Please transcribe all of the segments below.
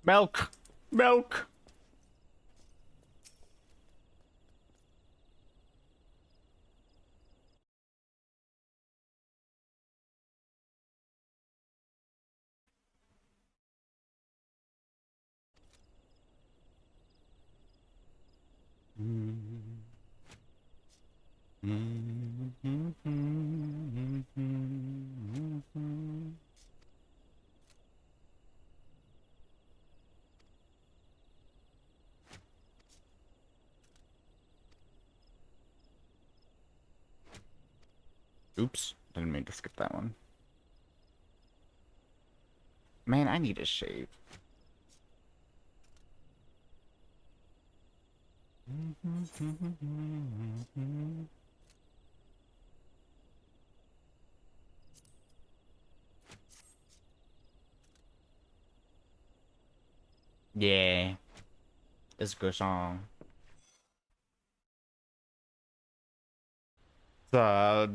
Milk! Milk! Oops, didn't mean to skip that one. Man, I need a shave. Yeah, it's a good song. Uh,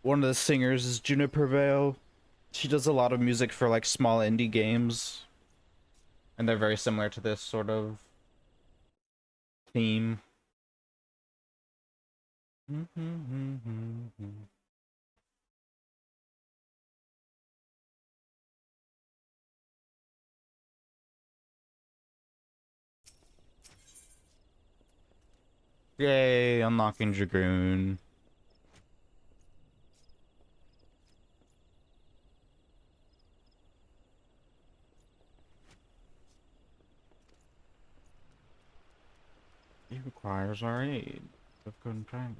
One of the singers is Juniper Vale. She does a lot of music for like small indie games, and they're very similar to this sort of theme. Yay, unlocking Dragoon. He requires our aid. Of good practice.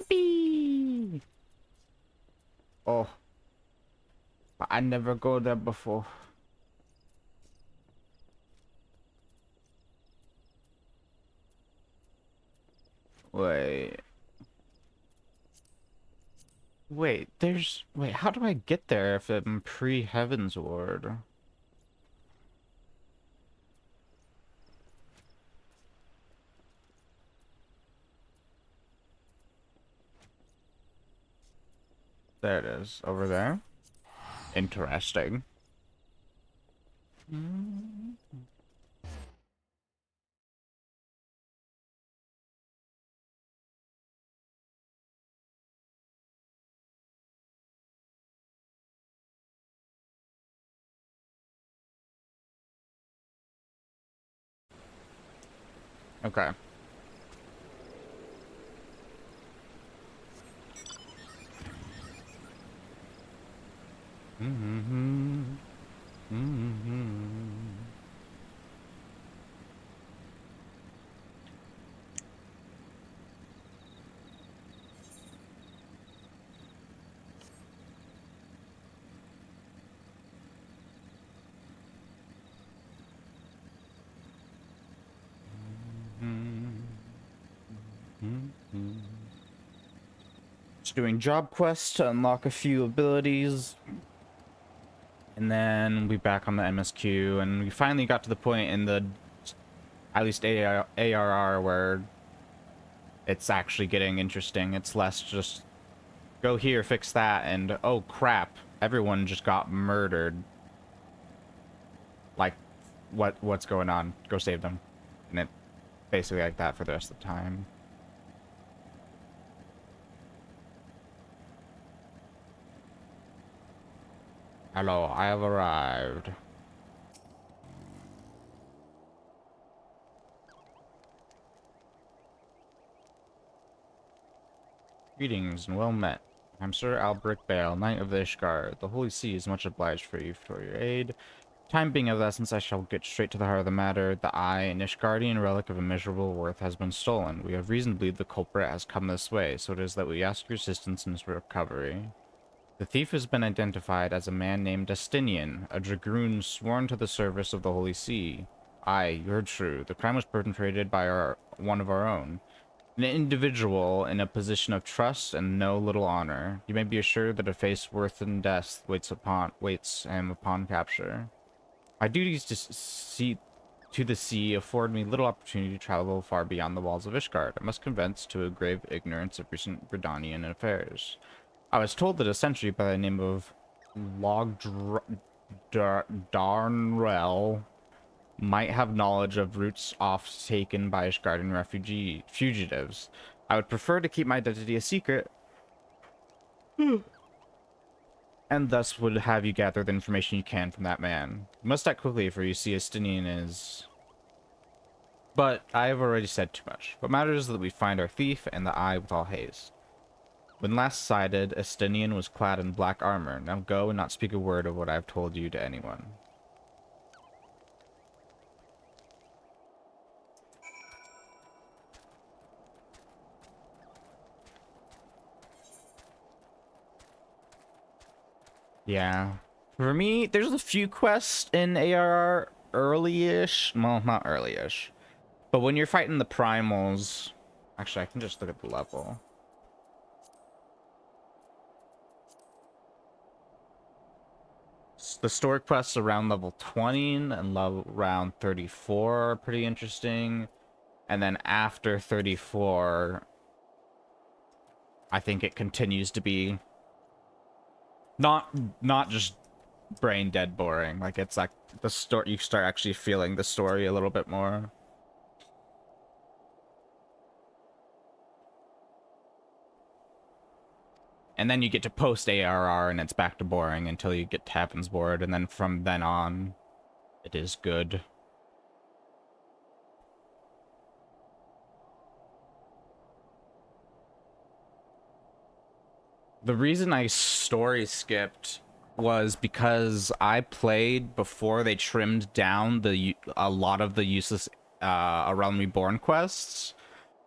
Beep. Oh, but I never go there before. Wait. Wait, how do I get there if I'm pre-Heaven's Ward? There it is, over there. Interesting. Okay. Just doing job quests to unlock a few abilities. And then we'll be back on the MSQ, and we finally got to the point in the, at least ARR, where it's actually getting interesting. It's less just go here, fix that, and oh crap, everyone just got murdered. Like, what's going on? Go save them. And it basically like that for the rest of the time. Hello, I have arrived. Greetings and well met. I'm Sir Albrecht Bale, Knight of the Ishgard. The Holy See is much obliged for you for your aid. Time being of the essence, I shall get straight to the heart of the matter. The eye, an Ishgardian relic of immeasurable worth, has been stolen. We have reason to believe the culprit has come this way, so it is that we ask your assistance in its recovery. The thief has been identified as a man named Destinian, a dragoon sworn to the service of the Holy See. Aye, you heard true. The crime was perpetrated by one of our own. An individual in a position of trust and no little honor. You may be assured that a face worth in death waits him upon capture. My duties to the sea afford me little opportunity to travel far beyond the walls of Ishgard. I must confess to a grave ignorance of recent Verdanian affairs. I was told that a sentry by the name of Darnrell might have knowledge of routes off taken by Ishgardian fugitives. I would prefer to keep my identity a secret, and thus would have you gather the information you can from that man. You must act quickly, for you see Estinian is... But I have already said too much. What matters is that we find our thief and the eye with all haste. When last sighted, Estinian was clad in black armor. Now go and not speak a word of what I have told you to anyone. Yeah. For me, there's a few quests in ARR early-ish. Well, not early-ish. But when you're fighting the primals... Actually, I can just look at the level. The story quests around level 20 and around 34 are pretty interesting. And then after 34, I think it continues to be not just brain dead boring. Like, it's like the story, you start actually feeling the story a little bit more. And then you get to post ARR and it's back to boring until you get to Heaven's Board, and then from then on, it is good. The reason I story skipped was because I played before they trimmed down a lot of the useless A Realm Reborn quests.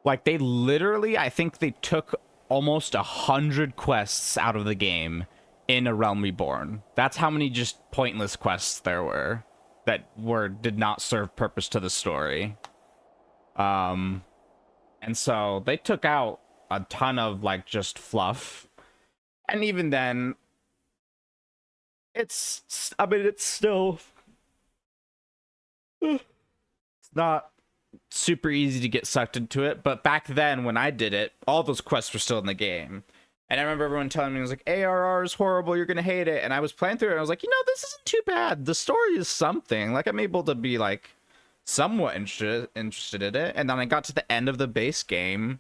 Like, they literally, I think they took almost 100 quests out of the game in A Realm Reborn. That's how many just pointless quests there were that did not serve purpose to the story. And so they took out a ton of, like, just fluff. And even then, it's still... It's not super easy to get sucked into it, but back then when I did it, all those quests were still in the game. And I remember everyone telling me, it was like, ARR is horrible, you're gonna hate it. And I was playing through it, and I was like, you know, this isn't too bad. The story is something. Like, I'm able to be, like, somewhat interested in it. And then I got to the end of the base game,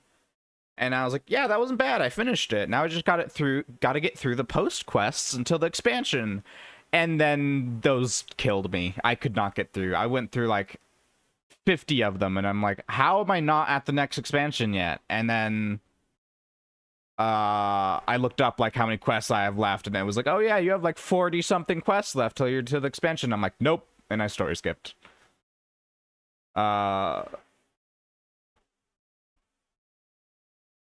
and I was like, yeah, that wasn't bad. I finished it. Now I just got to get through the post quests until the expansion. And then those killed me. I could not get through. I went through like 50 of them, and I'm like, how am I not at the next expansion yet? And then I looked up like how many quests I have left, and it was like, oh yeah, you have like 40 something quests left till you're to the expansion. I'm like, nope. And I story skipped.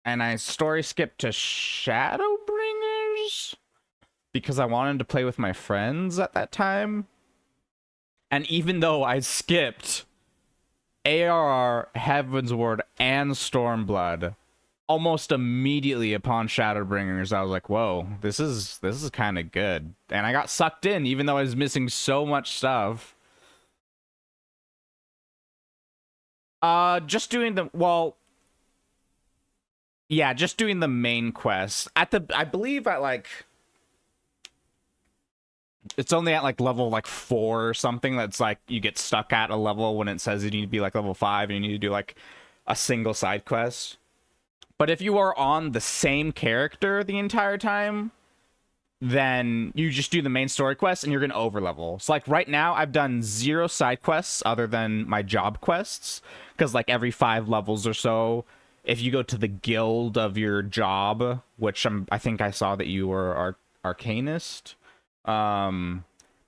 And I story skipped to Shadowbringers because I wanted to play with my friends at that time. And even though I skipped ARR, Heaven's Ward, and Stormblood almost immediately upon Shadowbringers, I was like, whoa, this is kind of good. And I got sucked in even though I was missing so much stuff. Just doing the, well, yeah, just doing the main quest. I believe at like, it's only at like level like 4 or something that's like you get stuck at a level when it says you need to be like level 5 and you need to do like a single side quest. But if you are on the same character the entire time, then you just do the main story quest and you're gonna overlevel. So like right now I've done 0 side quests other than my job quests, because like every 5 levels or so, if you go to the guild of your job, which I think I saw that you were Arcanist,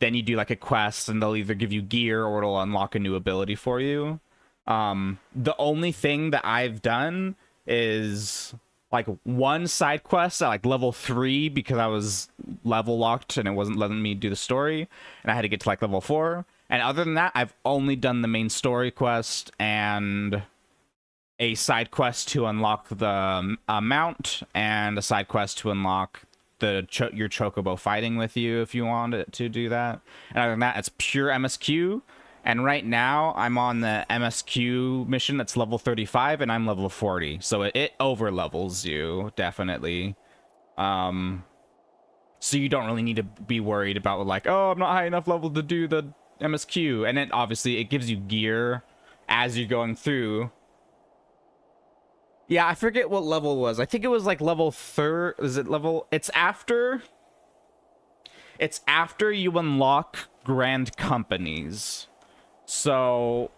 then you do like a quest, and they'll either give you gear or it'll unlock a new ability for you. The only thing that I've done is like one side quest at like level 3 because I was level locked and it wasn't letting me do the story, and I had to get to like level 4. And other than that, I've only done the main story quest and a side quest to unlock the mount, and a side quest to unlock the your chocobo fighting with you if you want it to do that. And other than that, it's pure MSQ. And right now, I'm on the MSQ mission that's level 35, and I'm level 40. So it over levels you, definitely. So you don't really need to be worried about, like, oh, I'm not high enough level to do the MSQ. And then, obviously, it gives you gear as you're going through. Yeah, I forget what level it was. I think it was, like, level 3rd. Is it level... It's after you unlock grand companies. So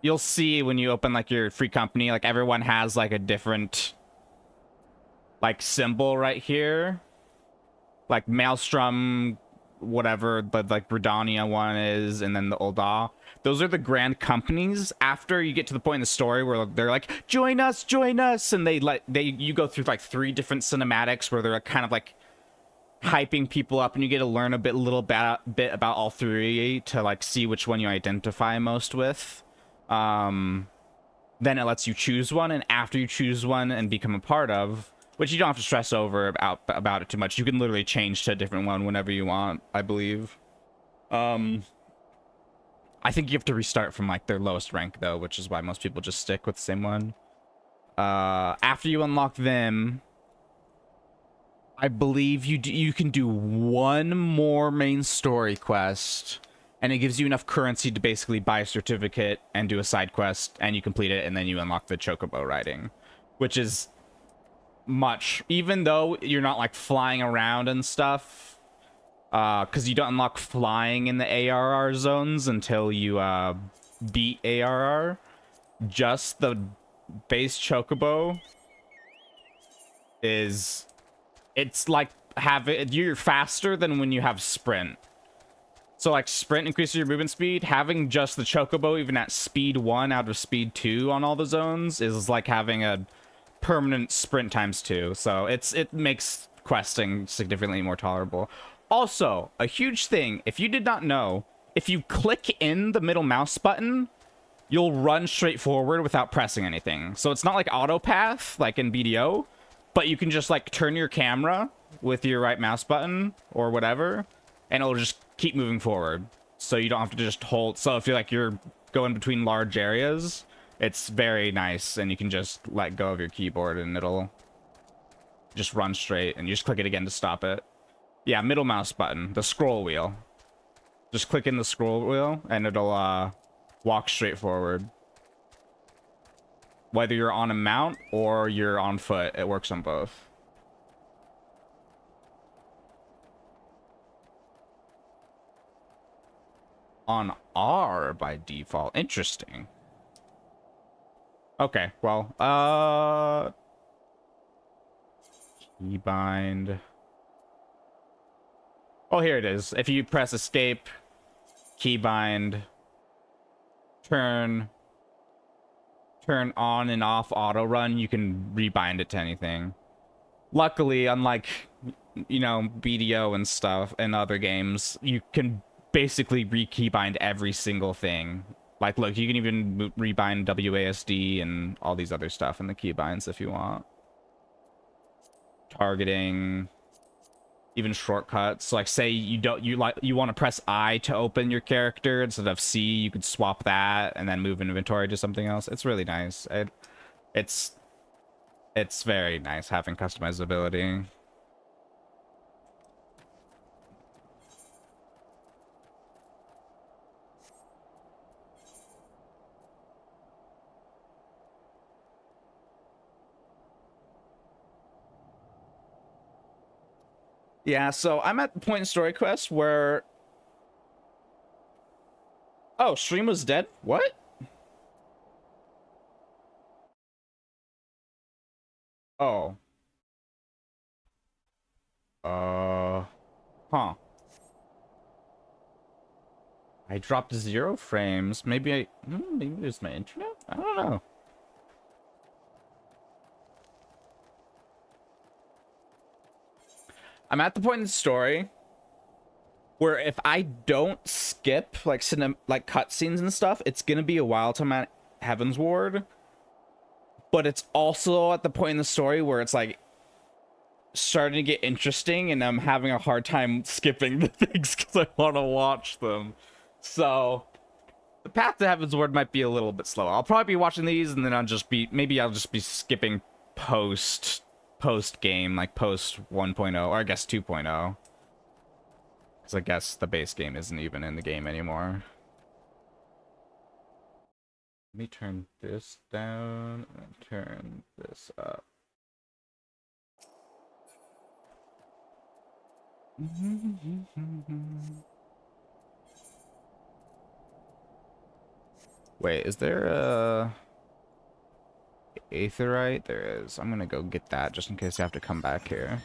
you'll see when you open like your free company, like everyone has like a different like symbol right here, like Maelstrom, whatever the like Britannia one is, and then the Ulda. Those are the grand companies. After you get to the point in the story where they're like, join us, and you go through like 3 different cinematics where they're like, kind of like hyping people up, and you get to learn a little bit about all 3 to like see which one you identify most with. Then it lets you choose one, and after you choose one and become a part of, which you don't have to stress over about it too much. You can literally change to a different one whenever you want, I believe. I think you have to restart from like their lowest rank though, which is why most people just stick with the same one. After you unlock them, I believe you can do one more main story quest, and it gives you enough currency to basically buy a certificate and do a side quest, and you complete it, and then you unlock the chocobo riding, which is much, even though you're not like flying around and stuff, because you don't unlock flying in the ARR zones until you beat ARR. Just the base chocobo is... It's like you're faster than when you have sprint. So like sprint increases your movement speed. Having just the chocobo even at speed 1 out of speed 2 on all the zones is like having a permanent sprint times 2. So it makes questing significantly more tolerable. Also, a huge thing, if you did not know, if you click in the middle mouse button, you'll run straight forward without pressing anything. So it's not like auto path like in BDO. But you can just like turn your camera with your right mouse button or whatever, and it'll just keep moving forward. So you don't have to just hold. So if you're going between large areas, it's very nice, and you can just let go of your keyboard and it'll just run straight, and you just click it again to stop it. Yeah, middle mouse button, the scroll wheel. Just click in the scroll wheel and it'll walk straight forward. Whether you're on a mount or you're on foot, it works on both. On R by default. Interesting. Okay, well, keybind. Oh, here it is. If you press escape, keybind, turn on and off auto run, you can rebind it to anything. Luckily, unlike, you know, BDO and stuff and other games, you can basically re-keybind every single thing. Like, look, you can even rebind WASD and all these other stuff in the keybinds if you want. Targeting, even shortcuts. So like, say you want to press I to open your character instead of C, you could swap that and then move inventory to something else. It's really nice. It's very nice having customizability. Yeah, so I'm at the point in Story Quest where... Oh, stream was dead? What? Oh. Huh. I dropped 0 frames. Maybe maybe it's my internet? I don't know. I'm at the point in the story where if I don't skip like cutscenes and stuff, it's gonna be a while till I'm at Heaven's Ward. But it's also at the point in the story where it's like starting to get interesting and I'm having a hard time skipping the things because I want to watch them. So the path to Heaven's Ward might be a little bit slow. I'll probably be watching these and then I'll just be skipping post game, like post 1.0 or I guess 2.0. Because I guess the base game isn't even in the game anymore. Let me turn this down and turn this up. Wait, is there a aetherite? There is. I'm gonna go get that just in case I have to come back here.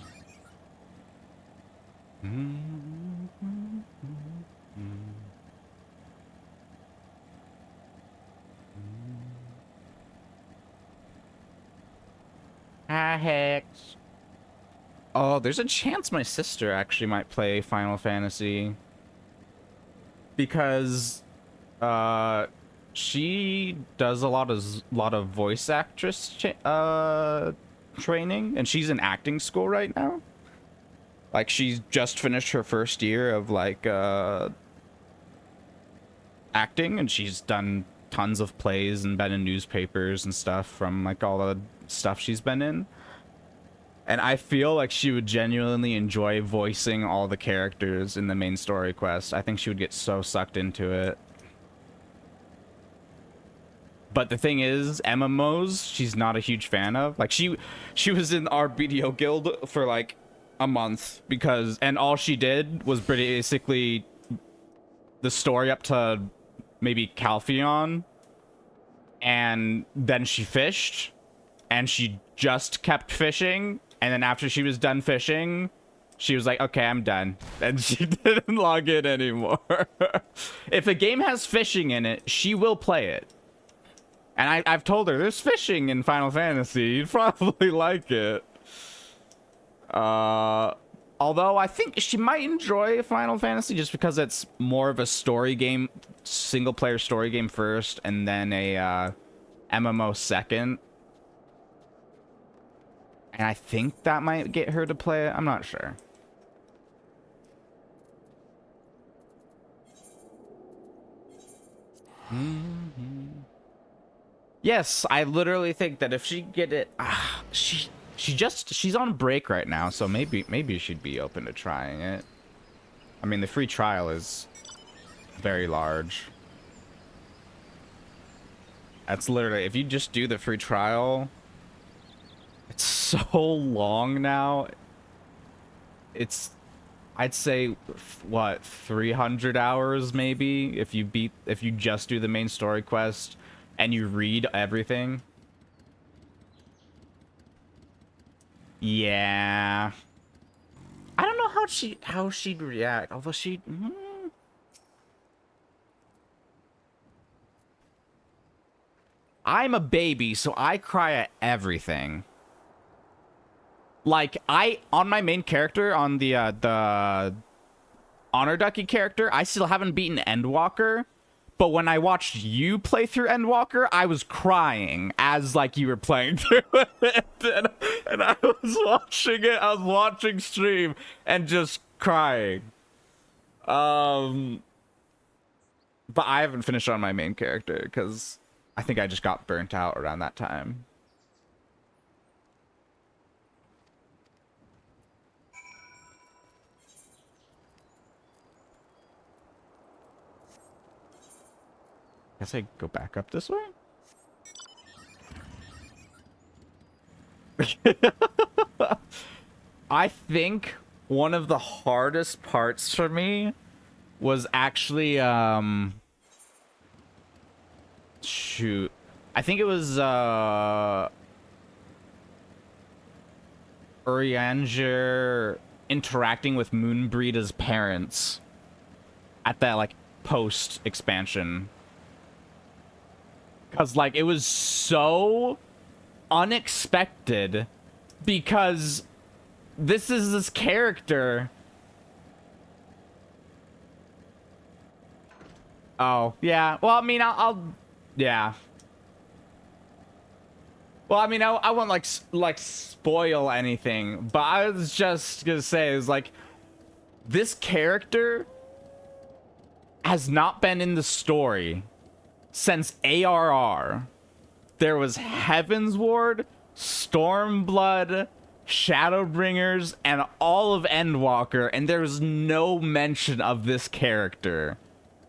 Ah, hex. Oh, there's a chance my sister actually might play Final Fantasy. Because she does a lot of voice actress training, and she's in acting school right now. Like she's just finished her first year of like acting, and she's done tons of plays and been in newspapers and stuff from like all the stuff she's been in. And I feel like she would genuinely enjoy voicing all the characters in the main story quest. I think she would get so sucked into it. But the thing is, MMOs, she's not a huge fan of. Like, she was in our BDO guild for, like, a month. And all she did was basically the story up to maybe Calpheon. And then she fished. And she just kept fishing. And then after she was done fishing, she was like, okay, I'm done. And she didn't log in anymore. If a game has fishing in it, she will play it. And I've told her, there's fishing in Final Fantasy. You'd probably like it. Although I think she might enjoy Final Fantasy just because it's more of a story game, single-player story game first, and then a MMO second. And I think that might get her to play it. I'm not sure. Yes, I literally think that if she get it, she's on break right now, so maybe she'd be open to trying it. I mean, the free trial is very large. That's literally, if you just do the free trial, it's so long now. It's, I'd say, what, 300 hours maybe if you just do the main story quest and you read everything. Yeah. I don't know how she'd react, although she I'm a baby, so I cry at everything. Like, on my main character, on the Honor Ducky character, I still haven't beaten Endwalker. But when I watched you play through Endwalker, I was crying as, like, you were playing through it. And I was watching it, I was watching stream, and just crying. But I haven't finished on my main character, because I think I just got burnt out around that time. Guess I go back up this way? I think one of the hardest parts for me was actually, shoot. I think it was, Urianger interacting with Moonbreeda's parents at that like post expansion, because like it was so unexpected, because this is this character. Oh yeah, well I mean I'll yeah. Well, I mean, I won't like spoil anything, but I was just gonna say is like this character has not been in the story since ARR. There was Heaven's Ward, Stormblood, Shadowbringers, and all of Endwalker, and there was no mention of this character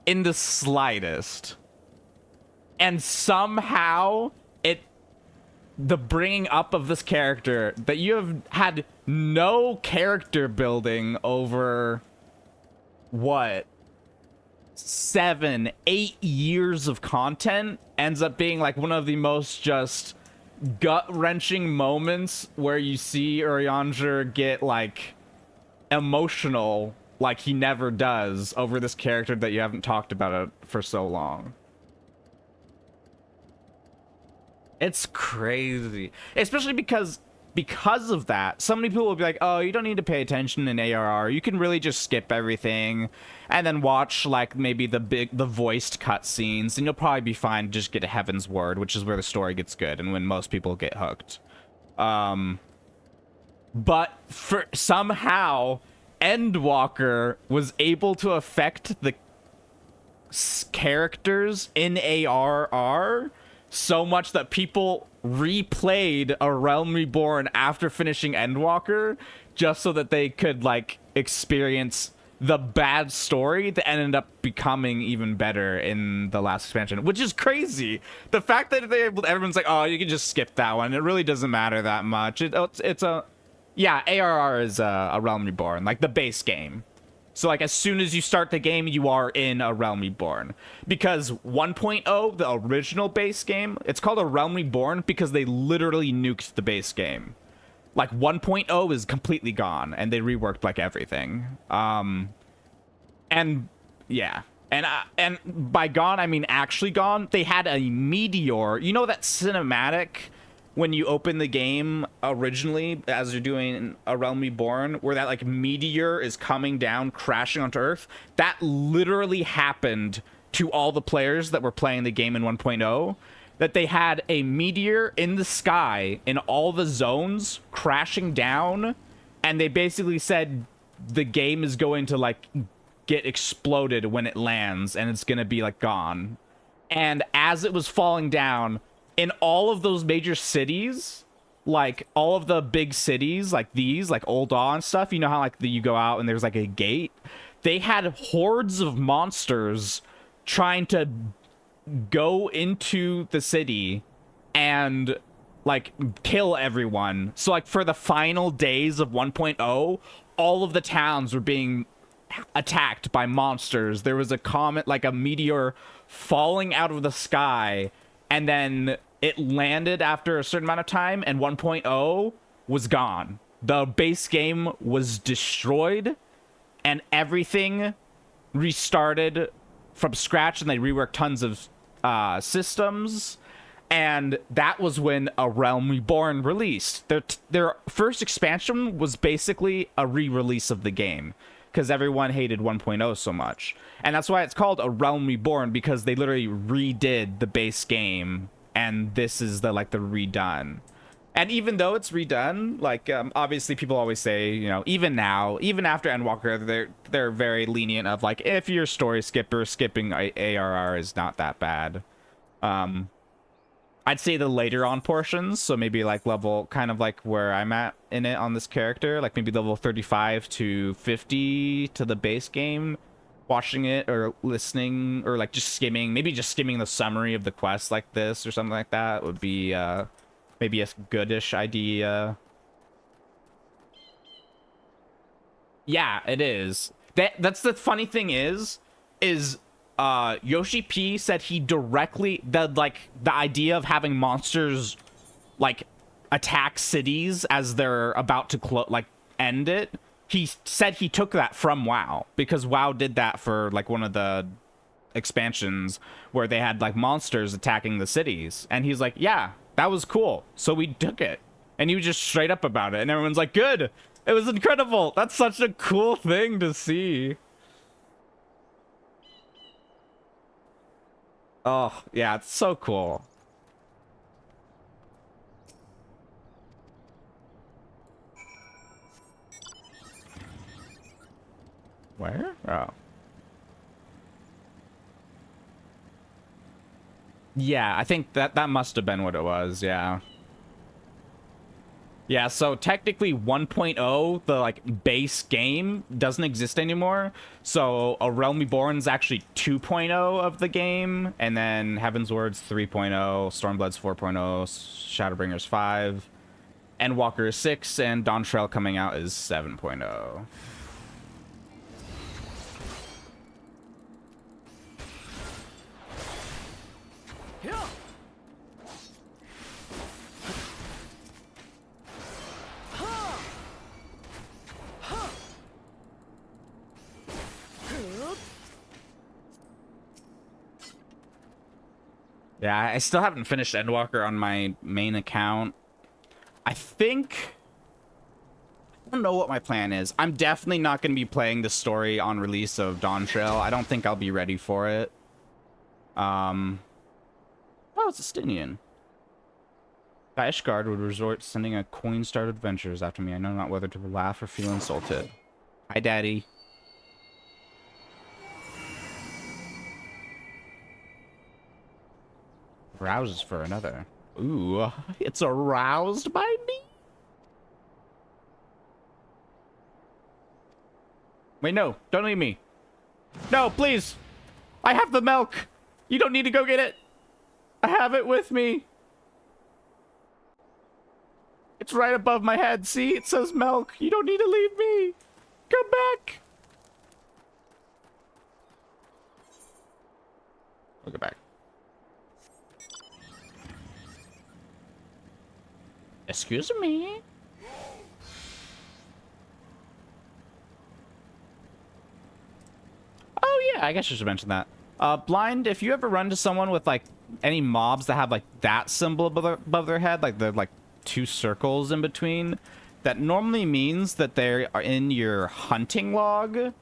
in the slightest. And somehow the bringing up of this character, that you have had no character building over what, 7-8 years of content, ends up being like one of the most just gut-wrenching moments where you see Urianger get like emotional like he never does over this character that you haven't talked about it for so long. It's crazy, especially because of that, so many people will be like, oh, you don't need to pay attention in ARR. You can really just skip everything and then watch like maybe the voiced cutscenes, and you'll probably be fine. Just get a Heaven's Word, which is where the story gets good and when most people get hooked. But for somehow Endwalker was able to affect the characters in ARR so much that people replayed A Realm Reborn after finishing Endwalker just so that they could like experience the bad story that ended up becoming even better in the last expansion, which is crazy. The fact that everyone's like, oh, you can just skip that one, it really doesn't matter that much. It's a yeah, ARR is A Realm Reborn, like the base game. So like as soon as you start the game, you are in A Realm Reborn. Because 1.0, the original base game, it's called A Realm Reborn because they literally nuked the base game. Like 1.0 is completely gone and they reworked like everything. And yeah. And by gone, I mean actually gone. They had a meteor. You know that cinematic when you open the game originally as you're doing A Realm Reborn, where that like meteor is coming down crashing onto Earth? That literally happened to all the players that were playing the game in 1.0, that they had a meteor in the sky in all the zones crashing down, and they basically said the game is going to like get exploded when it lands and it's gonna be like gone. And as it was falling down, in all of those major cities, like all of the big cities, like these, like Old Daw and stuff, you know how like you go out and there's like a gate? They had hordes of monsters trying to go into the city and like kill everyone. So like for the final days of 1.0, all of the towns were being attacked by monsters. There was a comet, like a meteor falling out of the sky, and then it landed after a certain amount of time, and 1.0 was gone. The base game was destroyed, and everything restarted from scratch, and they reworked tons of systems. And that was when A Realm Reborn released. Their first expansion was basically a re-release of the game, because everyone hated 1.0 so much. And that's why it's called A Realm Reborn, because they literally redid the base game, and this is the redone. And even though it's redone, like obviously people always say, you know, even now, even after Endwalker, they're very lenient of like, if you're a story skipper, skipping ARR is not that bad. I'd say the later on portions, so maybe like level, kind of like where I'm at in it on this character, like maybe level 35 to 50 to the base game, watching it or listening or like just skimming, maybe just skimming the summary of the quest like this or something like that would be maybe a goodish idea. Yeah, it is. That's the funny thing is Yoshi P said he directly, the idea of having monsters like attack cities as they're about to end it, he said he took that from WoW because WoW did that for like one of the expansions where they had like monsters attacking the cities, and he's like, yeah, that was cool, so we took it. And he was just straight up about it, and everyone's like, good, it was incredible. That's such a cool thing to see. Oh yeah, it's so cool. Where? Oh. Yeah, I think that must have been what it was, yeah. Yeah, so technically 1.0, the like base game, doesn't exist anymore. So A Realm Reborn's actually 2.0 of the game, and then Heaven's Word's 3.0, Stormblood's 4.0, Shadowbringers 5, Endwalker is 6, and Dawntrail coming out is 7.0. Yeah, I still haven't finished Endwalker on my main account. I think... I don't know what my plan is. I'm definitely not going to be playing the story on release of Dawntrail. I don't think I'll be ready for it. Oh, it's a Stinian. Ishgard would resort to sending a coin-starred adventures after me. I know not whether to laugh or feel insulted. Hi, Daddy. Rouses for another. Ooh, it's aroused by me? Wait, no, don't leave me. No, please. I have the milk. You don't need to go get it. I have it with me. It's right above my head. See, it says milk. You don't need to leave me. Come back. We'll go back. Excuse me. Oh yeah, I guess I should mention that. Blind, if you ever run to someone with like any mobs that have like that symbol above their head, like the like 2 circles in between, that normally means that they are in your hunting log.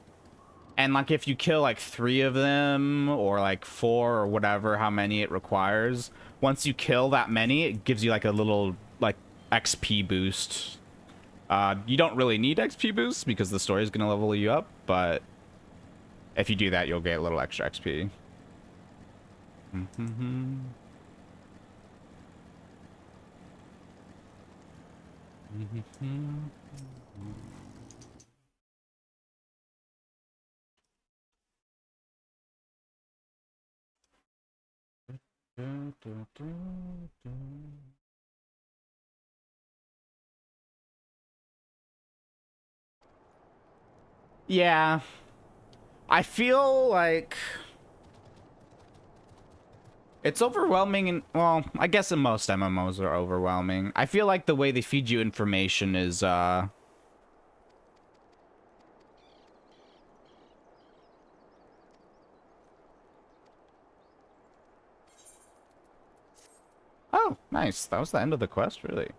And like if you kill like 3 of them or like 4 or whatever, how many it requires, once you kill that many, it gives you like a little like XP boost. You don't really need XP boosts because the story is going to level you up, but if you do that, you'll get a little extra XP. Yeah. I feel like it's overwhelming, and well, I guess in most MMOs are overwhelming. I feel like the way they feed you information is oh, nice. That was the end of the quest, really.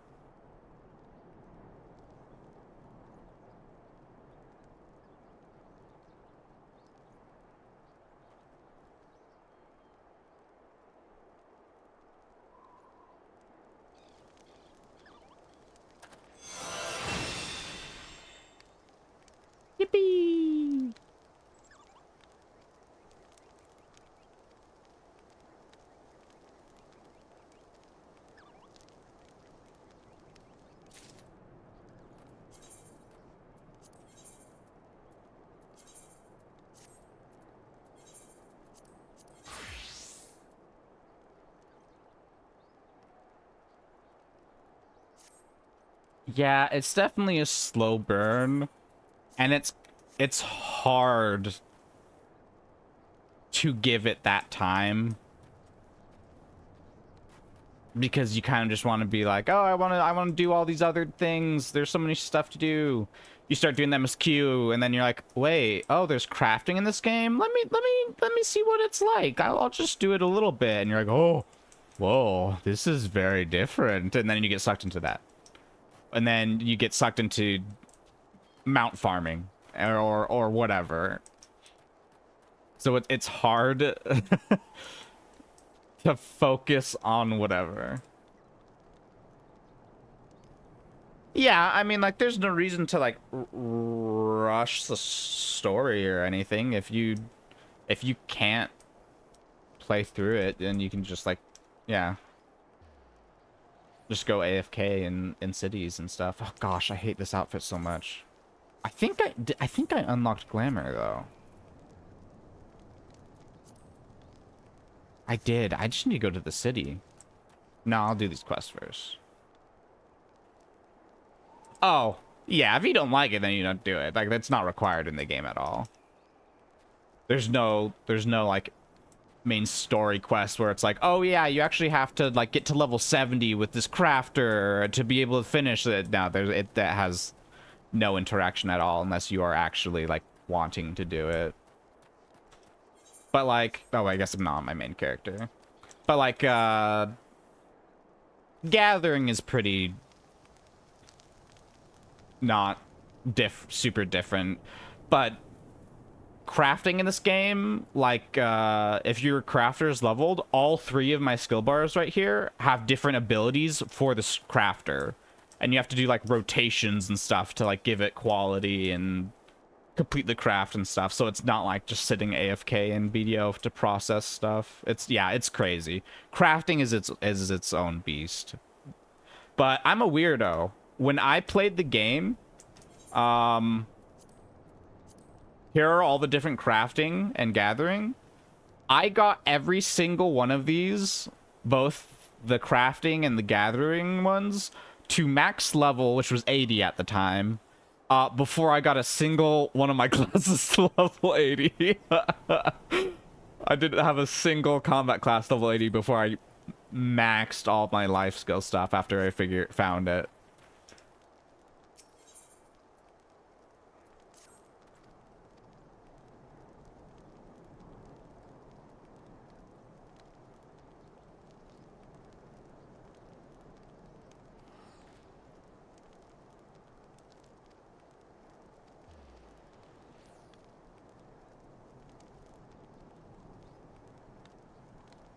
Yippee! Yeah, it's definitely a slow burn, and it's hard to give it that time. because you kind of just want to be like, oh, I want to do all these other things. There's so many stuff to do. You start doing the MSQ, and then you're like, wait, oh, there's crafting in this game. Let me see what it's like. I'll just do it a little bit, and you're like, oh, whoa, this is very different. And then you get sucked into that, and then you get sucked into mount farming or whatever. So it's hard to focus on whatever. Yeah, I mean, like, there's no reason to like rush the story or anything. If you can't play through it, then you can just like, yeah, just go AFK in cities and stuff. Oh gosh, I hate this outfit so much. I think I unlocked glamour though. I did. I just need to go to the city. No, I'll do these quests first. Oh, yeah, if you don't like it, then you don't do it. Like, that's not required in the game at all. There's no like main story quest where it's like, oh yeah, you actually have to like get to level 70 with this crafter to be able to finish it. No, that has no interaction at all unless you are actually like wanting to do it. But like, oh, I guess I'm not my main character. But like, gathering is pretty not super different. But crafting in this game, like, if your crafter is leveled, all 3 of my skill bars right here have different abilities for this crafter. And you have to do like rotations and stuff to like give it quality and complete the craft and stuff. So it's not like just sitting AFK in BDO to process stuff. It's crazy. Crafting is its own beast. But I'm a weirdo. When I played the game, here are all the different crafting and gathering. I got every single one of these, both the crafting and the gathering ones, to max level, which was 80 at the time, before I got a single one of my classes to level 80. I didn't have a single combat class level 80 before I maxed all my life skill stuff after I found it.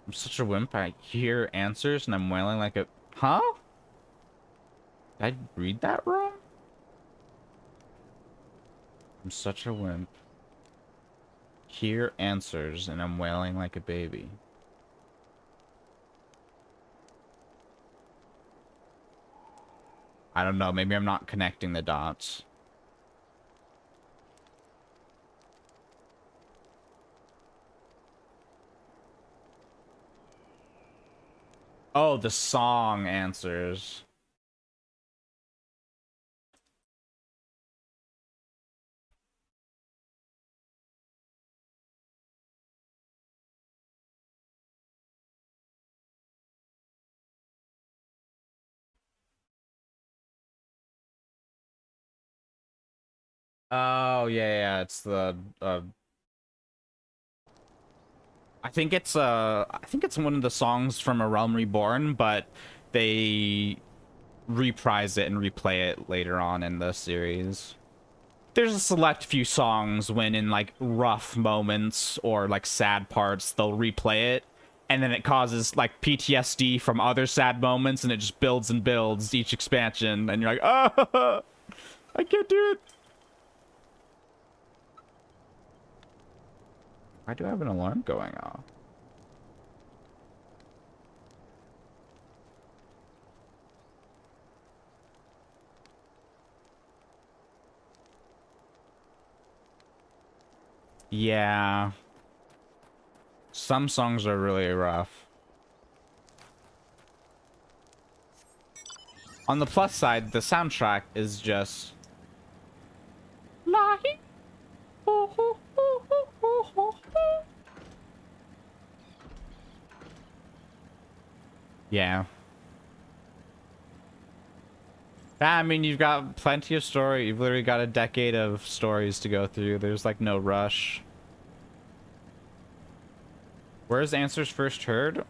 I'm such a wimp. I hear answers and I'm wailing like a... Huh? Did I read that wrong? I'm such a wimp. Hear answers and I'm wailing like a baby. I don't know. Maybe I'm not connecting the dots. Oh, the song answers. Oh, yeah. It's the, I think it's one of the songs from A Realm Reborn, but they reprise it and replay it later on in the series. There's a select few songs when in like rough moments or like sad parts, they'll replay it, and then it causes like PTSD from other sad moments, and it just builds and builds each expansion, and you're like, oh, I can't do it. Why do I have an alarm going off? Yeah. Some songs are really rough. On the plus side, the soundtrack is just... Yeah. I mean, you've got plenty of story. You've literally got a decade of stories to go through. There's like no rush. Where's Answers first heard?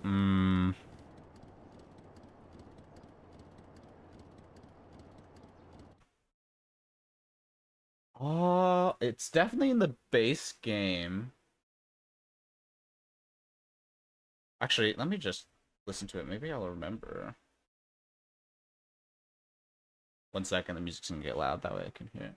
Oh, it's definitely in the base game. Actually, let me just listen to it. Maybe I'll remember. 1 second, the music's gonna get loud. That way I can hear it.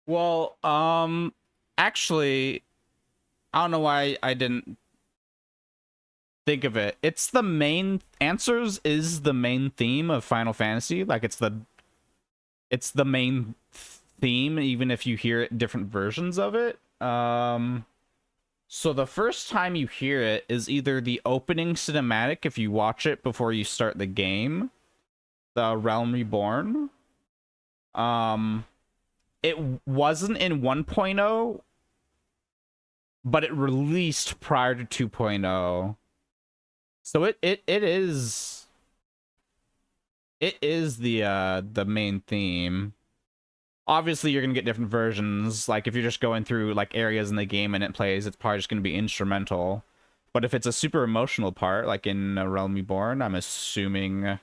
Well, actually, I don't know why I didn't think of it. It's the main Answers is the main theme of Final Fantasy. Like it's the main theme, even if you hear it different versions of it. So the first time you hear it is either the opening cinematic if you watch it before you start the game, the Realm Reborn. Um, it wasn't in 1.0, but it released prior to 2.0. So it is the main theme. Obviously you're gonna get different versions. Like if you're just going through like areas in the game and it plays, it's probably just gonna be instrumental. But if it's a super emotional part, like in Realm Reborn, I'm assuming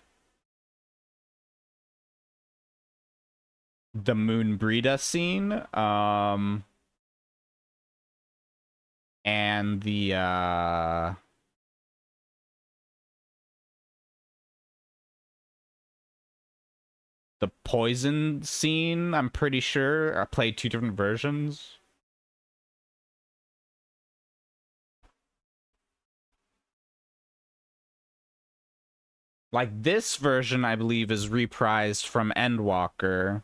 the Moon Brida scene, and the poison scene, I'm pretty sure. I played two different versions. Like this version, I believe, is reprised from Endwalker.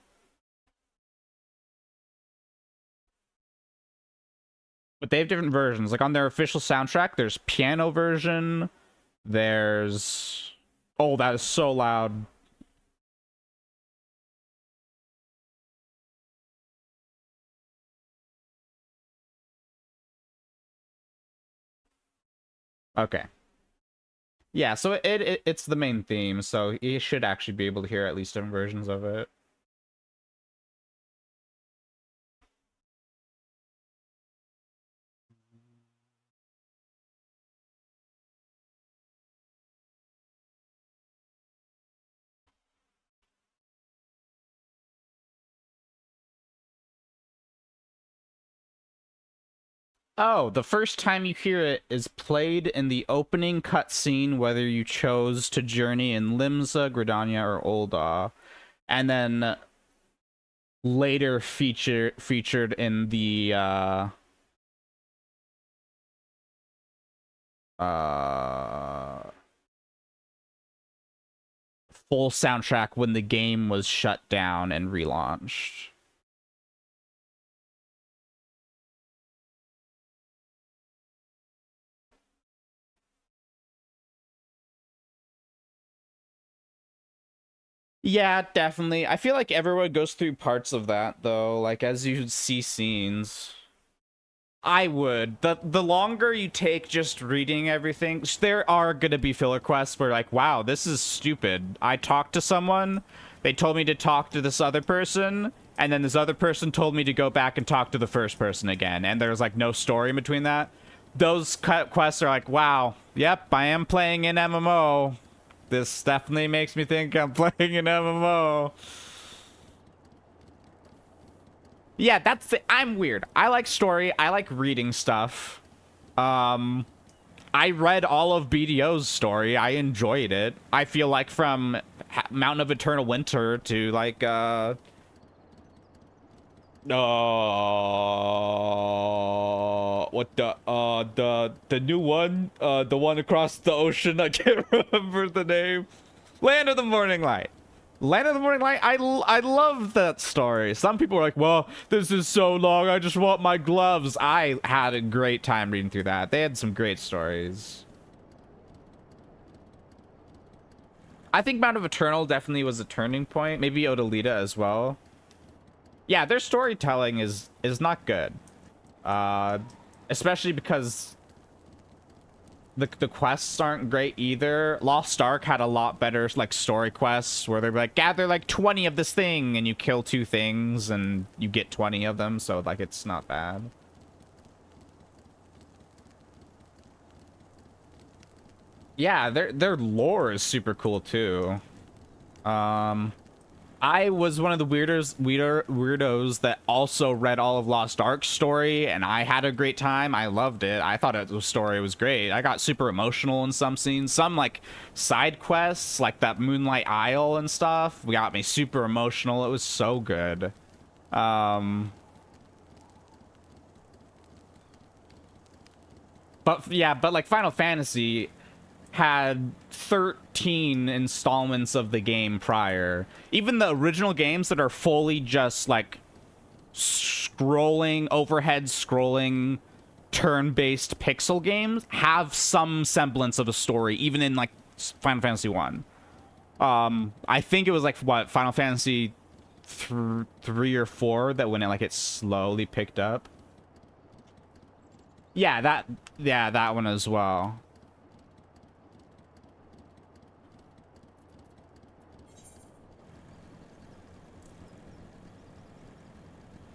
But they have different versions. Like on their official soundtrack, there's piano version. There's... Oh, that is so loud. Okay. Yeah, so it's the main theme, so you should actually be able to hear at least different versions of it. Oh, the first time you hear it is played in the opening cutscene, whether you chose to journey in Limsa, Gridania, or Ul'dah, and then later featured in the uh full soundtrack when the game was shut down and relaunched. Yeah, definitely. I feel like everyone goes through parts of that though, like as you see scenes. I would. The longer you take just reading everything, there are gonna be filler quests where like, wow, this is stupid. I talked to someone, they told me to talk to this other person, and then this other person told me to go back and talk to the first person again, and there's like no story in between that. Those quests are like, wow, yep, I am playing an MMO. This definitely makes me think I'm playing an MMO. Yeah, that's it. I'm weird. I like story. I like reading stuff. I read all of BDO's story. I enjoyed it. I feel like from Mountain of Eternal Winter to like what the new one, the one across the ocean. I can't remember the name. Land of the Morning Light. Land of the Morning Light. I love that story. Some people are like, well, this is so long. I just want my gloves. I had a great time reading through that. They had some great stories. I think Mount of Eternal definitely was a turning point. Maybe Odalita as well. Yeah, their storytelling is not good. Especially because the quests aren't great either. Lost Ark had a lot better like story quests where they're like, gather like 20 of this thing and you kill 2 things and you get 20 of them, so like it's not bad. Yeah, their lore is super cool too. I was one of the weirdos that also read all of Lost Ark's story, and I had a great time. I loved it. I thought the story was great. I got super emotional in some scenes. Some like side quests, like that Moonlight Isle and stuff, got me super emotional. It was so good. But yeah, but like Final Fantasy had 13 installments of the game prior. Even the original games that are fully just like scrolling, overhead scrolling, turn-based pixel games have some semblance of a story, even in like Final Fantasy 1. I think it was like what, Final Fantasy 3 or 4 that when it slowly picked up. Yeah, that one as well.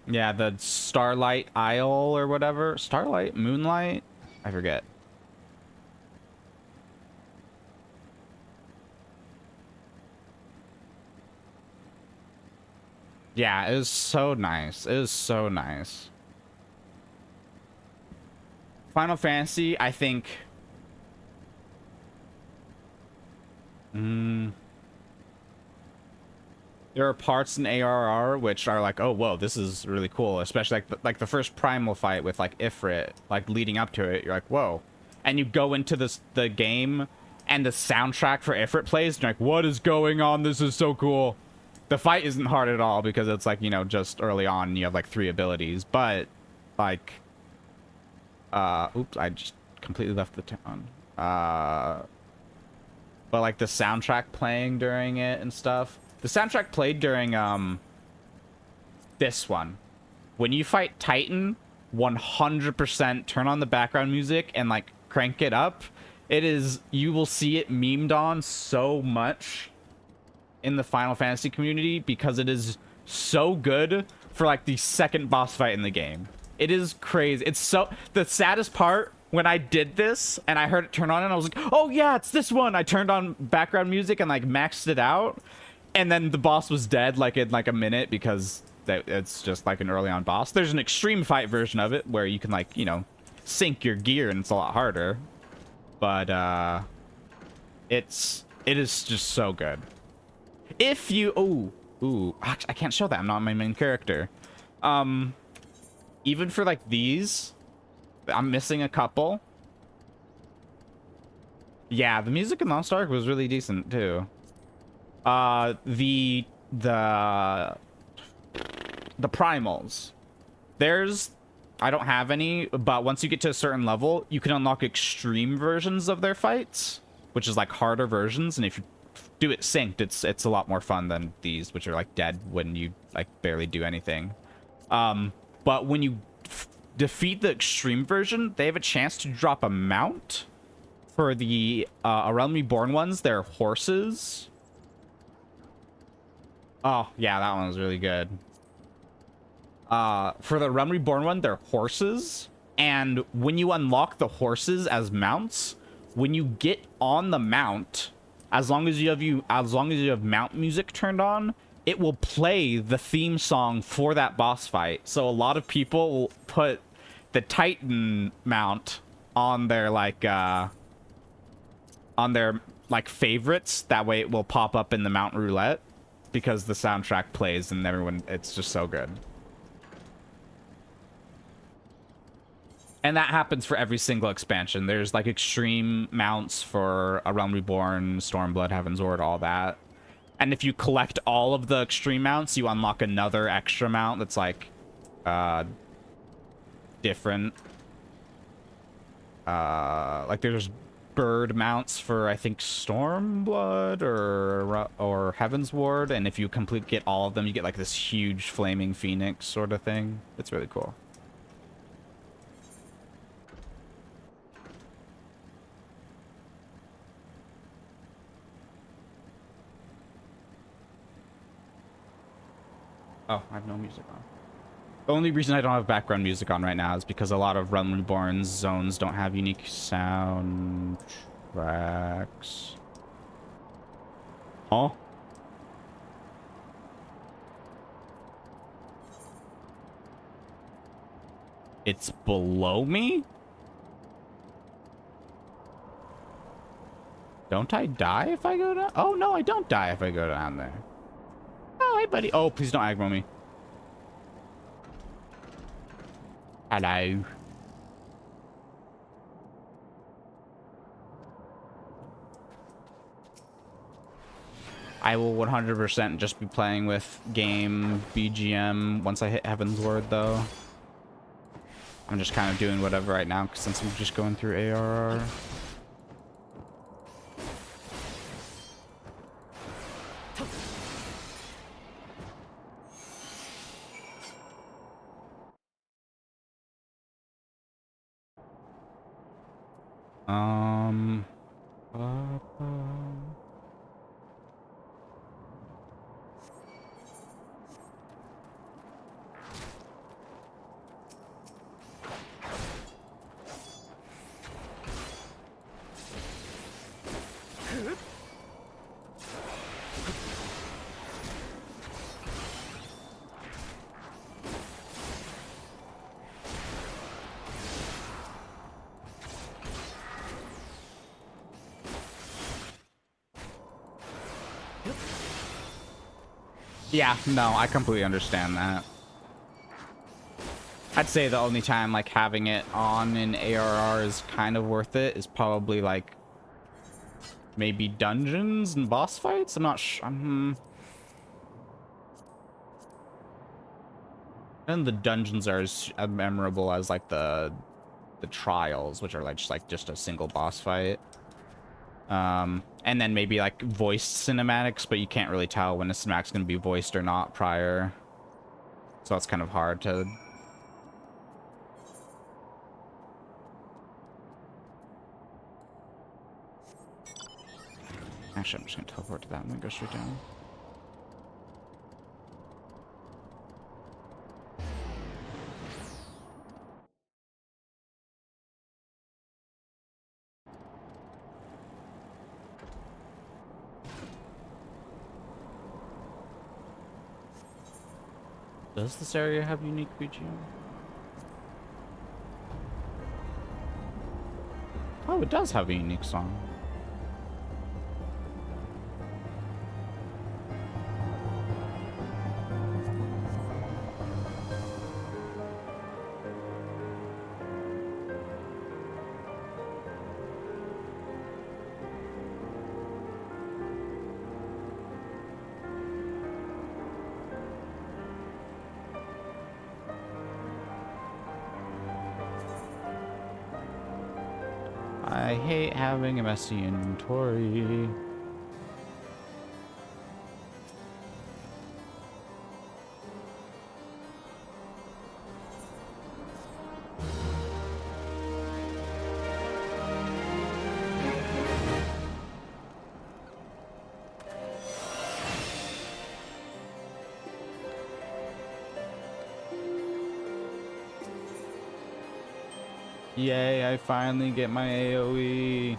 Yeah, the Starlight Isle or whatever. Starlight? Moonlight? I forget. Yeah, it was so nice. It was so nice. Final Fantasy, I think... there are parts in ARR which are like, oh, whoa, this is really cool. Especially like the first primal fight with like Ifrit, like leading up to it, you're like, whoa. And you go into the game, and the soundtrack for Ifrit plays, and you're like, what is going on? This is so cool. The fight isn't hard at all because it's like, you know, just early on you have like 3 abilities, but like, oops, I just completely left the town. But like the soundtrack playing during it and stuff. The soundtrack played during this one. When you fight Titan, 100% turn on the background music and like crank it up. It is, you will see it memed on so much in the Final Fantasy community because it is so good for like the second boss fight in the game. It is crazy. It's so, the saddest part when I did this and I heard it turn on and I was like, oh yeah, it's this one. I turned on background music and like maxed it out. And then the boss was dead like in like a minute because it's just like an early on boss. There's an extreme fight version of it where you can like, you know, sync your gear and it's a lot harder. But it is just so good. If you actually, I can't show that. I'm not my main character. Even for like these, I'm missing a couple. Yeah, the music in Lost Ark was really decent too. The primals, I don't have any, but once you get to a certain level you can unlock extreme versions of their fights, which is like harder versions, and if you do it synced, it's a lot more fun than these, which are like dead when you like barely do anything. But when you defeat the extreme version, they have a chance to drop a mount. For the A Realm Reborn ones, they're horses. Oh, yeah, that one was really good. For the Realm Reborn one, they're horses. And when you unlock the horses as mounts, when you get on the mount, as long as you have mount music turned on, it will play the theme song for that boss fight. So a lot of people will put the Titan mount on their like favorites. That way it will pop up in the mount roulette because the soundtrack plays and everyone, it's just so good. And that happens for every single expansion. There's like extreme mounts for A Realm Reborn, Stormblood, Heavensward, all that. And if you collect all of the extreme mounts, you unlock another extra mount that's like different. Like there's bird mounts for I think Stormblood or Heavensward, and if you get all of them, you get like this huge flaming phoenix sort of thing. It's really cool. Oh, I have no music on. The only reason I don't have background music on right now is because a lot of Realm Reborn zones don't have unique soundtracks. Huh? It's below me? Don't I die if I go down? Oh, no, I don't die if I go down there. Oh, hey, buddy. Oh, please don't aggro me. Hello. I will 100% just be playing with game BGM once I hit Heavensward, though. I'm just kind of doing whatever right now, since I'm just going through ARR. Uh, Yeah, no, I completely understand that. I'd say the only time like having it on in ARR is kind of worth it is probably like maybe dungeons and boss fights. I'm not sure. And the dungeons are as memorable as like the trials, which are like just a single boss fight. And then maybe like voiced cinematics, but you can't really tell when a cinematic's gonna be voiced or not prior. So it's kind of hard to... Actually, I'm just gonna teleport to that and then go straight down. Does this area have unique BGM? Oh, it does have a unique song. I hate having a messy inventory. Yay, I finally get my AoE.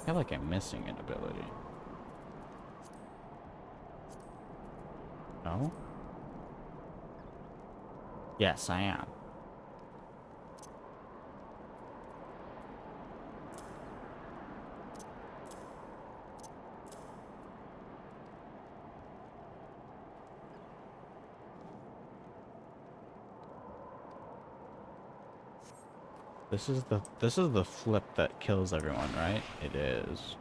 I feel like I'm missing an ability. No? Yes, I am. This is the flip that kills everyone, right? It is.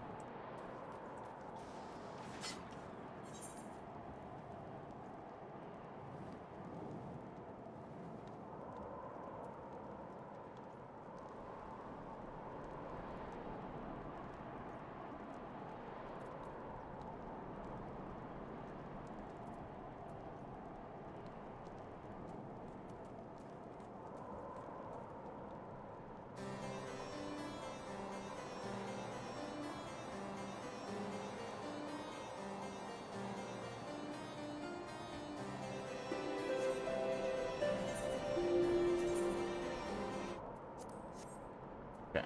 Okay.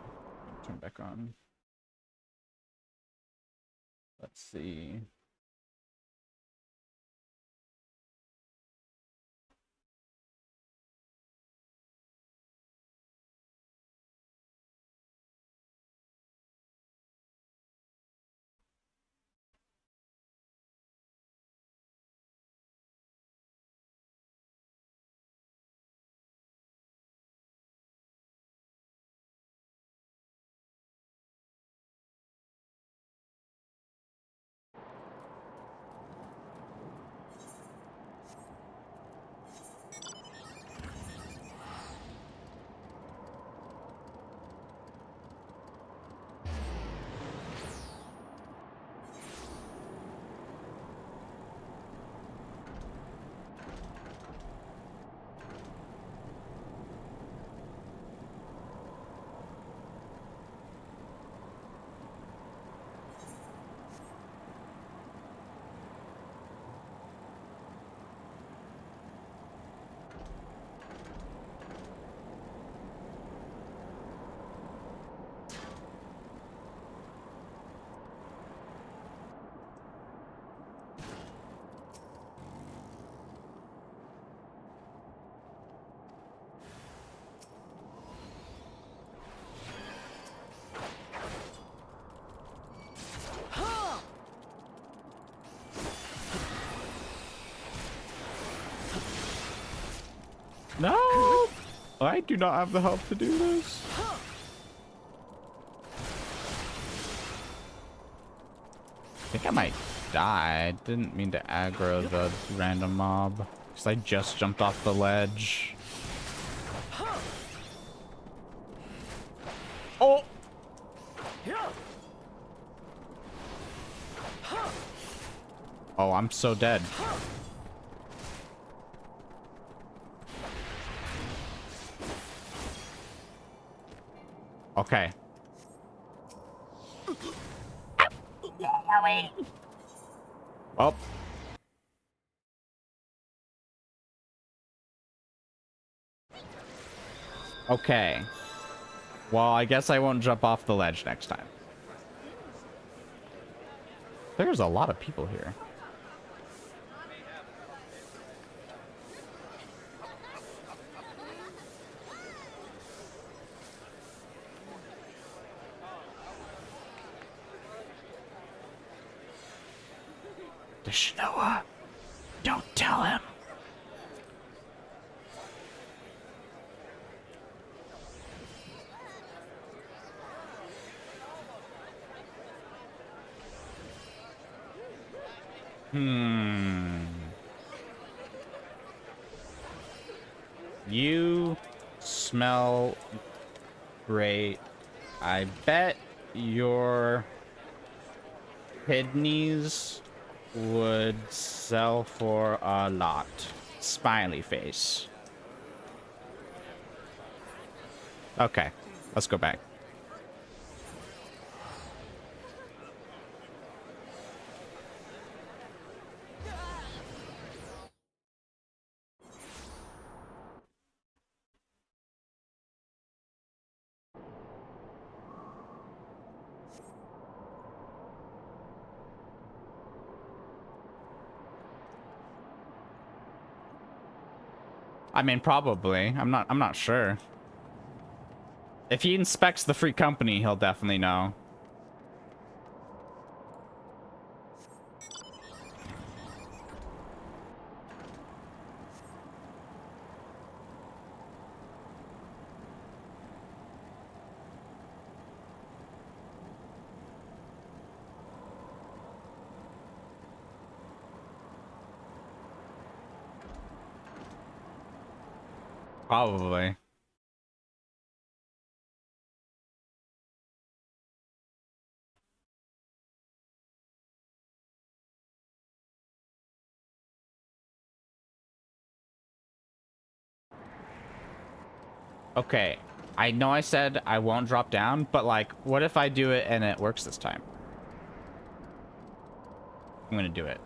Turn back on. Let's see. No! I do not have the health to do this. I think I might die. I didn't mean to aggro the random mob. Because I just jumped off the ledge. Oh! Oh, I'm so dead. Okay. Well. Okay. Well, I guess I won't jump off the ledge next time. There's a lot of people here. The Shnoa. Don't tell him. You smell great. I bet your kidneys would sell for a lot. Smiley face. Okay, let's go back. I mean, probably. I'm not sure. If he inspects the free company, he'll definitely know. Probably. Okay. I know I said I won't drop down, but like, what if I do it and it works this time? I'm gonna do it.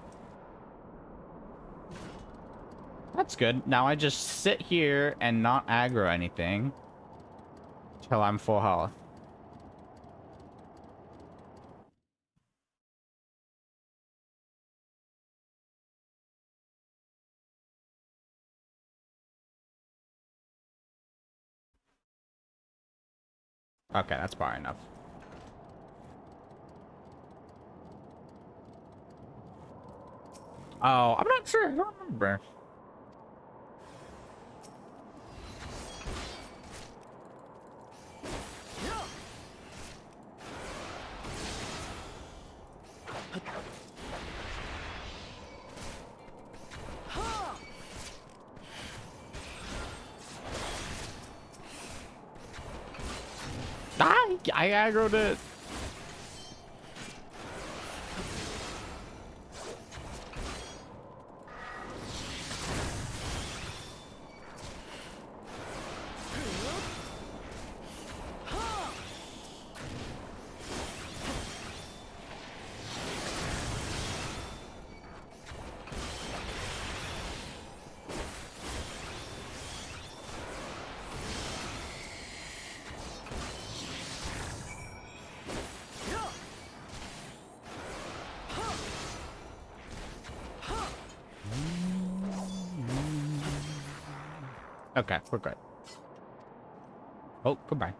That's good. Now I just sit here and not aggro anything till I'm full health. Okay, that's far enough. Oh, I'm not sure. I don't remember. I aggroed it. Okay, we're good. Oh, goodbye.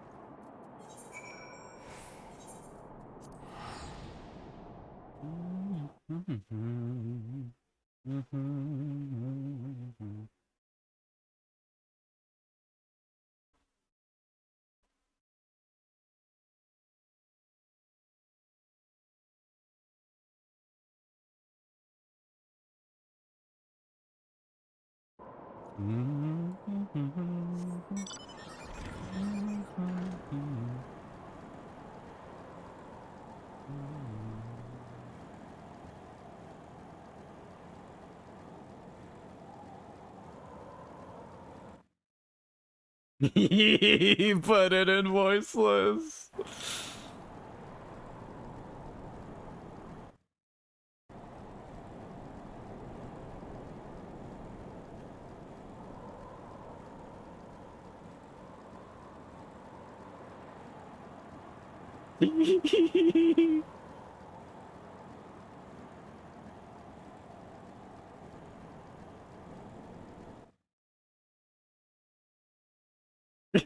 He put it in voiceless.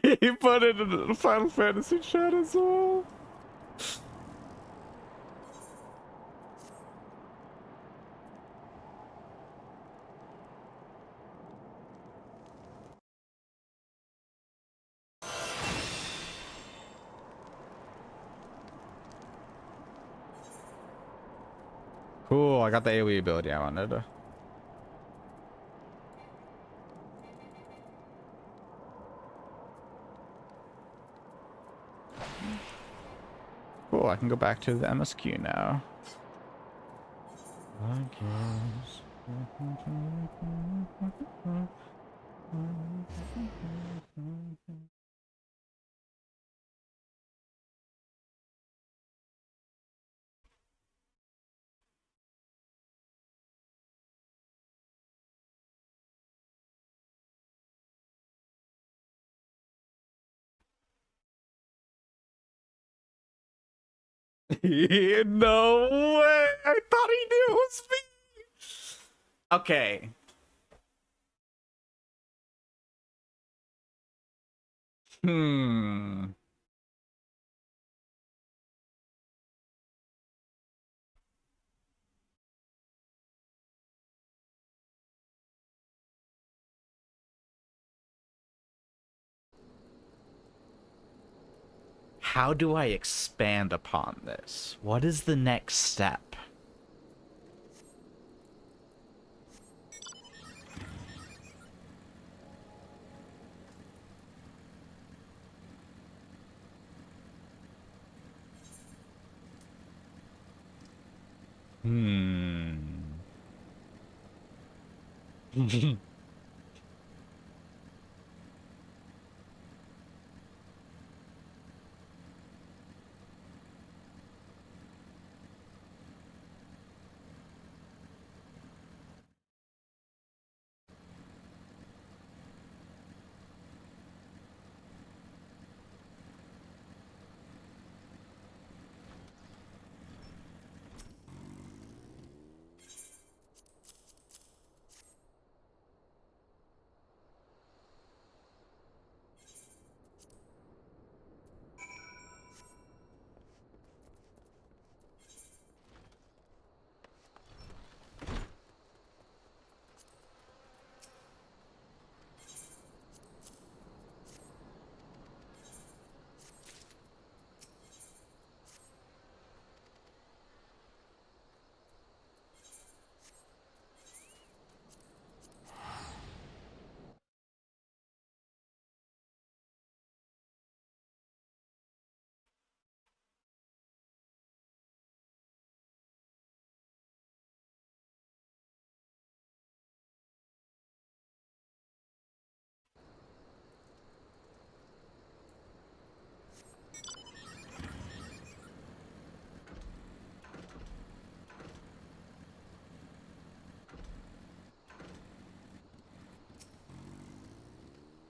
He put it in the Final Fantasy chat as well. Cool, I got the AoE ability I wanted. Cool, I can go back to the MSQ now. I guess. No way! I thought he knew it was me! Okay. Hmm. How do I expand upon this? What is the next step? Hmm.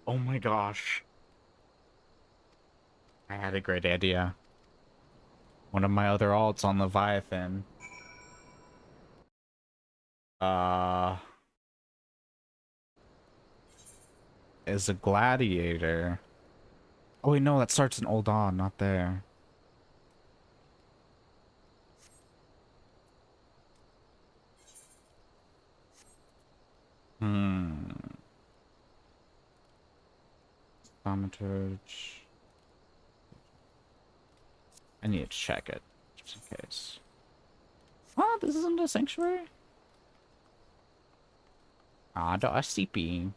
Oh my gosh. I had a great idea. One of my other alts on Leviathan. Uh, is a gladiator. Oh wait, no, that starts in Old On, not there. Hmm. Thaumaturge. I need to check it, just in case. Oh, this isn't a sanctuary? Ah, the SCP.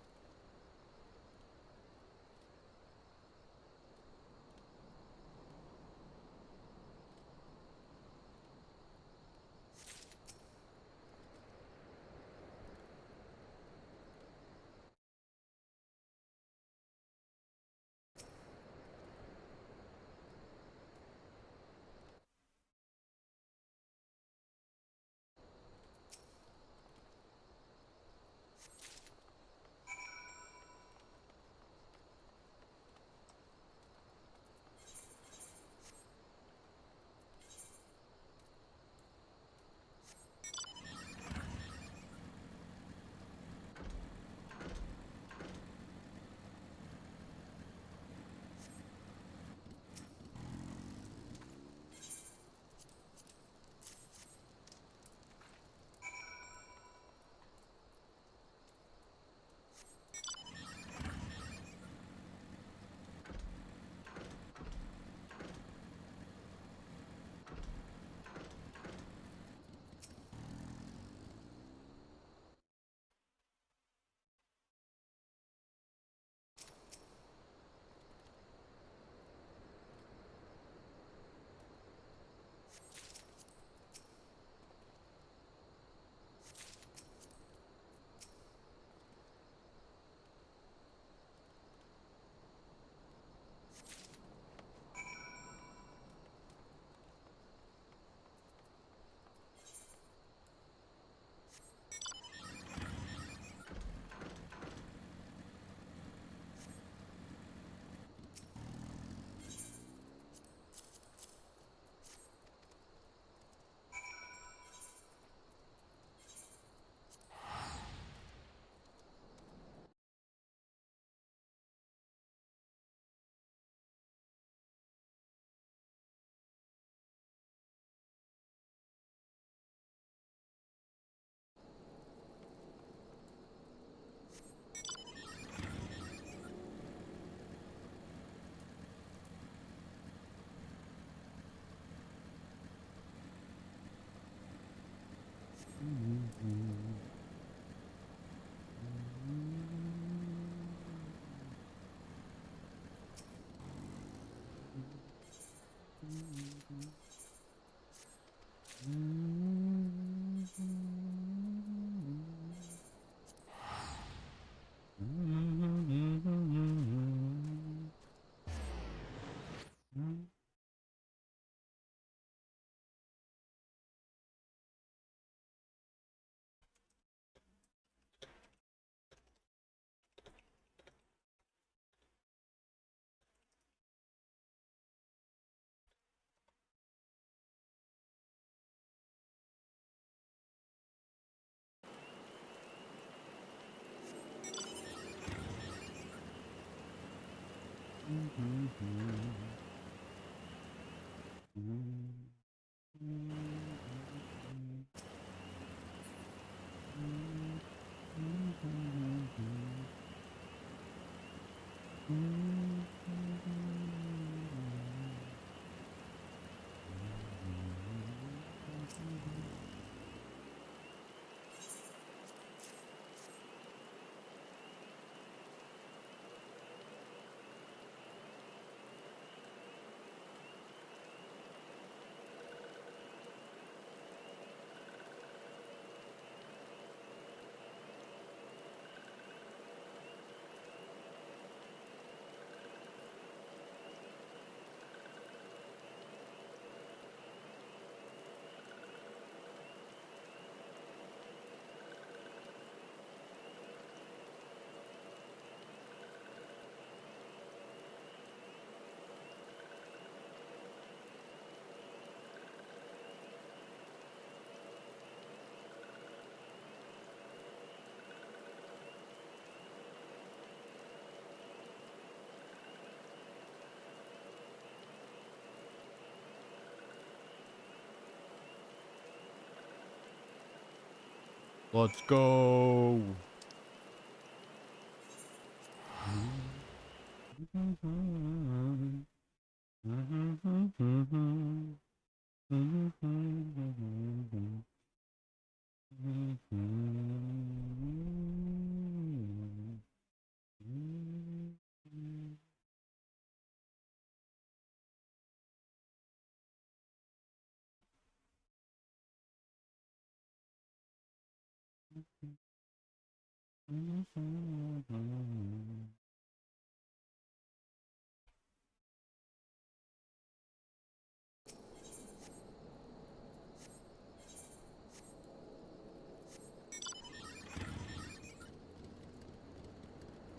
Let's go.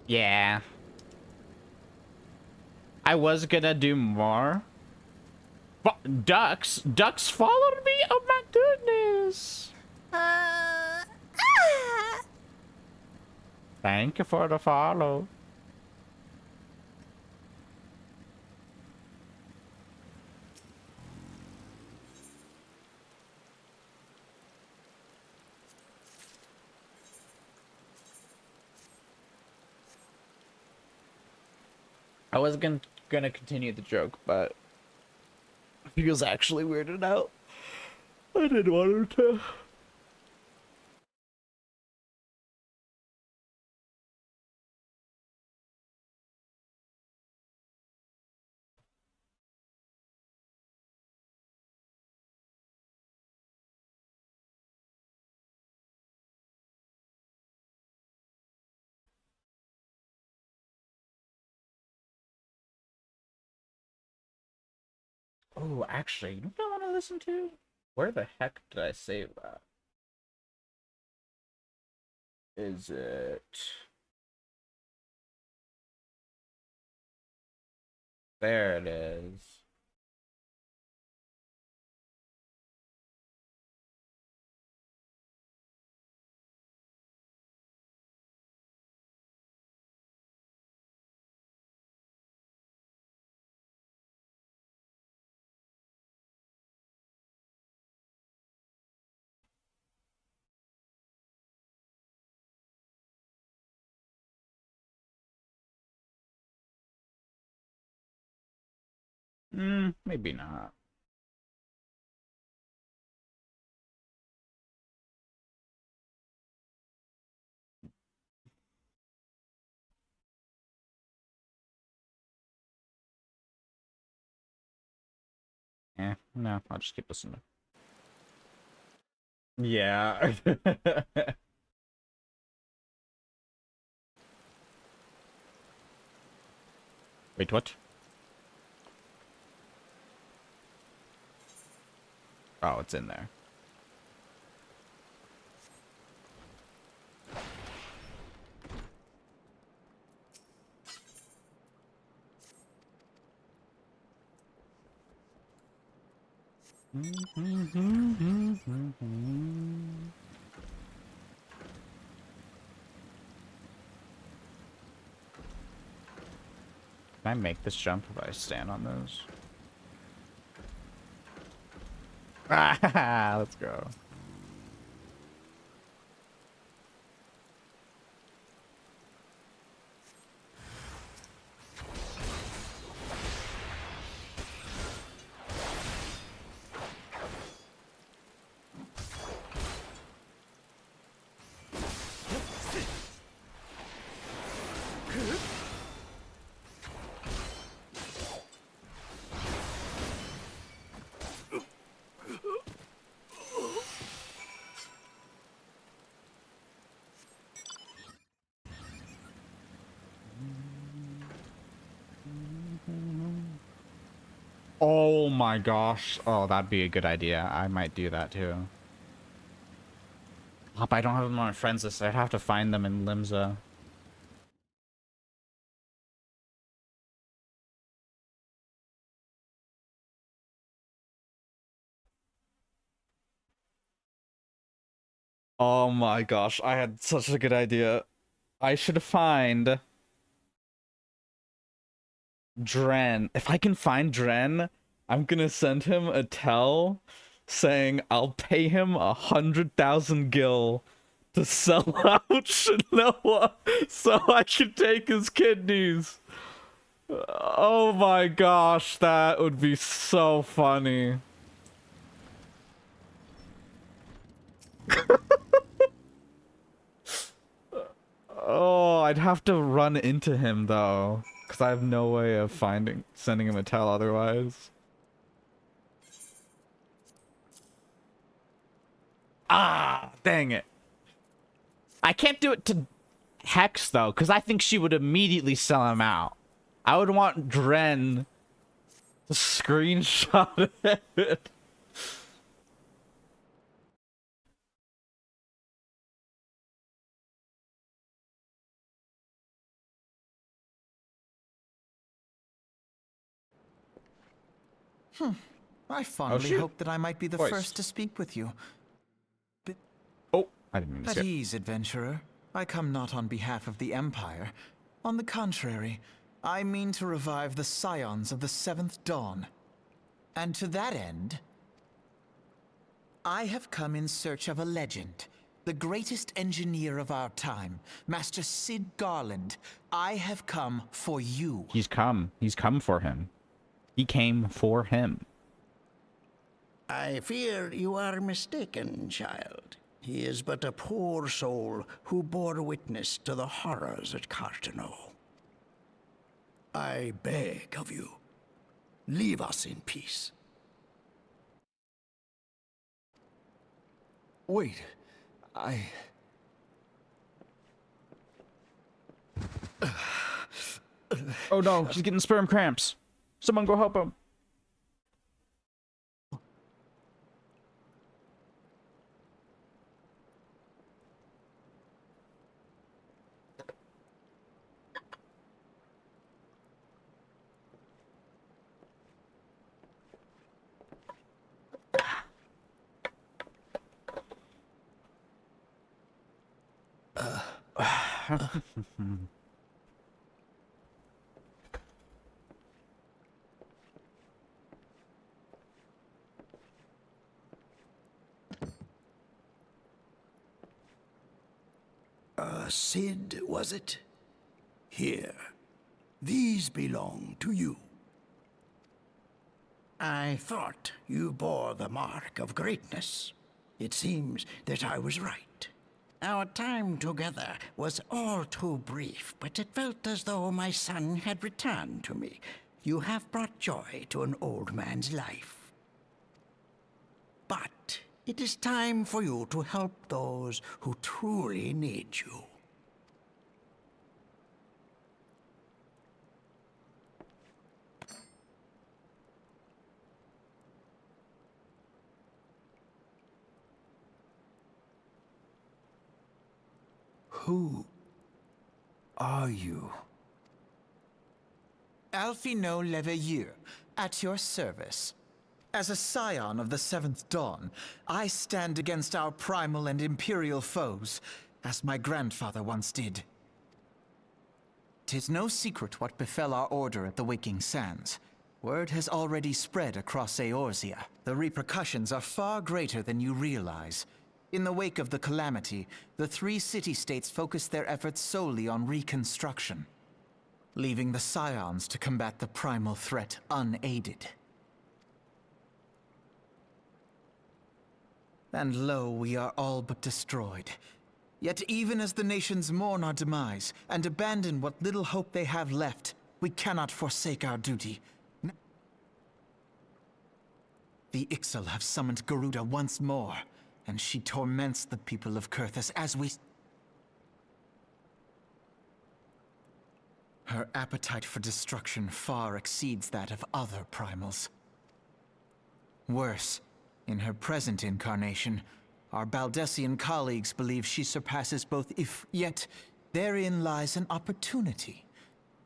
Yeah. I was gonna do more. But ducks followed me? Oh my goodness. Thank you for the follow. I was gonna continue the joke, but he was actually weirded out. I didn't want him to. Oh, actually, you know what I want to listen to? Where the heck did I save that? Is it? There it is. Maybe not. No, I'll just keep listening. Yeah. Wait, what? Oh, it's in there. Can I make this jump if I stand on those? Ah, let's go. Oh my gosh. Oh, that'd be a good idea. I might do that too. Oh, but I don't have them on my friends list. I'd have to find them in Limsa. Oh my gosh, I had such a good idea. I should find Dren. If I can find Dren, I'm gonna send him a tell saying I'll pay him 100,000 gil to sell out Shinoa so I can take his kidneys. Oh my gosh, that would be so funny. Oh, I'd have to run into him though, because I have no way of sending him a tell otherwise. Ah, dang it. I can't do it to Hex though, because I think she would immediately sell him out. I would want Dren to screenshot it. I fondly hoped that I might be the Voice. first to speak with you. Oh, I didn't mean to At say it. ease, adventurer. I come not on behalf of the Empire. On the contrary, I mean to revive the scions of the Seventh Dawn. And to that end, I have come in search of a legend. The greatest engineer of our time, Master Sid Garland. I have come for you. He's come. He's come for him. He came for him. I fear you are mistaken, child. He is but a poor soul who bore witness to the horrors at Cartano. I beg of you, leave us in peace. Wait, Oh no, he's getting sperm cramps. Someone go help him. Sid, was it? Here. These belong to you. I thought you bore the mark of greatness. It seems that I was right. Our time together was all too brief, but it felt as though my son had returned to me. You have brought joy to an old man's life. It is time for you to help those who truly need you. Who are you? Alphino Leveilleur, at your service. As a scion of the Seventh Dawn, I stand against our primal and imperial foes, as my grandfather once did. 'Tis no secret what befell our order at the Waking Sands. Word has already spread across Eorzea. The repercussions are far greater than you realize. In the wake of the calamity, the three city-states focused their efforts solely on reconstruction, leaving the Scions to combat the primal threat unaided. And lo, we are all but destroyed. Yet even as the nations mourn our demise and abandon what little hope they have left, we cannot forsake our duty. The Ixal have summoned Garuda once more, and she torments the people of Kurthus as we... Her appetite for destruction far exceeds that of other primals. Worse, in her present incarnation, our Baldessian colleagues believe she surpasses both yet therein lies an opportunity.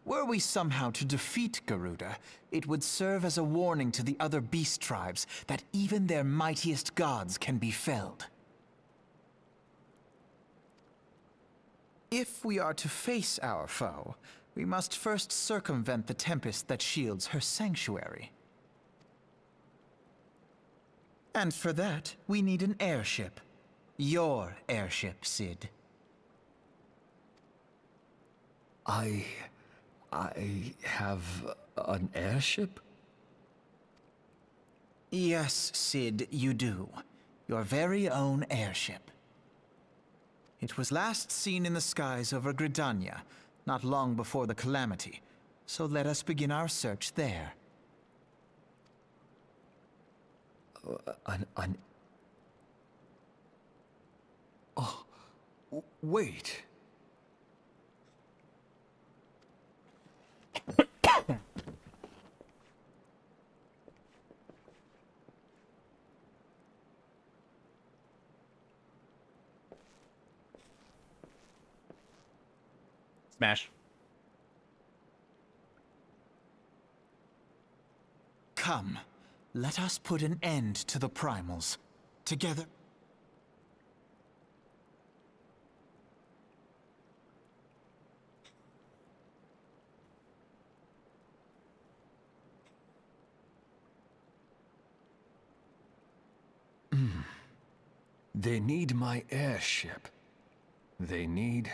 Were we somehow to defeat Garuda, it would serve as a warning to the other beast tribes that even their mightiest gods can be felled. If we are to face our foe, we must first circumvent the tempest that shields her sanctuary. And for that, we need an airship. Your airship, Cid. I have an airship? Yes, Cid, you do. Your very own airship. It was last seen in the skies over Gridania, not long before the calamity. So let us begin our search there. Oh, wait. Smash. Come, let us put an end to the primals. Together... They need my airship. They need...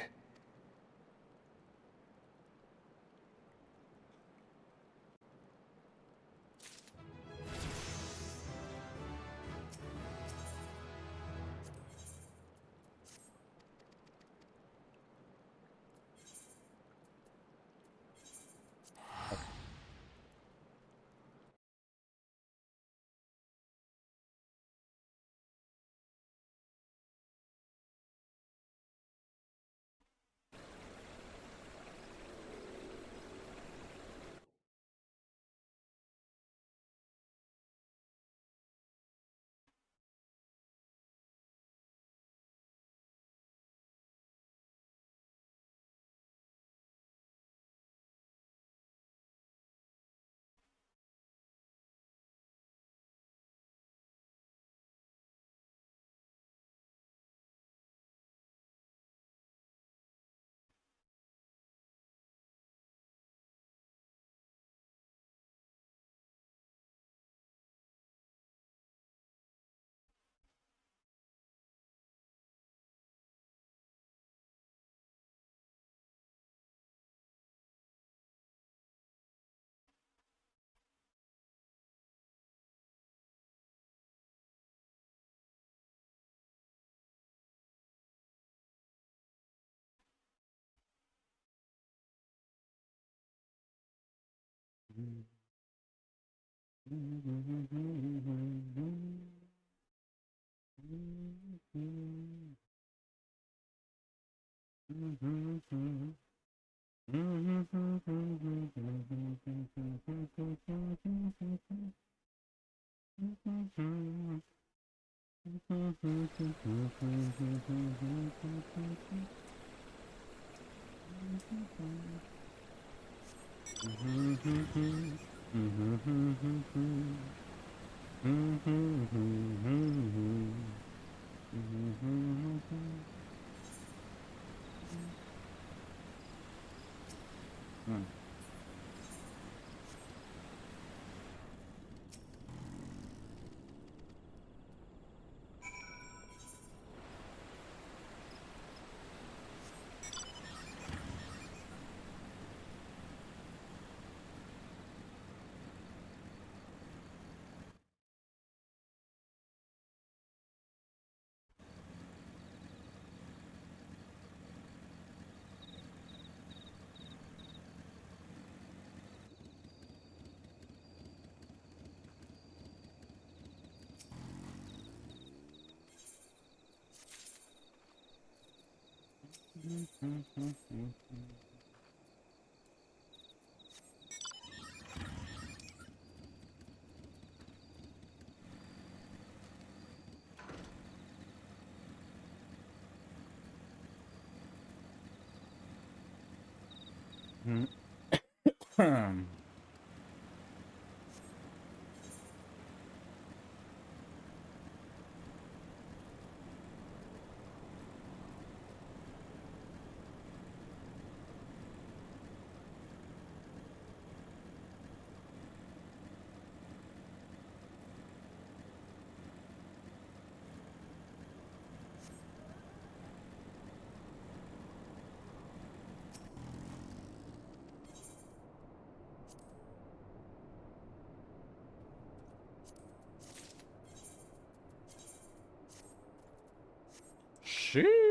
Shee.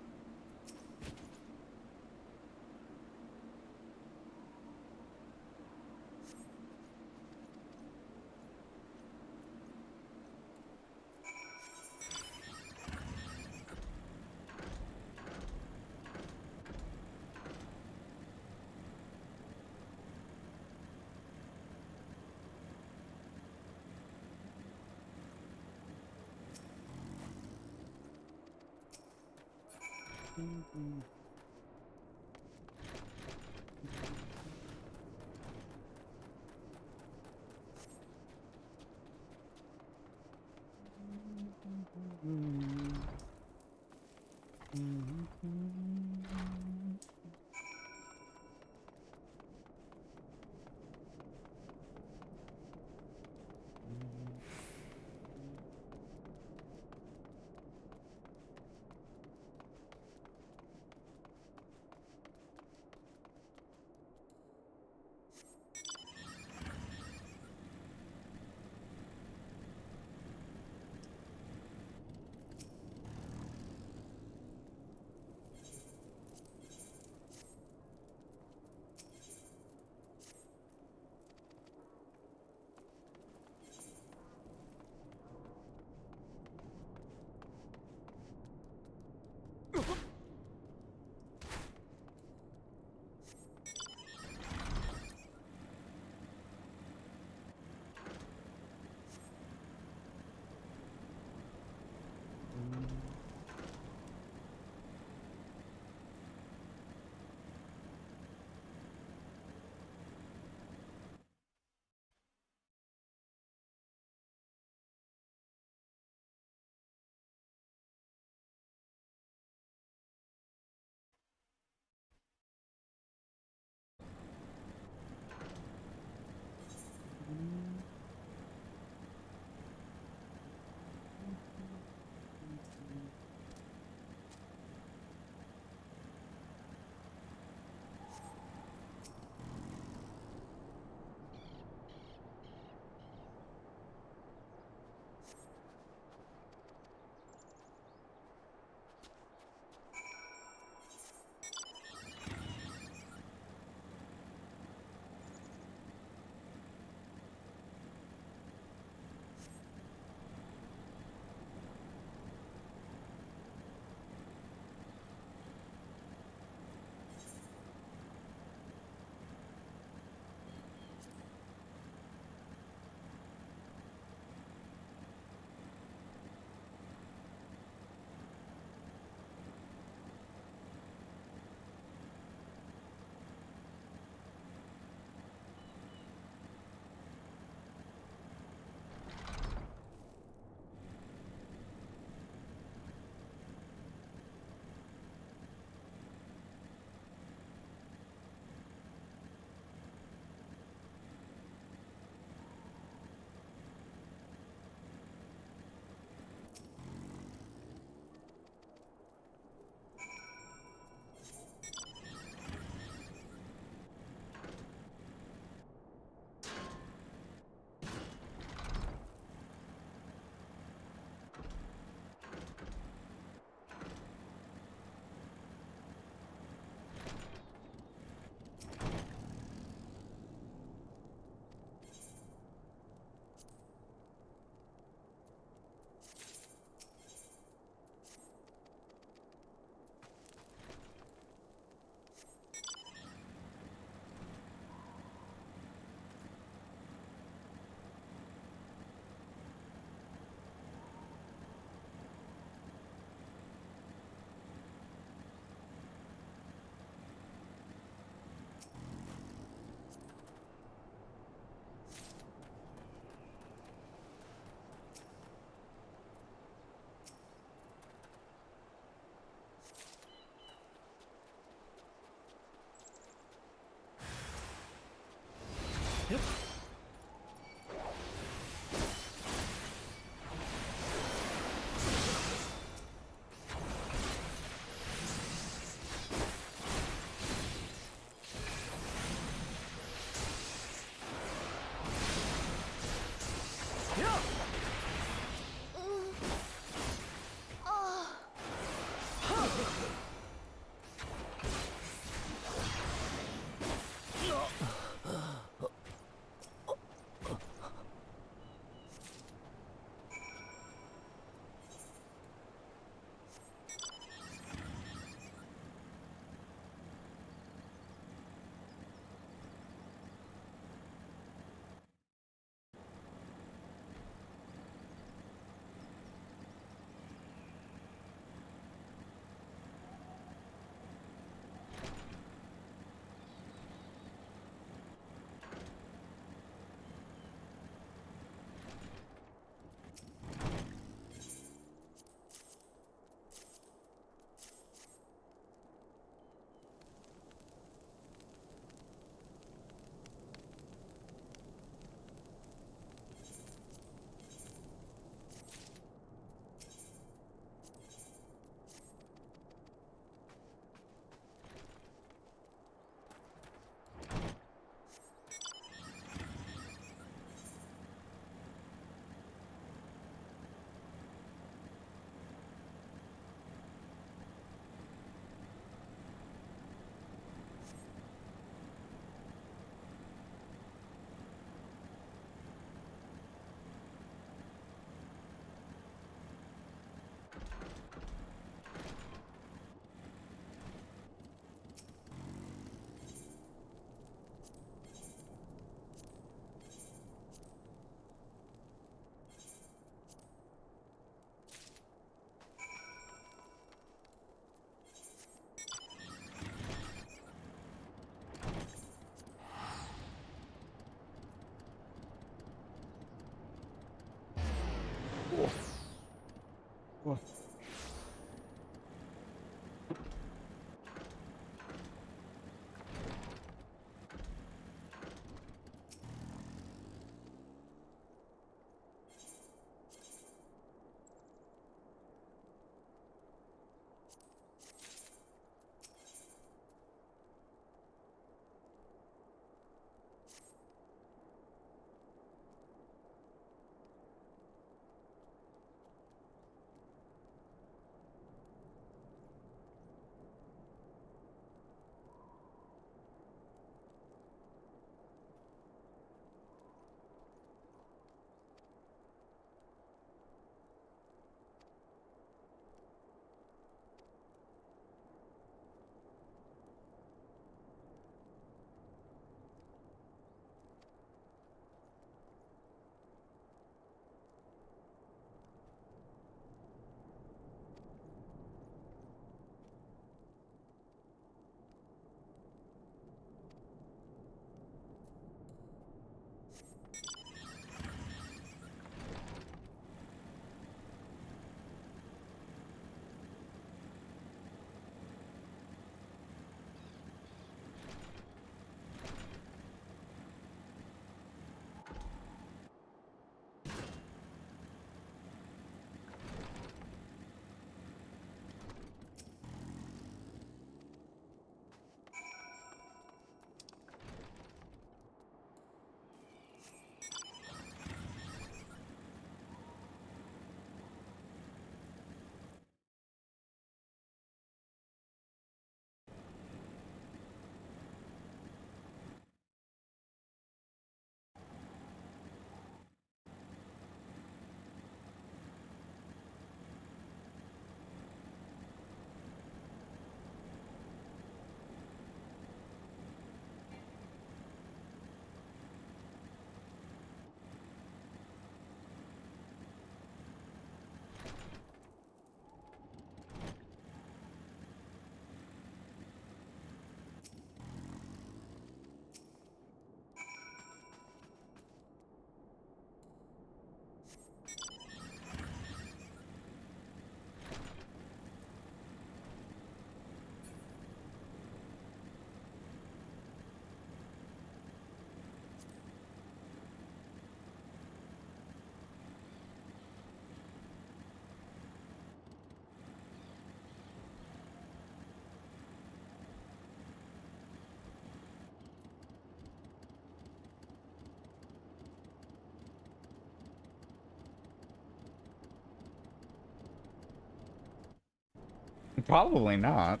Probably not.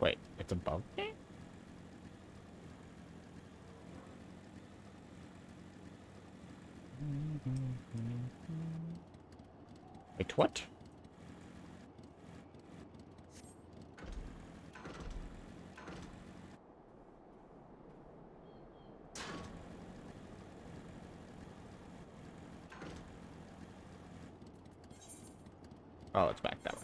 Wait, it's above me? Wait, what? Oh, it's back that way.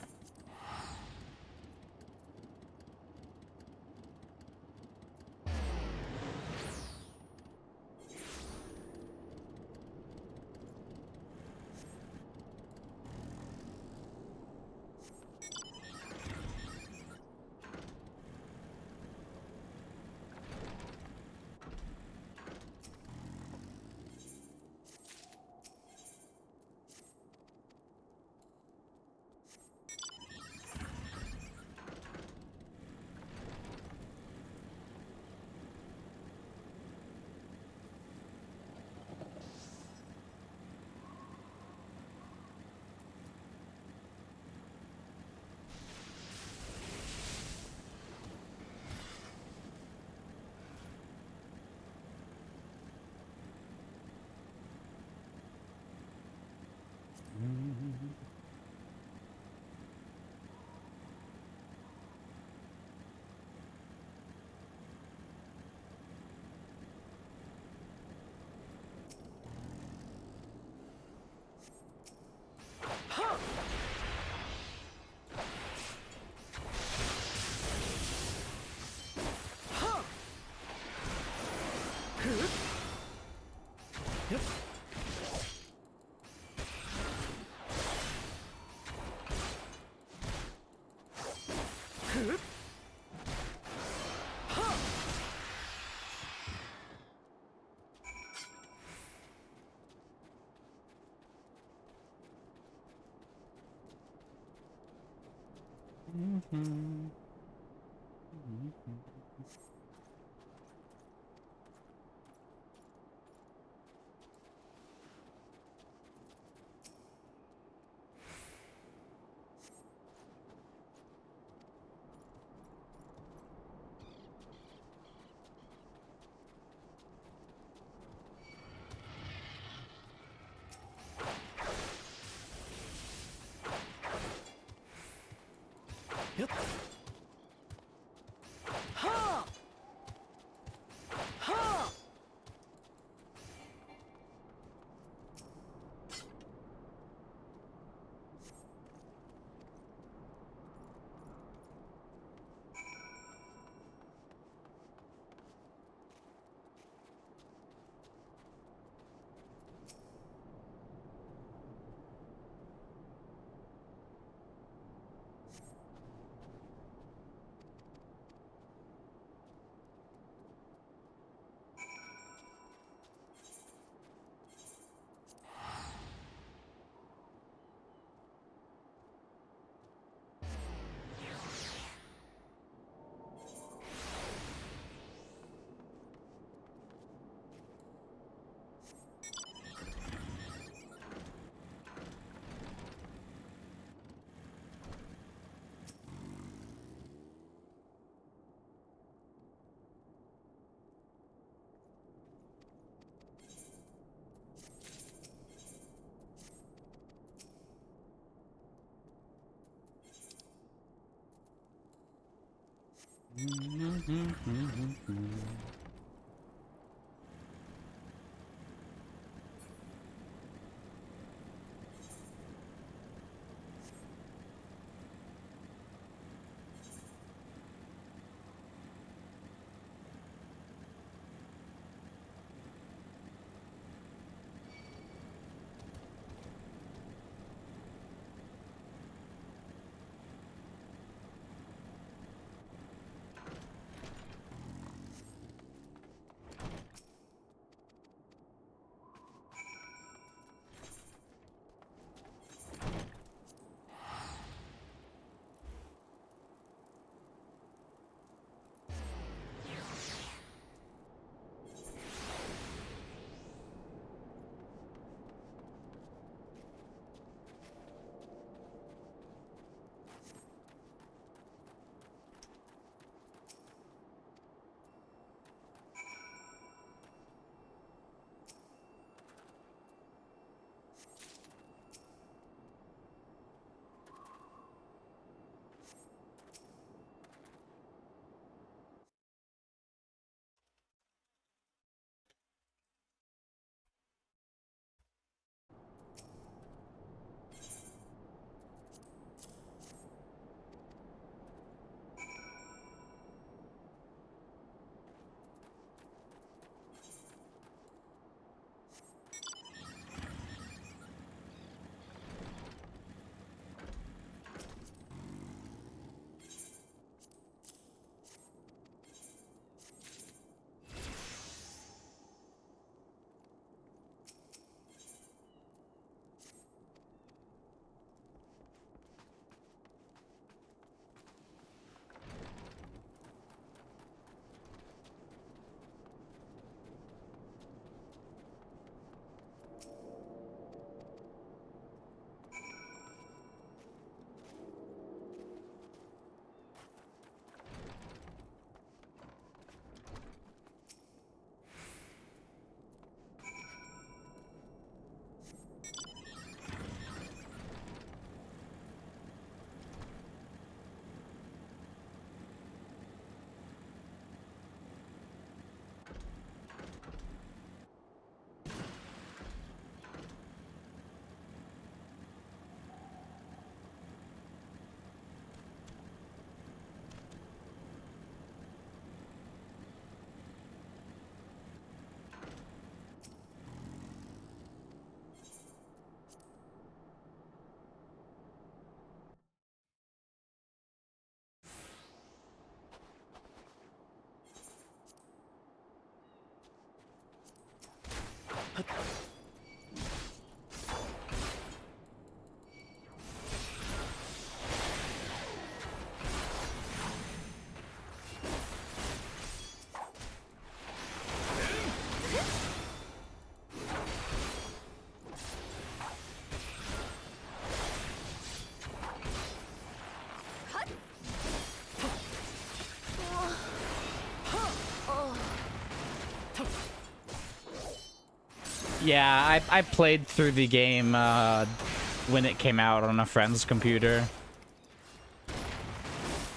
Yeah, I played through the game when it came out on a friend's computer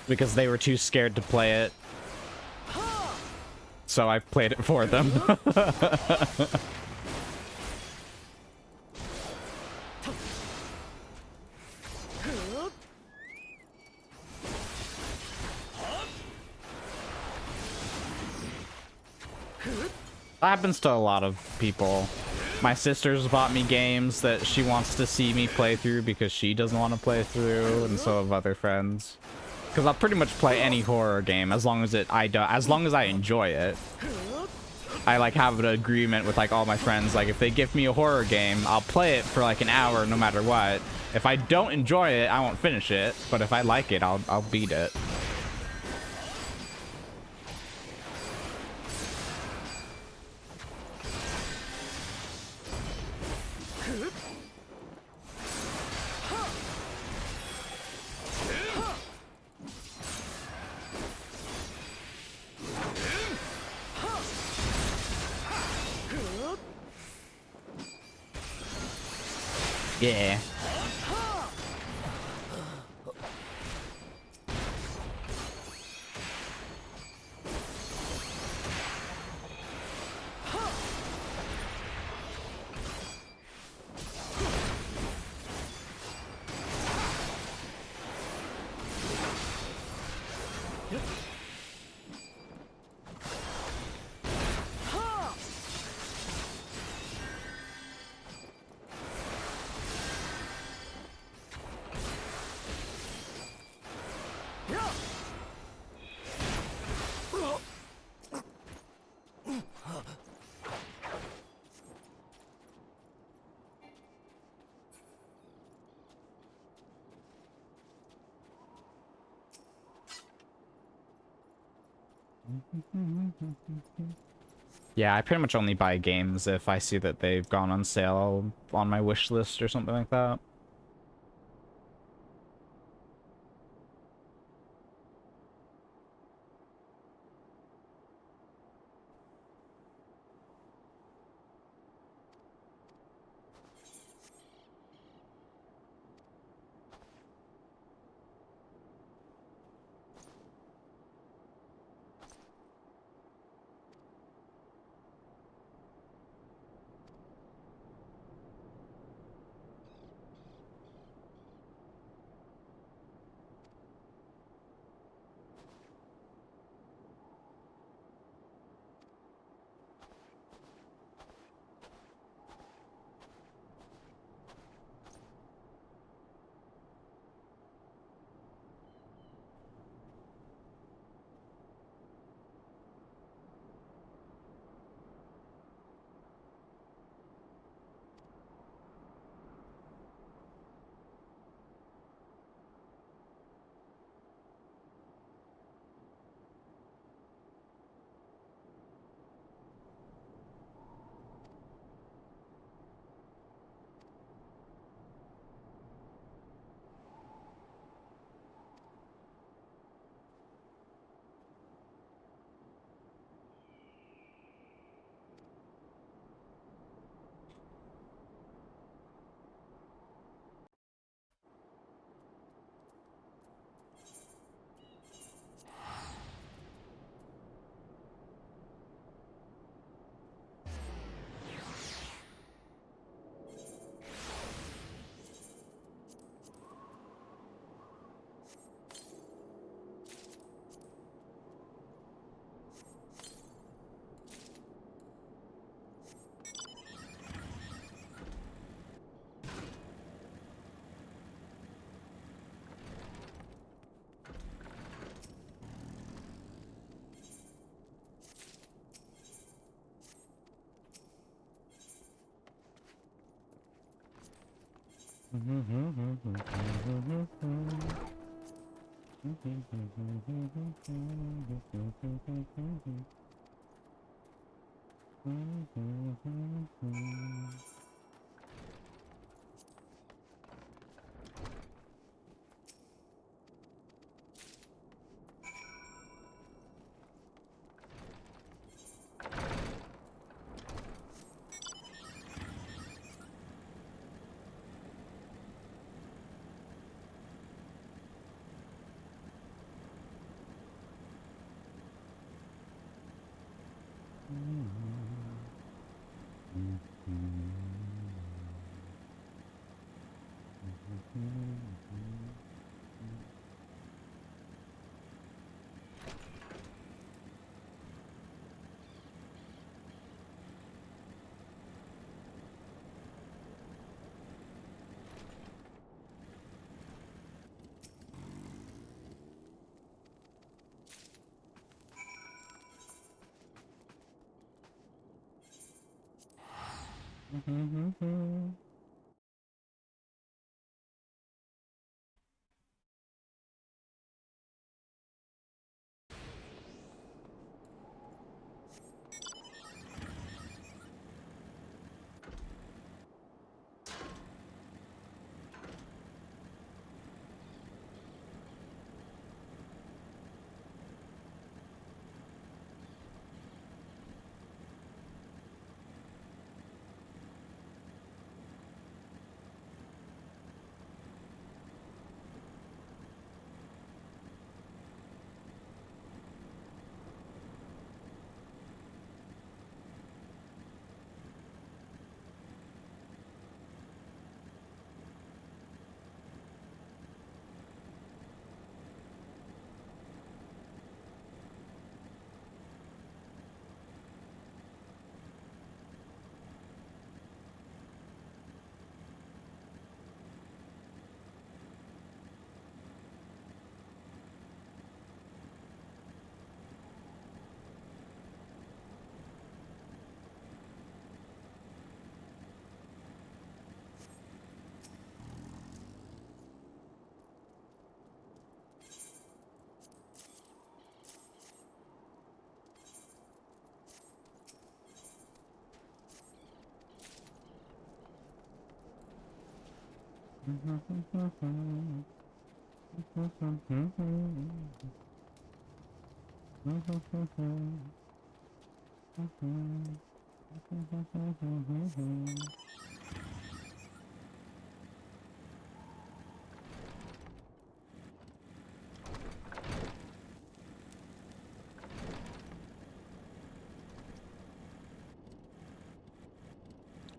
because they were too scared to play it. So I played it for them. That happens to a lot of people. My sister's bought me games that she wants to see me play through because she doesn't want to play through, and so have other friends. Because I'll pretty much play any horror game as long as as long as I enjoy it. I like have an agreement with like all my friends. Like if they give me a horror game, I'll play it for like an hour no matter what. If I don't enjoy it, I won't finish it. But if I like it, I'll beat it. Yeah. Yeah, I pretty much only buy games if I see that they've gone on sale on my wish list or something like that.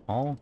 Oh.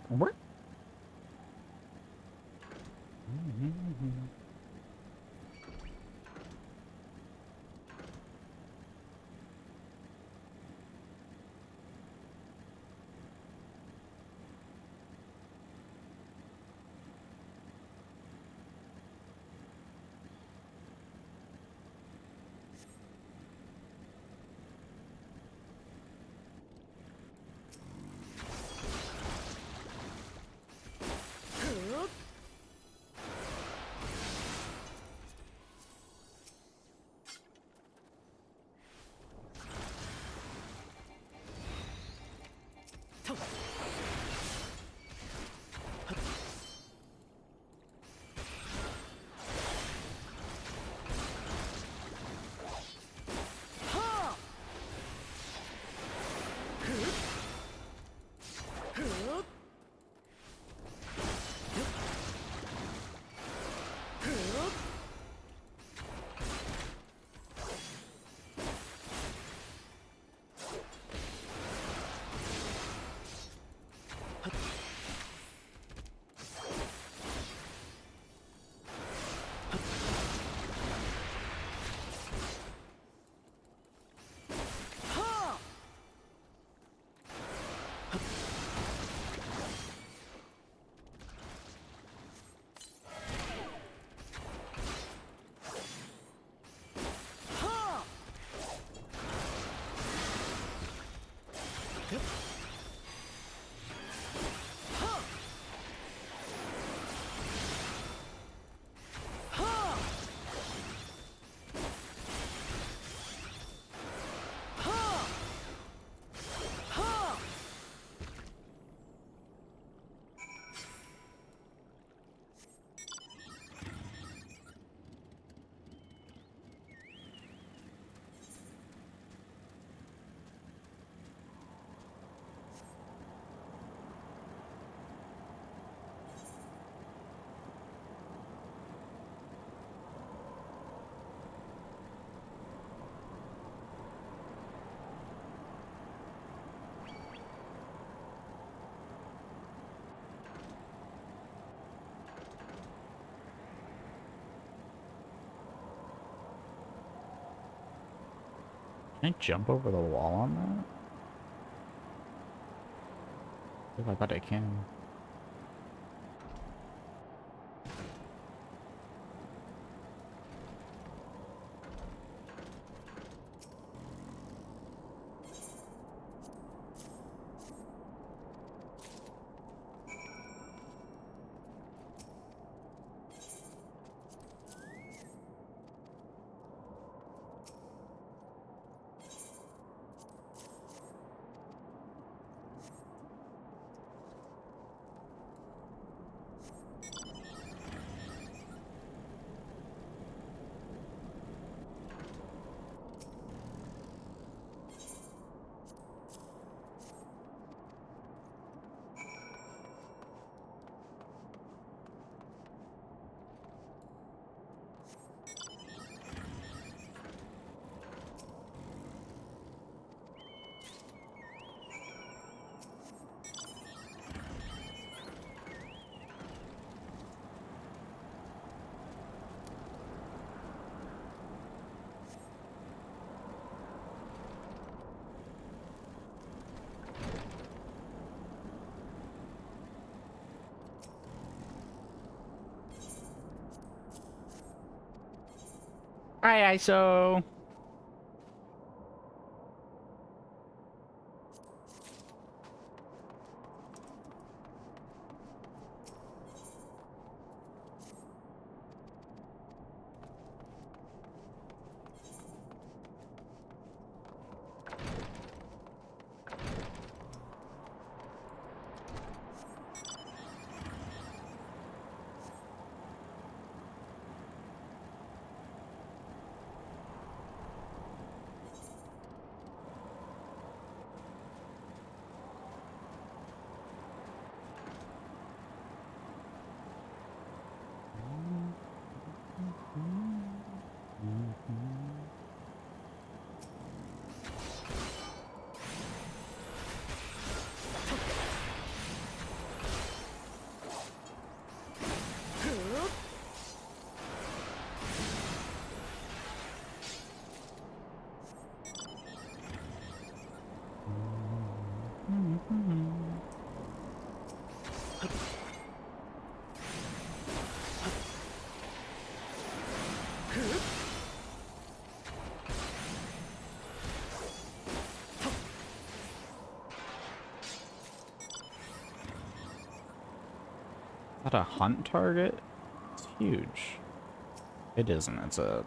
What? Can I jump over the wall on that? I bet I can. Hi, ISO. Is that a hunt target? It's huge. It isn't. It's a...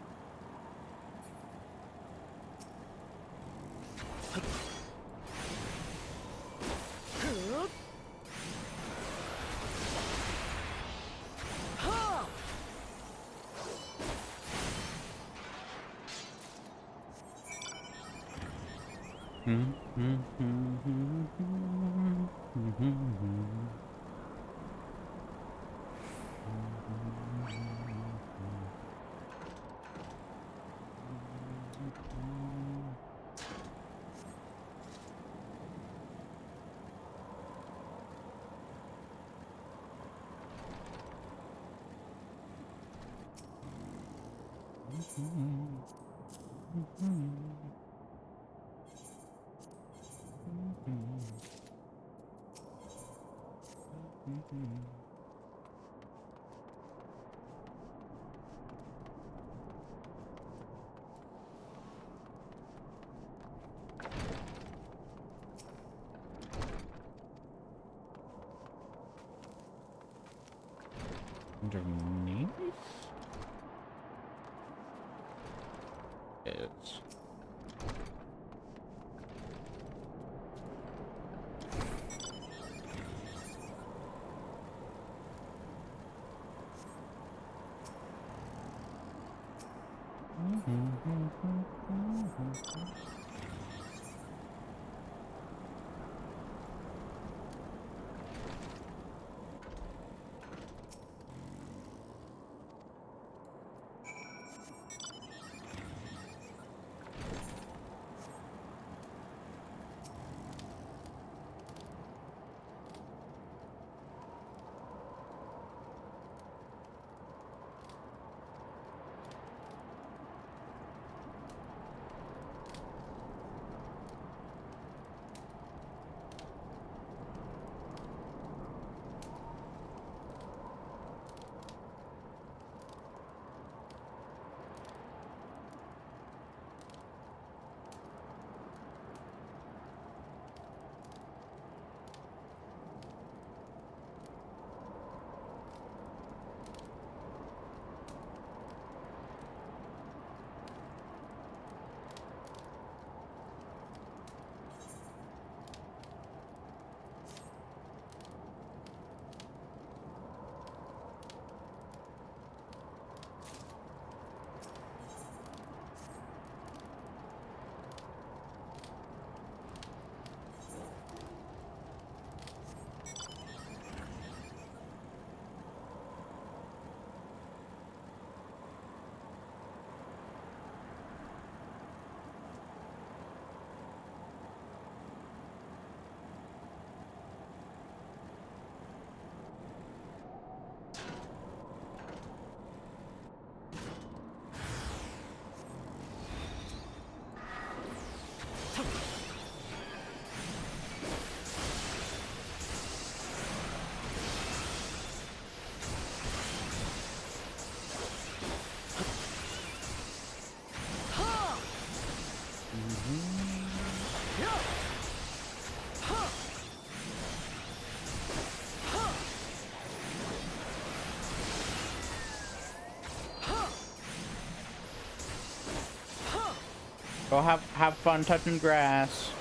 Underneath? Is... Go have fun touching grass.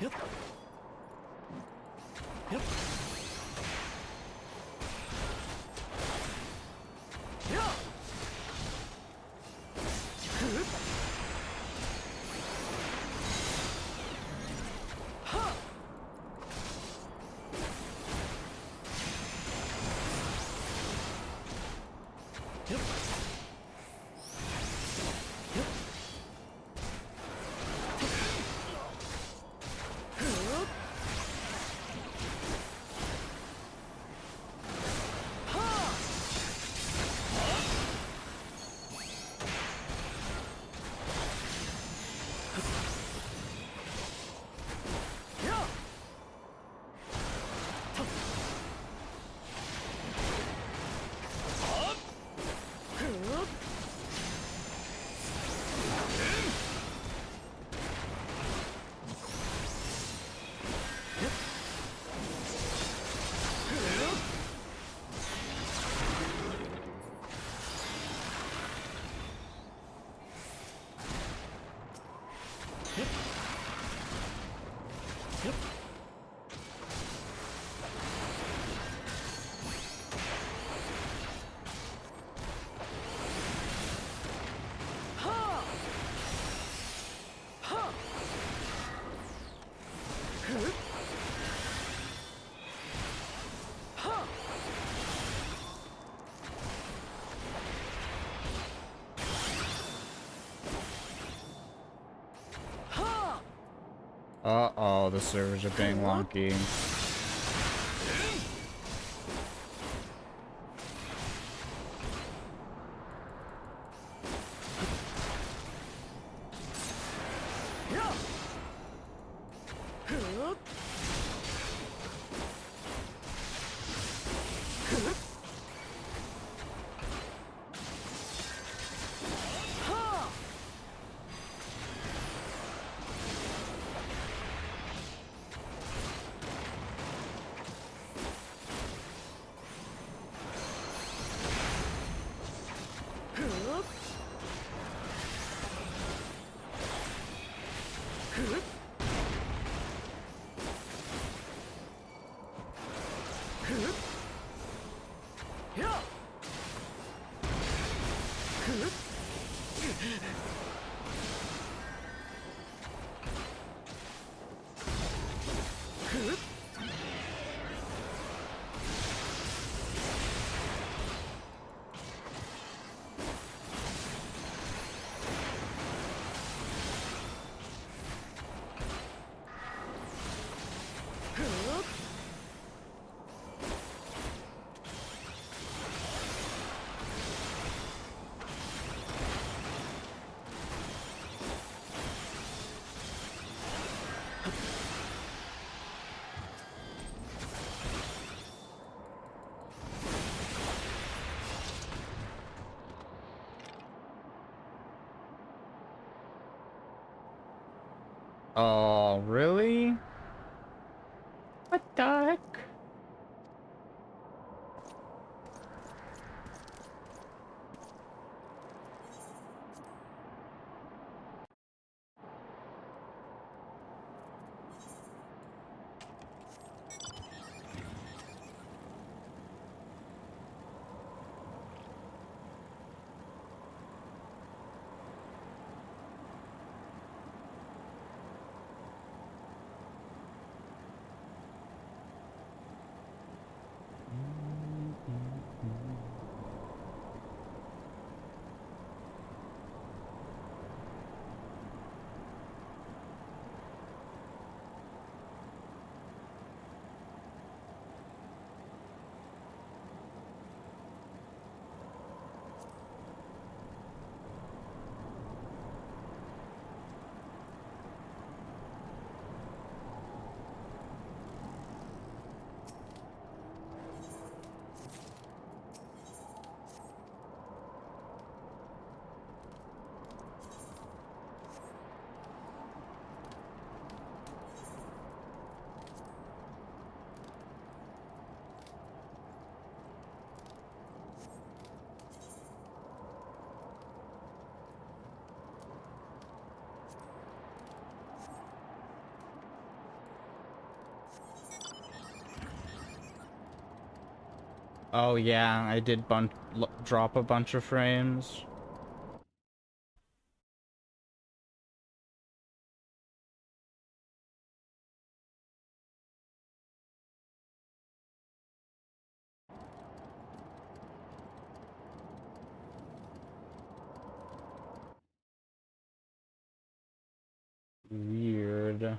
Yep. Yep. Yeah. Uh-oh, the servers are being wonky. Oh, really? What the heck? Oh yeah, I did drop a bunch of frames. Weird.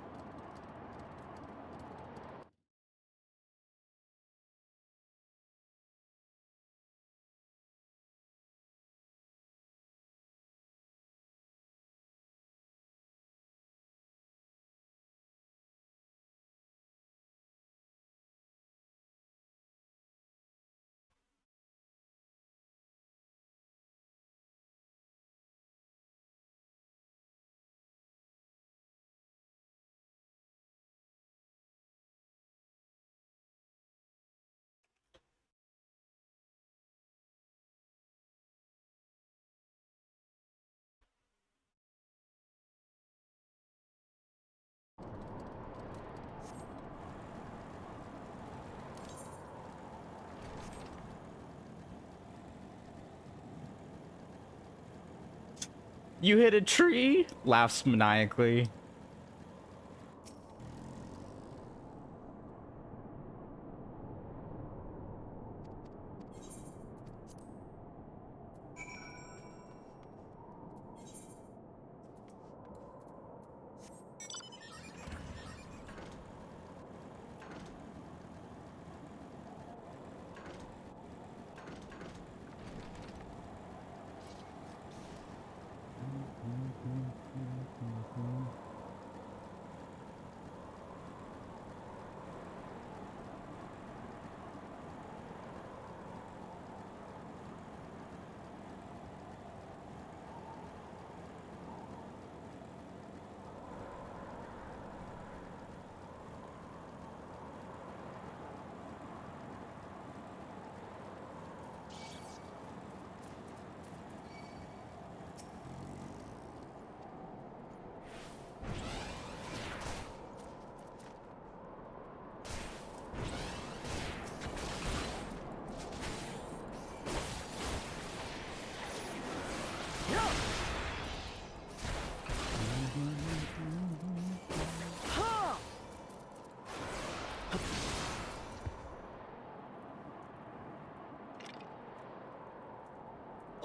You hit a tree? Laughs maniacally.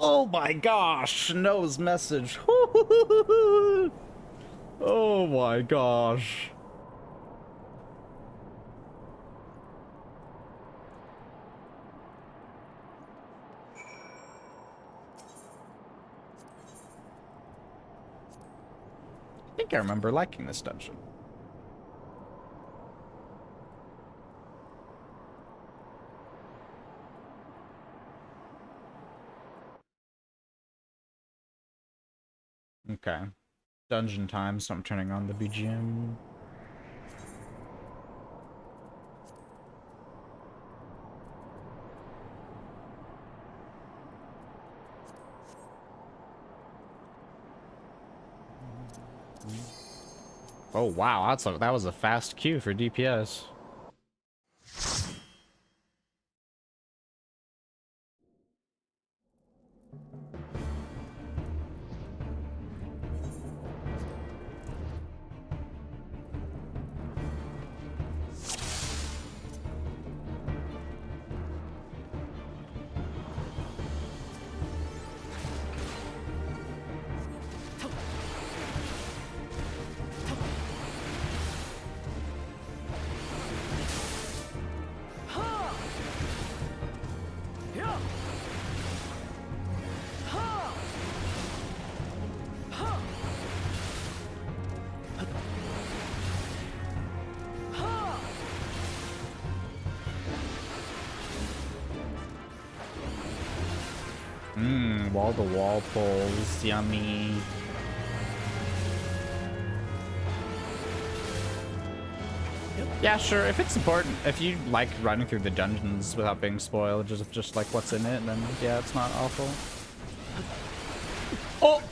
Oh my gosh, No's message. Oh my gosh. I think I remember liking this dungeon. Okay. Dungeon time, so I'm turning on the BGM. Oh wow, that was a fast queue for DPS. Wall-to-wall pulls, yummy. Yeah, sure. If it's important, if you like running through the dungeons without being spoiled, just like what's in it, then yeah, it's not awful. Oh!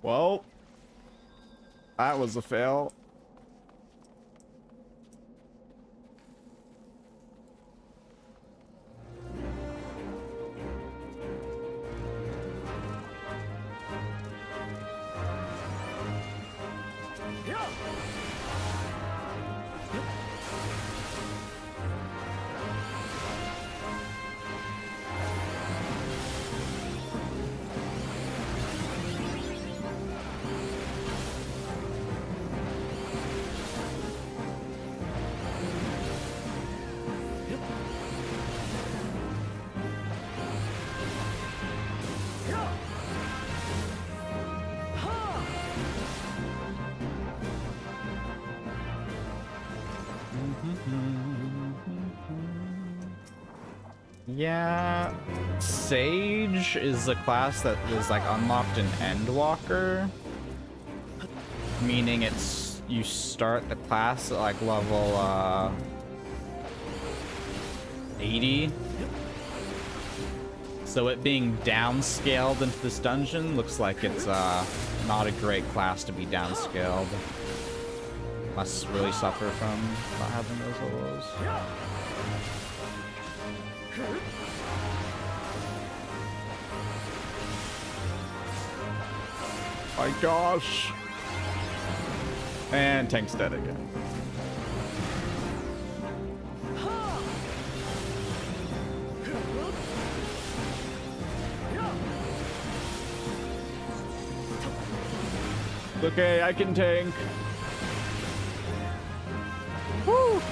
Well, that was a fail. Yeah, Sage is a class that is like unlocked in Endwalker, meaning it's you start the class at like level 80. So it being downscaled into this dungeon looks like it's not a great class to be downscaled. Must really suffer from not having those levels. My gosh. And Tank's dead again. Okay, I can tank. Woo!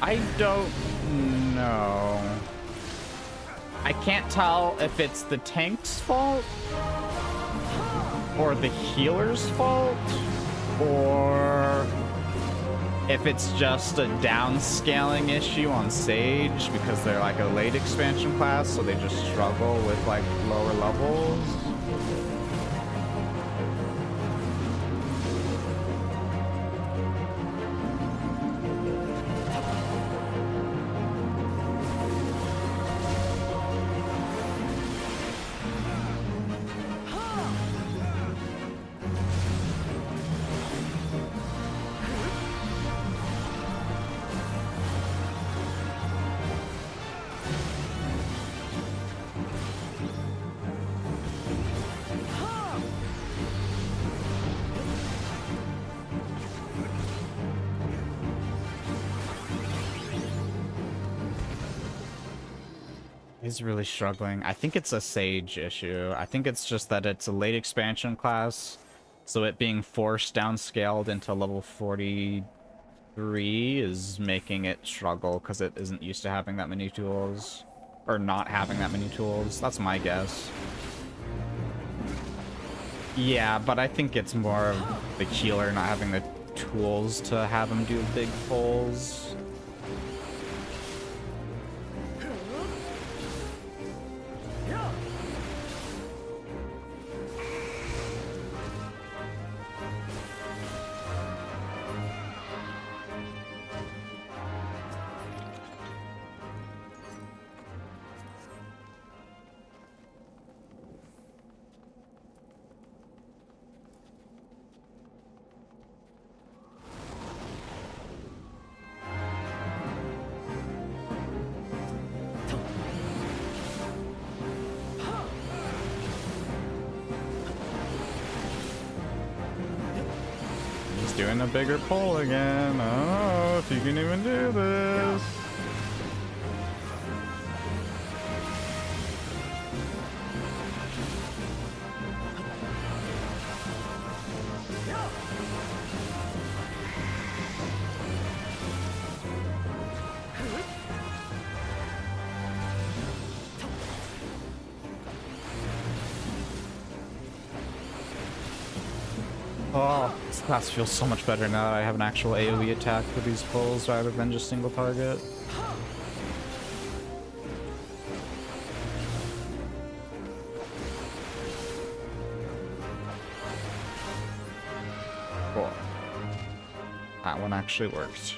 I don't know. I can't tell if it's the tank's fault or the healer's fault or if it's just a downscaling issue on Sage because they're like a late expansion class, so they just struggle with like lower levels. He's really struggling. I think it's a Sage issue. I think it's just that it's a late expansion class, so it being forced downscaled into level 43 is making it struggle because it isn't used to having that many tools. Or not having that many tools. That's my guess. Yeah, but I think it's more of the healer not having the tools to have him do big pulls. He's doing a bigger pull again. Oh, if you can even do this. Oh, this class feels so much better now that I have an actual AoE attack for these pulls rather than just single target. Cool. That one actually worked.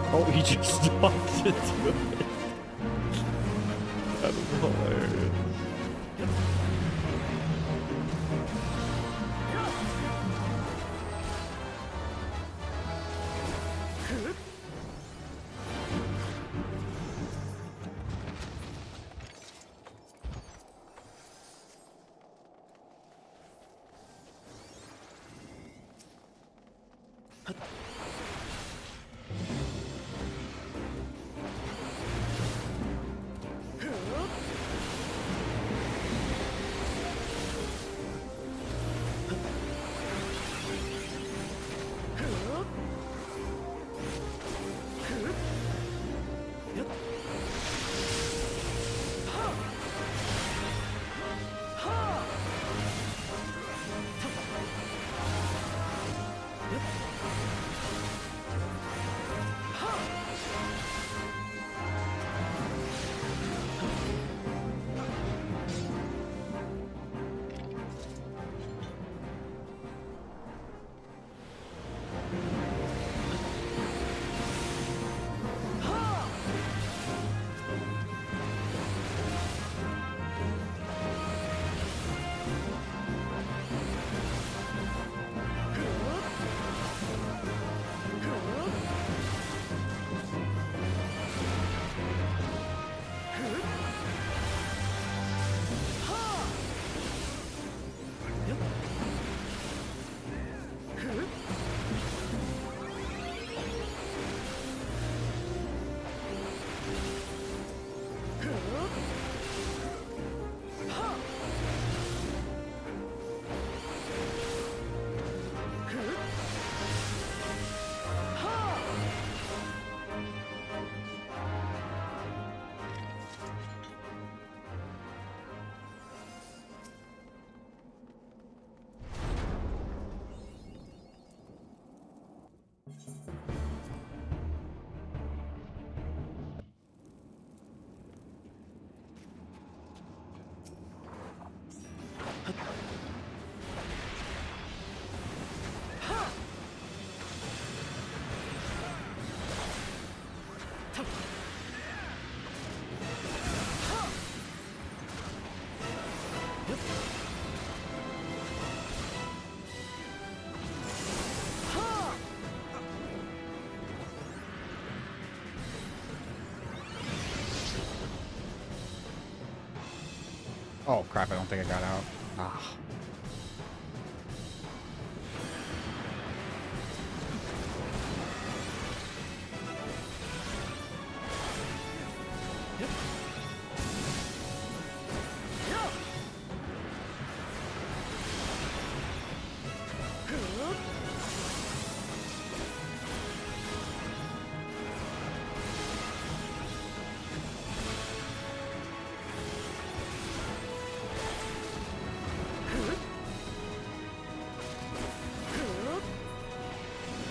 Oh, he just walked into it. That is hilarious. Oh crap, I don't think I got out. Ah.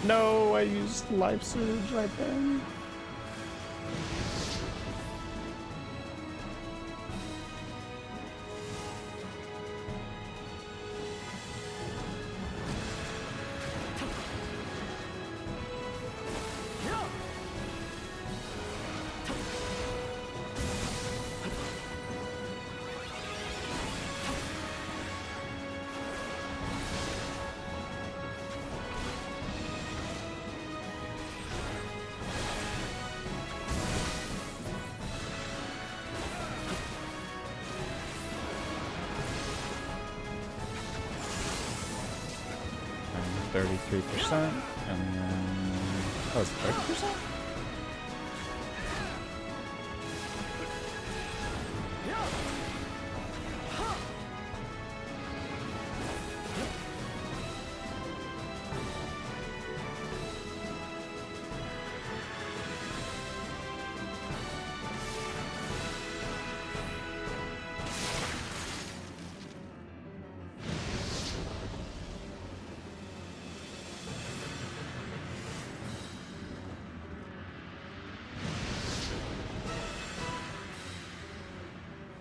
No, I used life surge right then. And 33%, and then oh, it's 30%.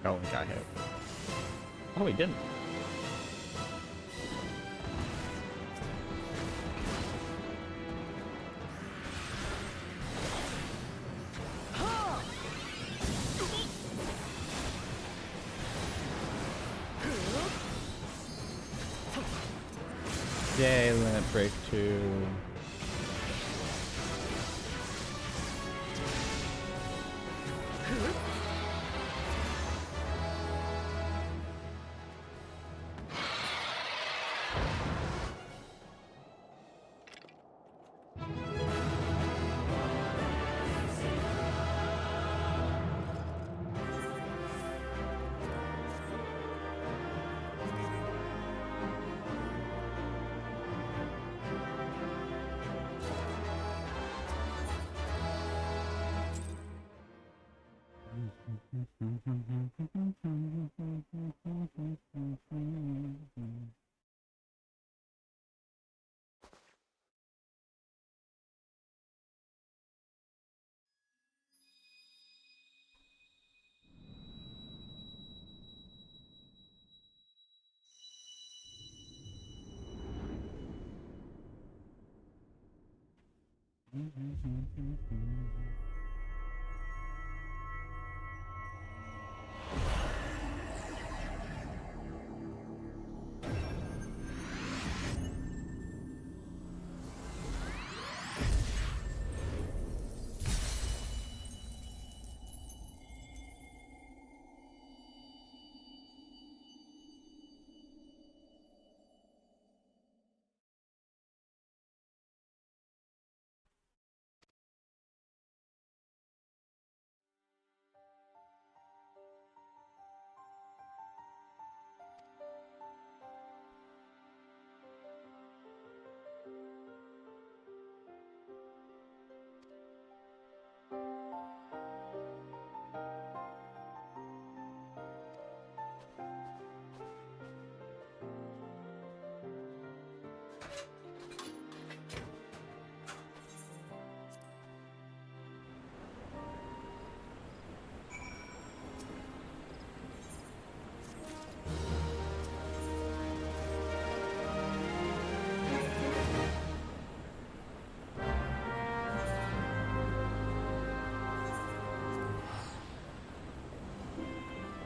Oh, we got hit. Oh, we didn't. Yay, limit break 2.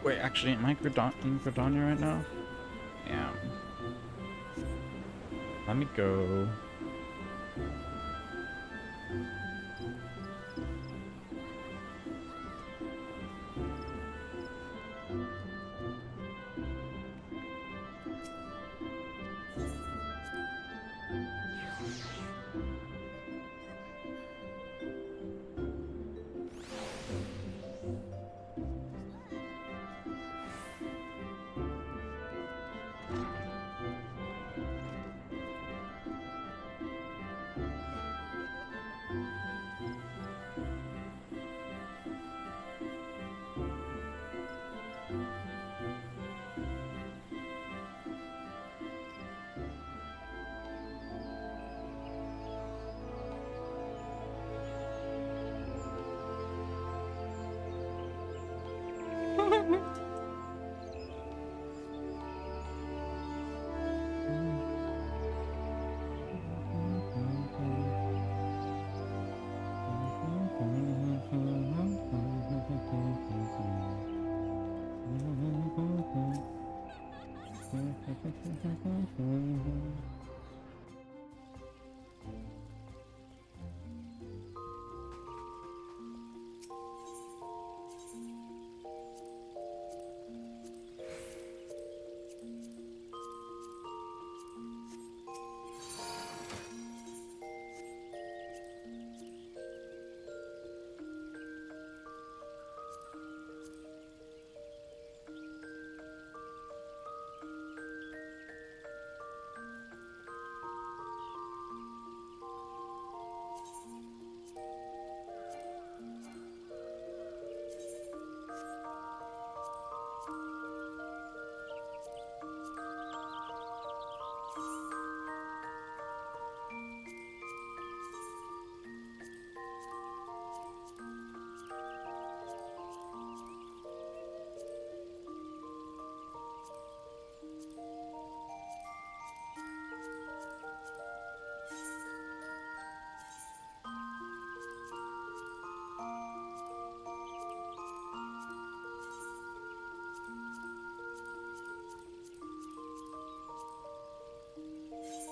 Wait, actually, am I in Gridania right now? Yeah. Let me go.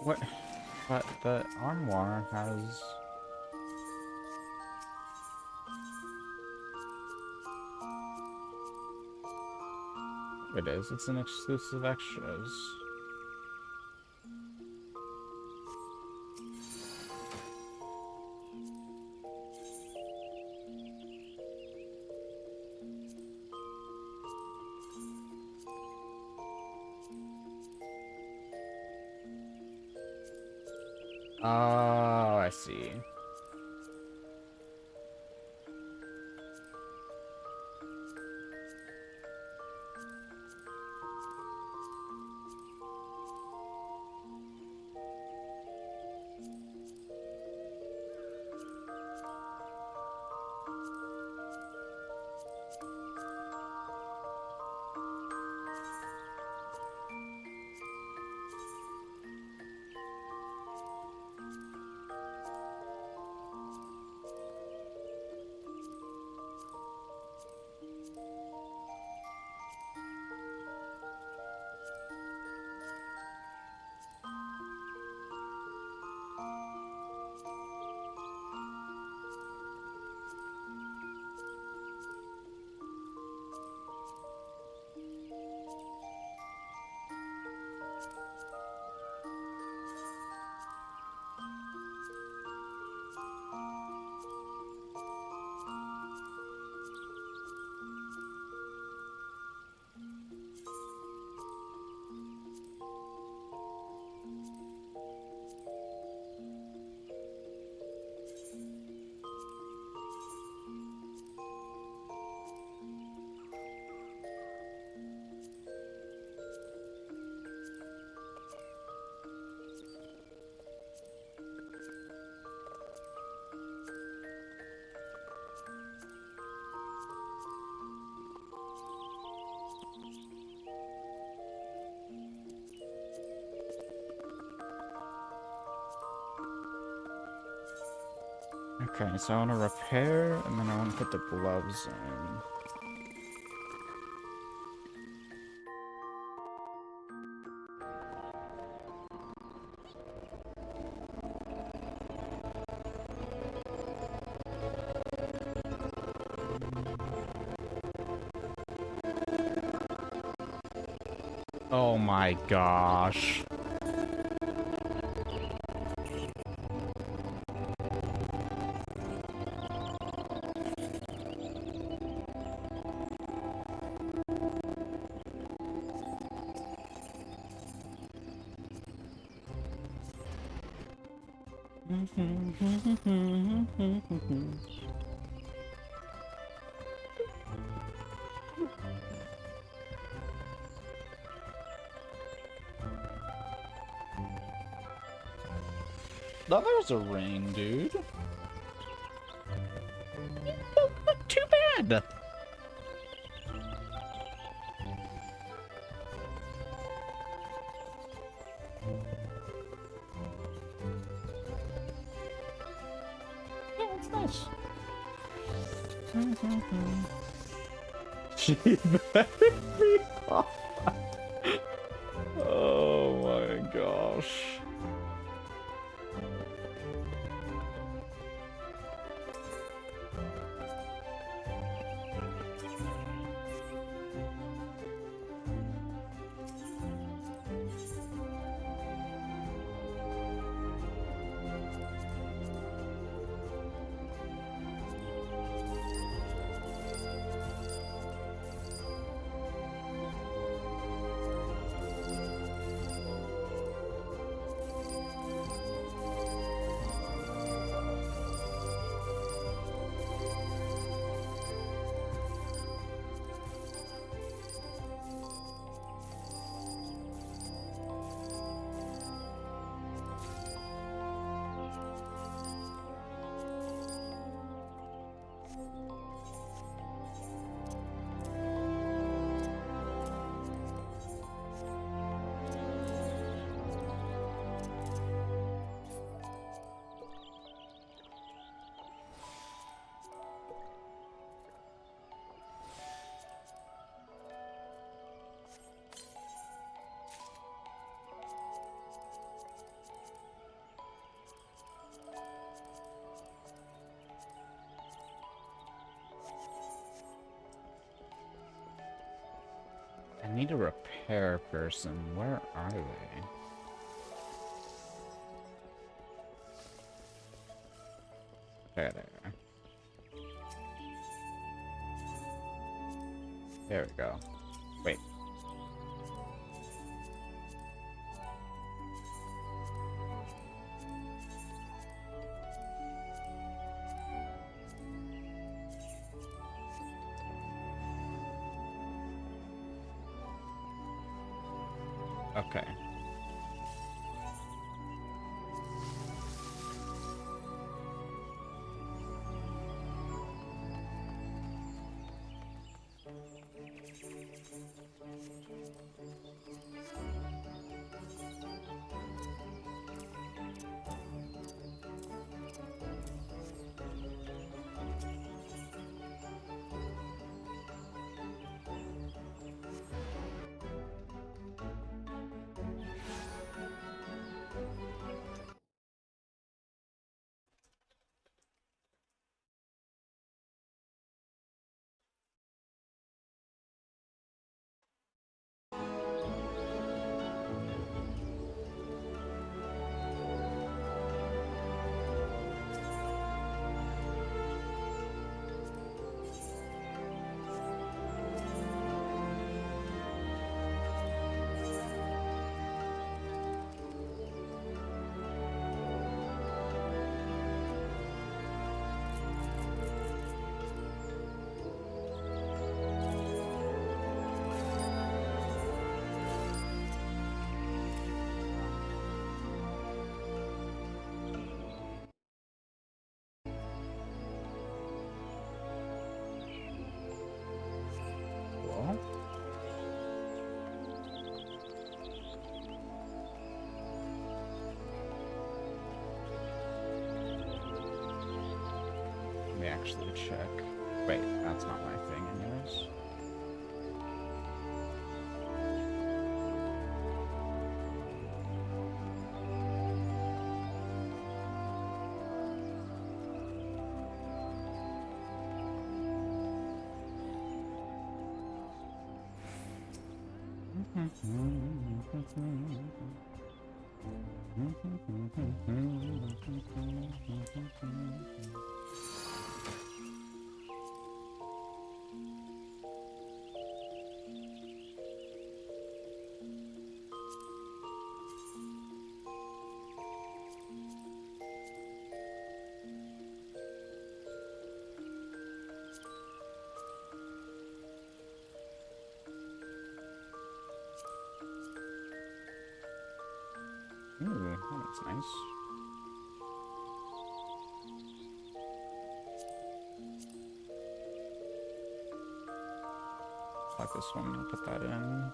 What? But the armoire has... It is. It's an exclusive extras. Oh, I see. Okay, so I want to repair, and then I want to put the gloves in. Oh my gosh. Thought there was a ring, dude. Not too bad. Yeah, that's nice. She better be hot. Oh my gosh. I need a repair person. Where are they? There they are. There we go. Wait. Okay. Cool. Let me actually check. Wait, that's not my thing anyways. Ooh, that's nice. Like this one, I'll put that in.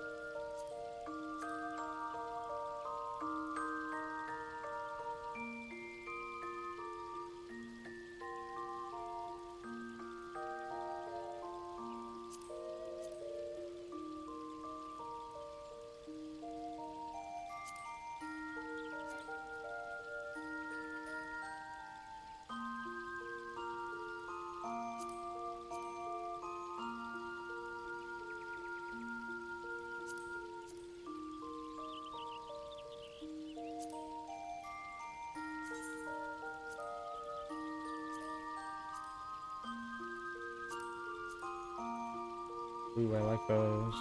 Ooh, I like those.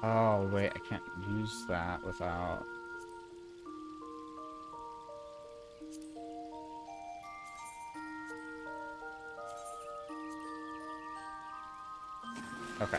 Oh, wait, I can't use that without... Okay.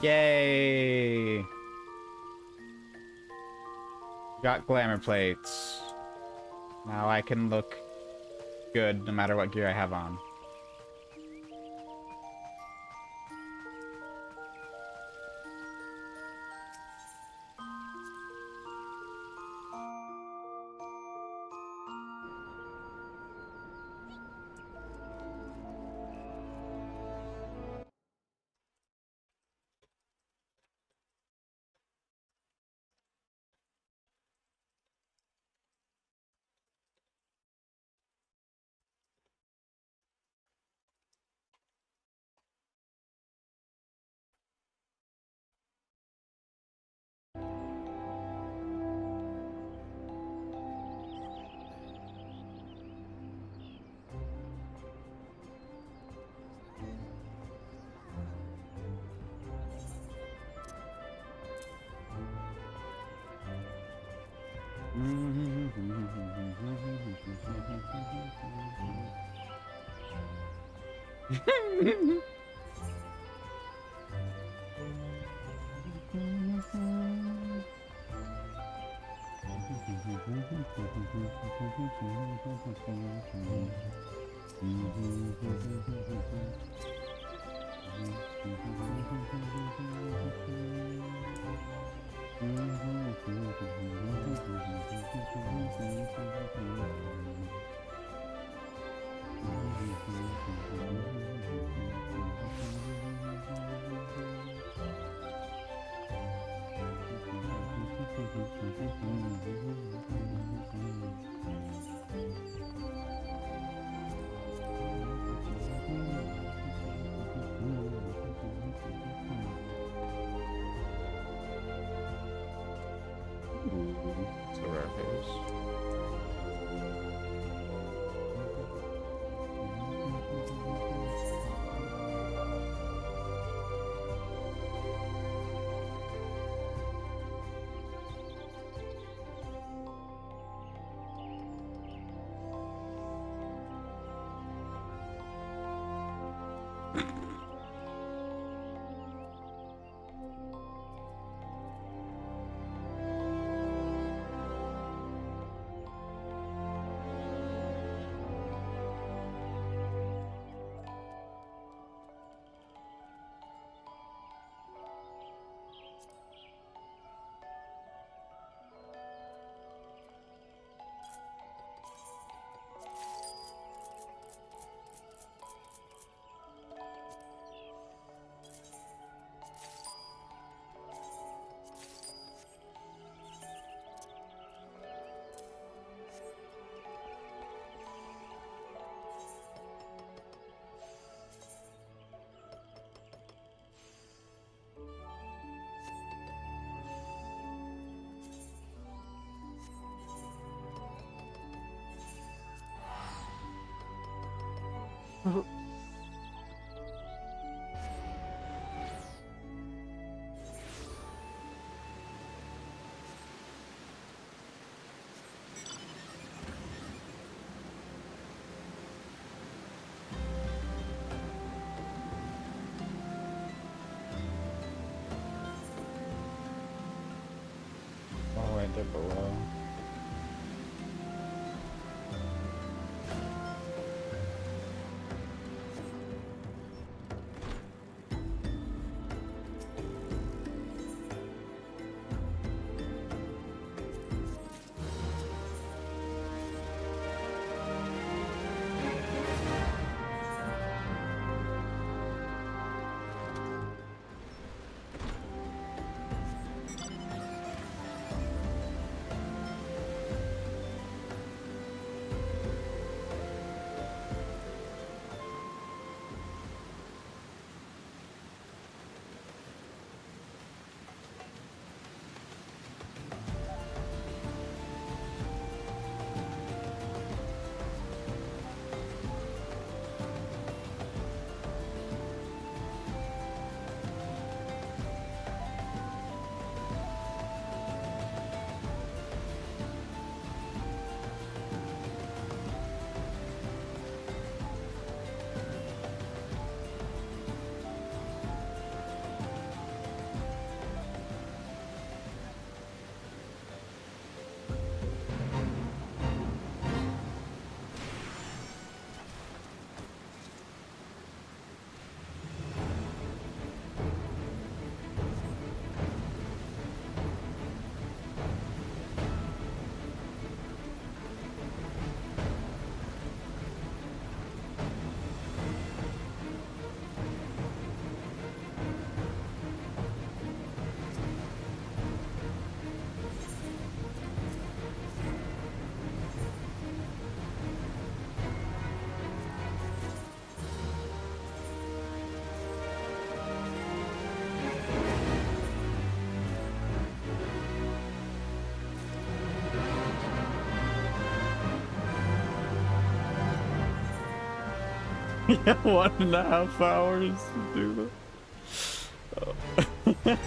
Yay! Got glamour plates. Now I can look good no matter what gear I have on. It's a rare face. Oh, right there below. Yeah, 1.5 hours to do that.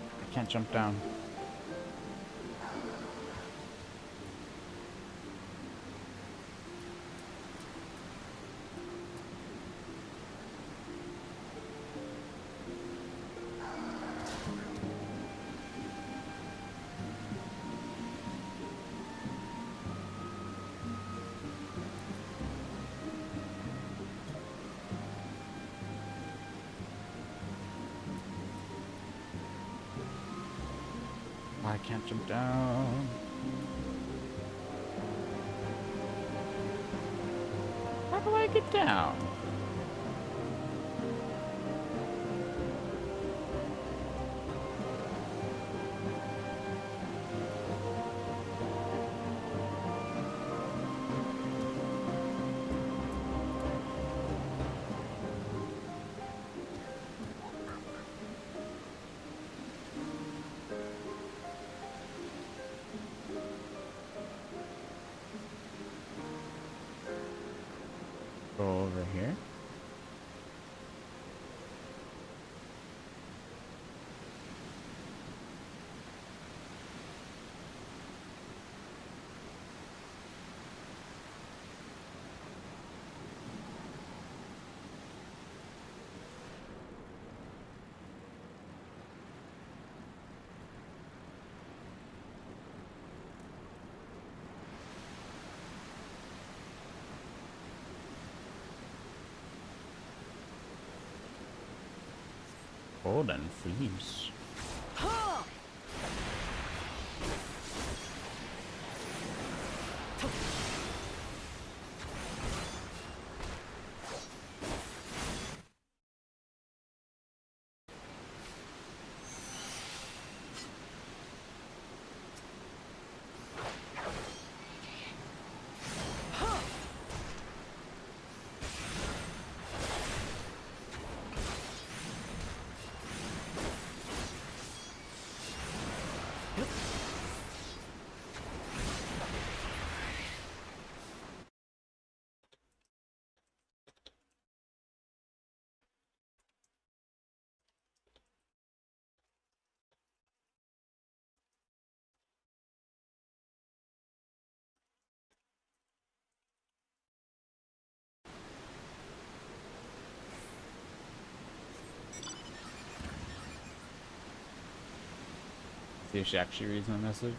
I can't jump down. I can't jump down. How do I get down? Go over here. Hold and freeze. See if she actually reads my message.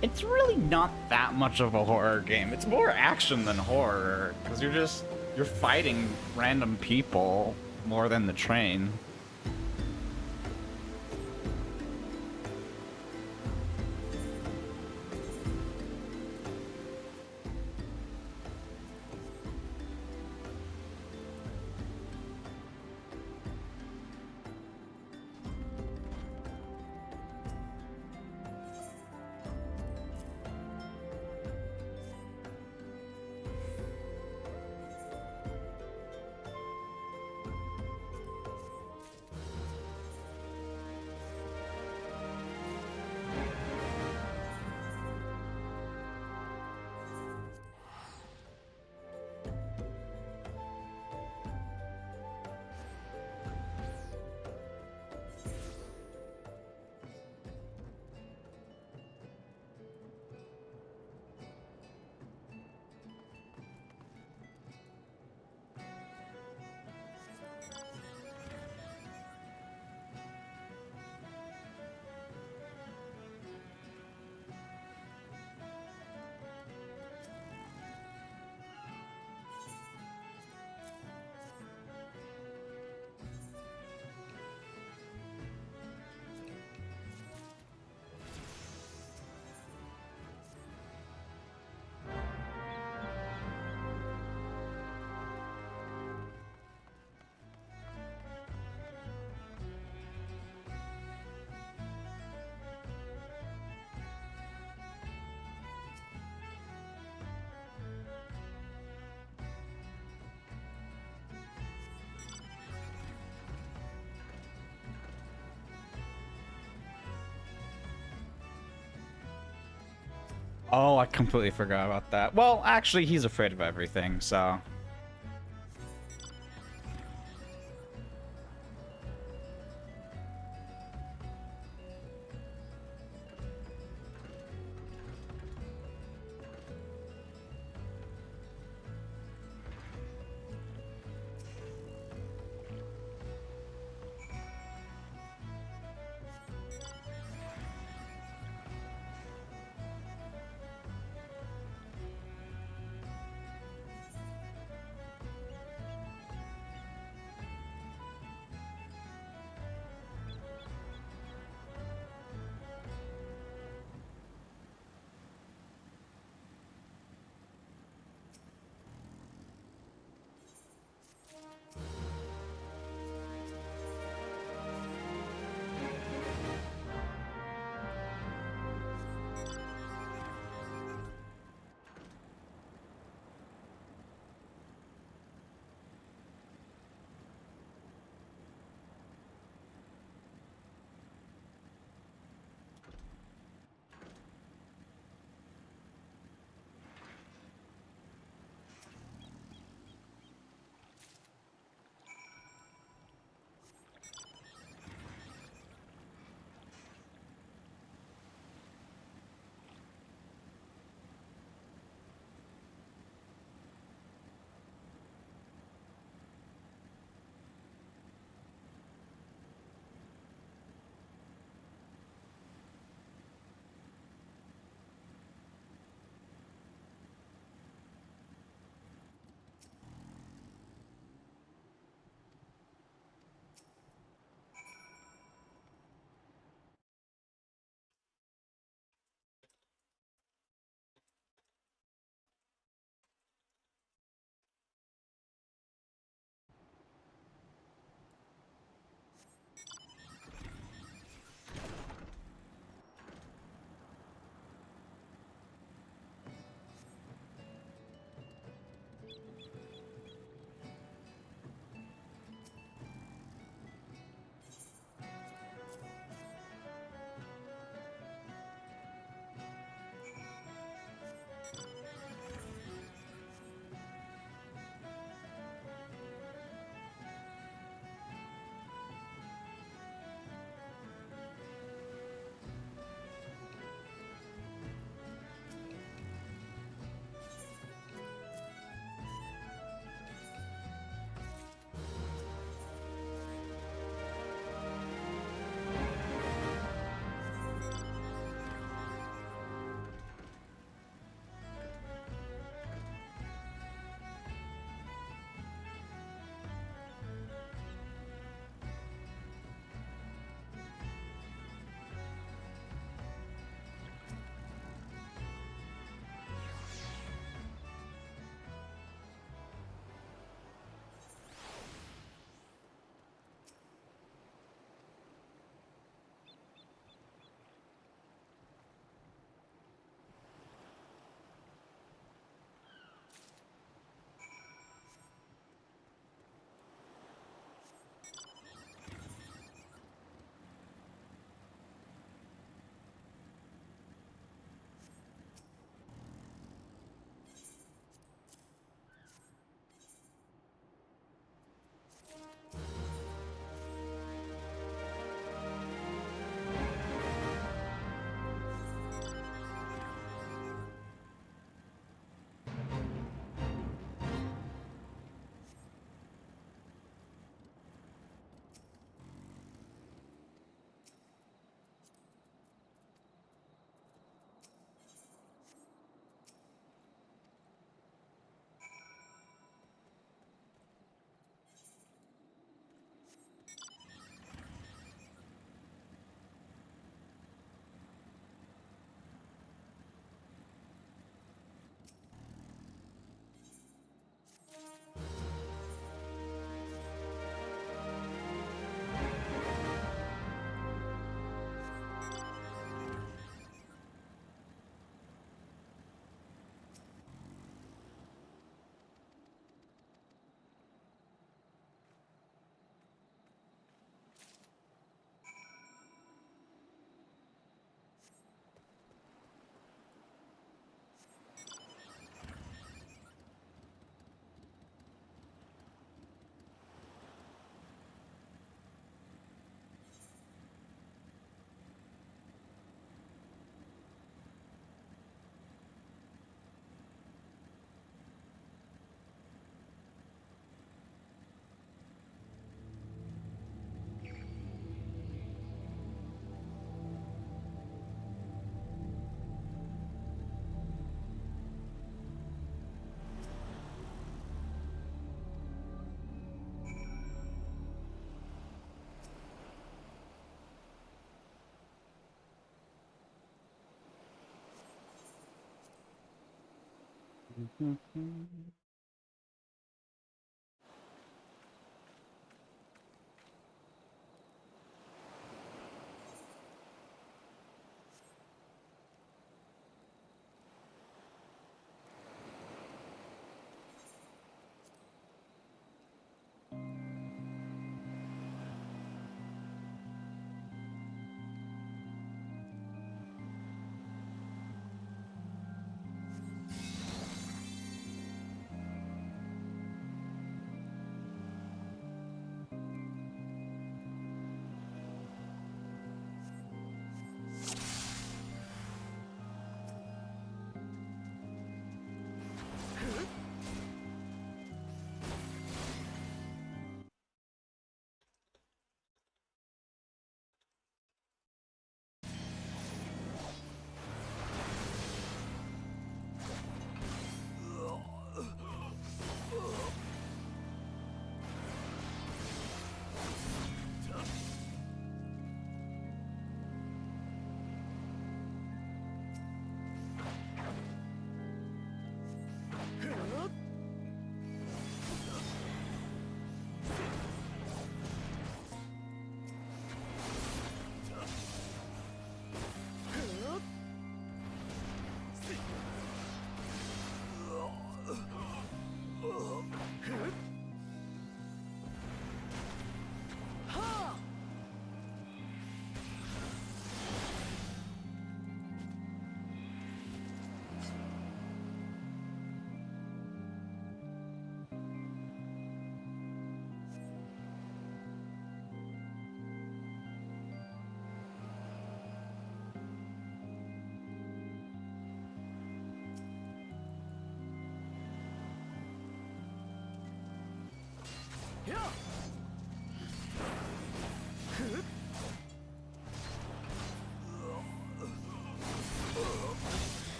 It's really not that much of a horror game. It's more action than horror, because you're fighting random people more than the train. Oh, I completely forgot about that. Well, actually, he's afraid of everything, so...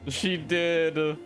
She did.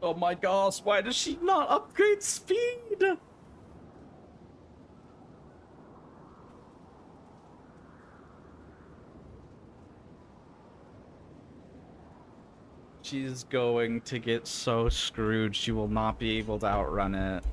Oh my gosh, why does she not upgrade speed? She's going to get so screwed. She will not be able to outrun it.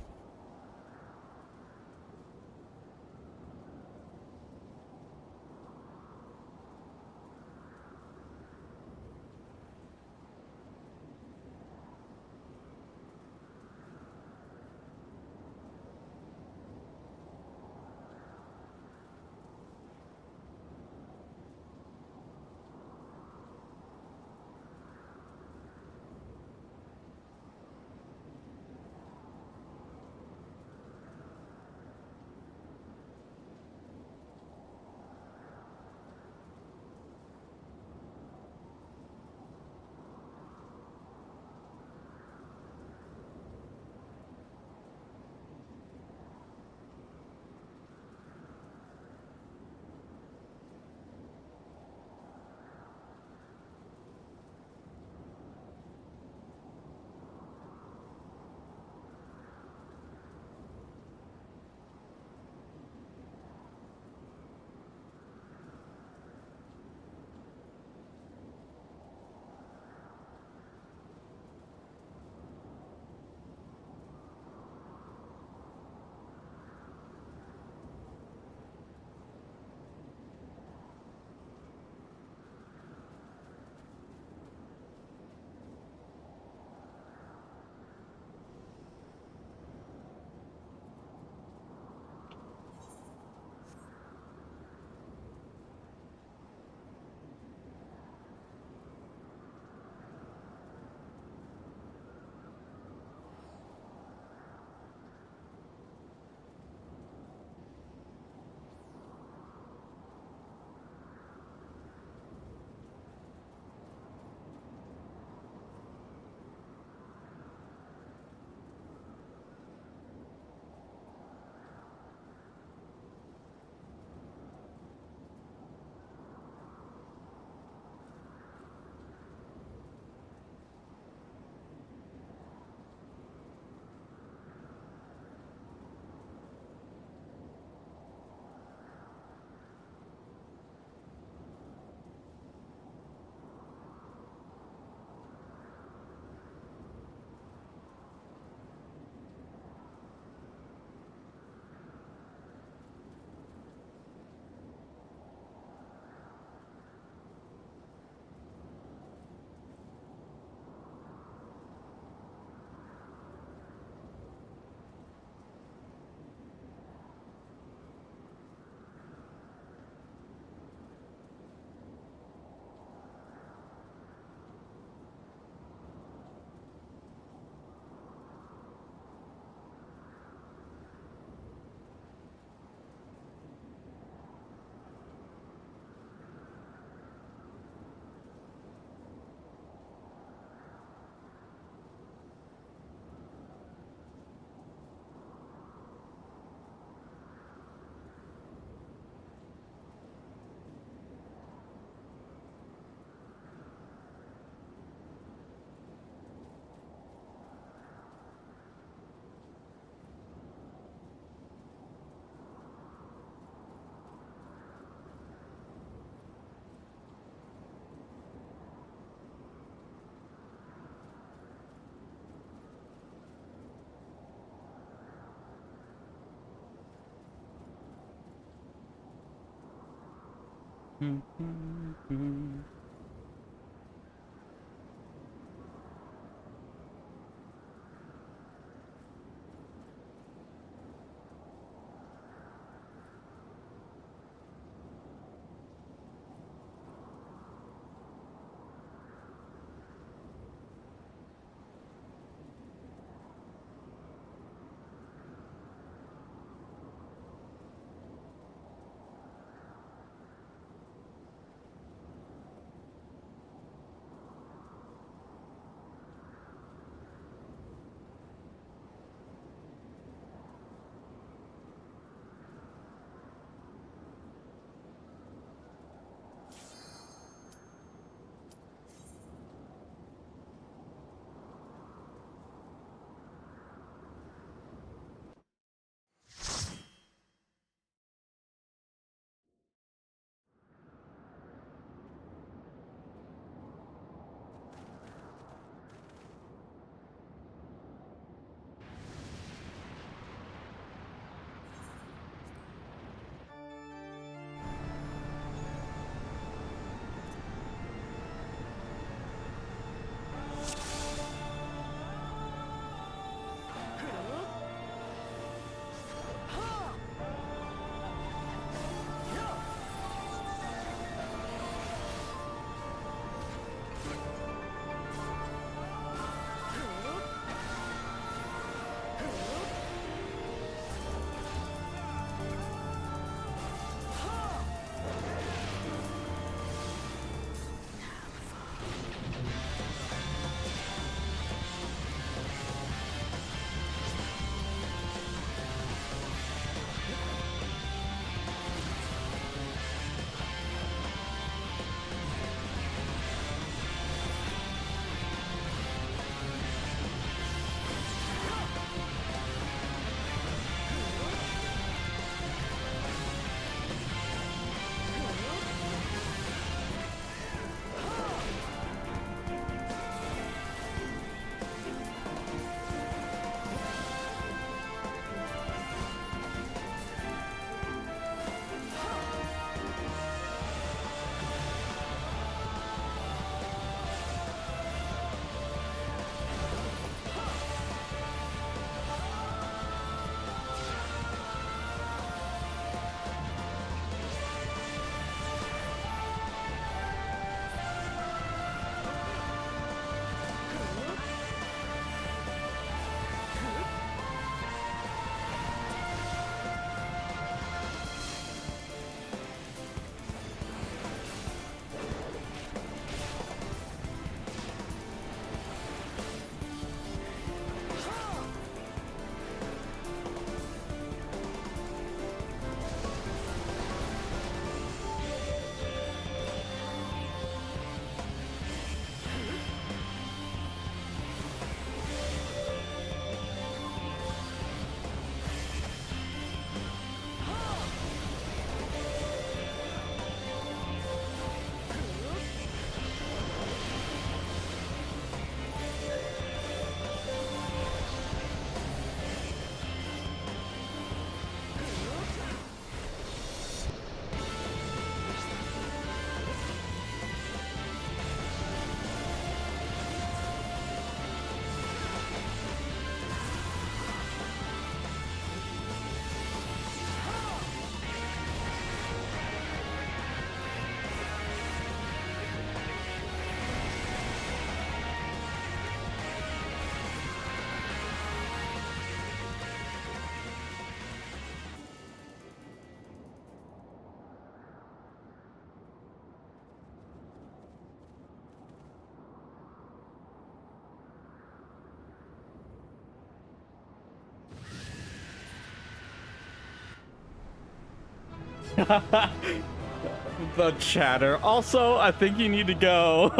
The chatter. Also, I think you need to go.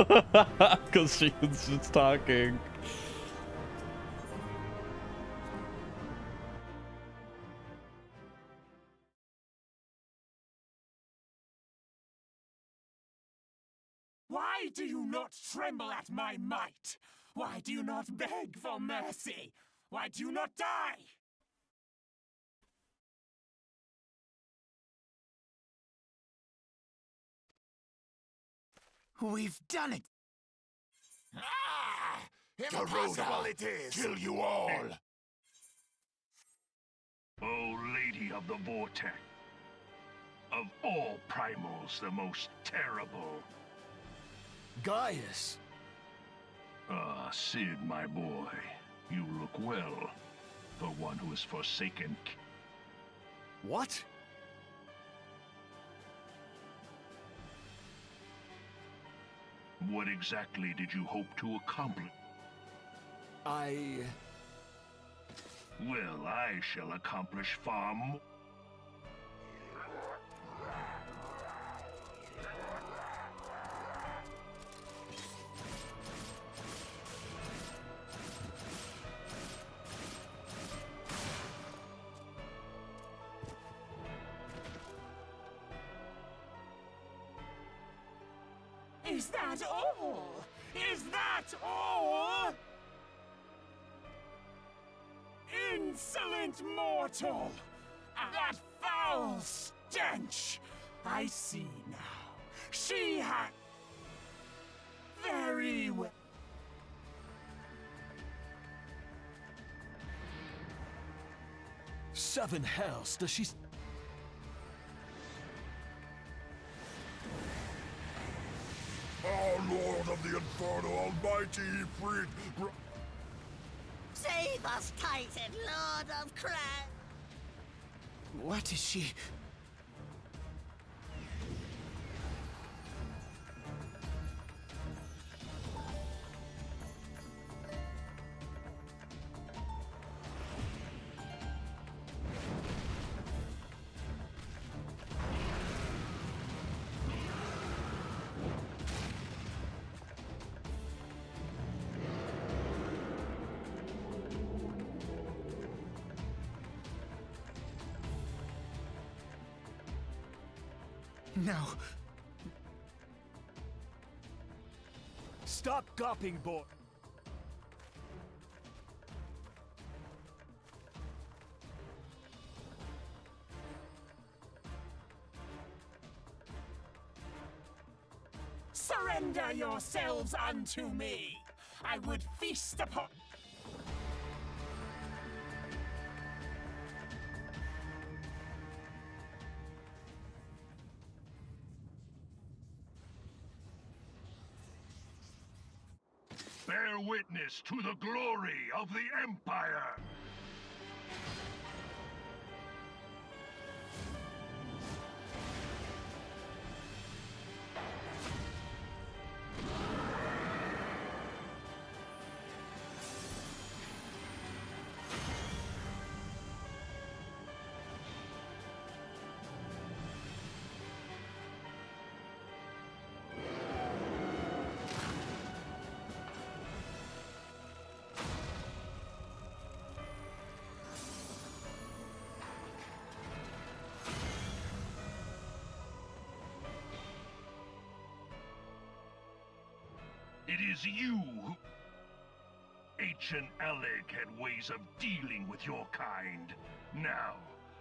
Because she was just talking. Why do you not tremble at my might? Why do you not beg for mercy? Why do you not die? We've done it! Ah! Impossible it is! Kill you all! O Lady of the Vortex, of all primals the most terrible. Gaius! Ah, Sid, my boy, you look well for one who has forsaken. What? What exactly did you hope to accomplish? Well, I shall accomplish far more. Is that all? Is that all? Insolent mortal! That foul stench! I see now. She had... Very well. Seven hells, does she... Our Lord of the Inferno Almighty, he freed... Save us, Titan, Lord of Crag! What is she? No. Stop gawping, boy! Surrender yourselves unto me! I would feast upon... Bear witness to the glory of the Empire! It is you who... Ancient Alec had ways of dealing with your kind. Now,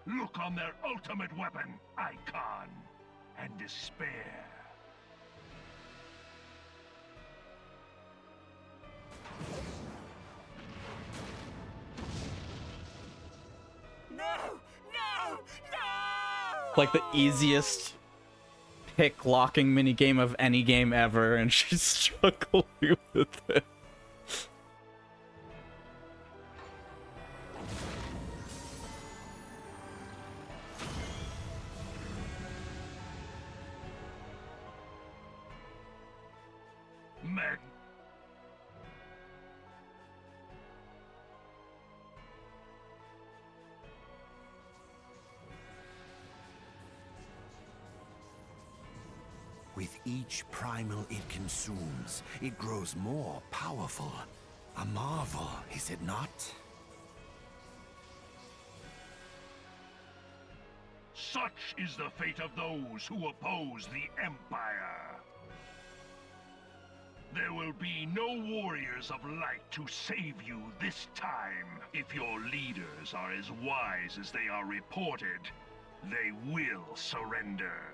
look on their ultimate weapon, Icon, and despair. No! No! No! Like the easiest pick locking minigame of any game ever, and she's struggling with it. Mag... With each primal it consumes, it grows more powerful. A marvel, is it not? Such is the fate of those who oppose the Empire. There will be no warriors of light to save you this time. If your leaders are as wise as they are reported, they will surrender.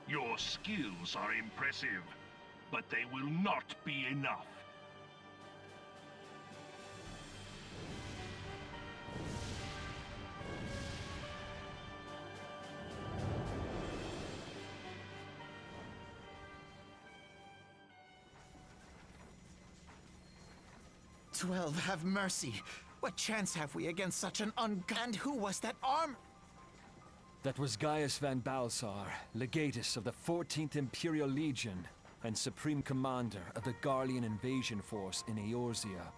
Your skills are impressive, but they will not be enough. "12, have mercy. What chance have we against such an And who was that arm? That was Gaius van Balsar, legatus of the 14th Imperial Legion and Supreme Commander of the Garlean invasion force in Eorzea.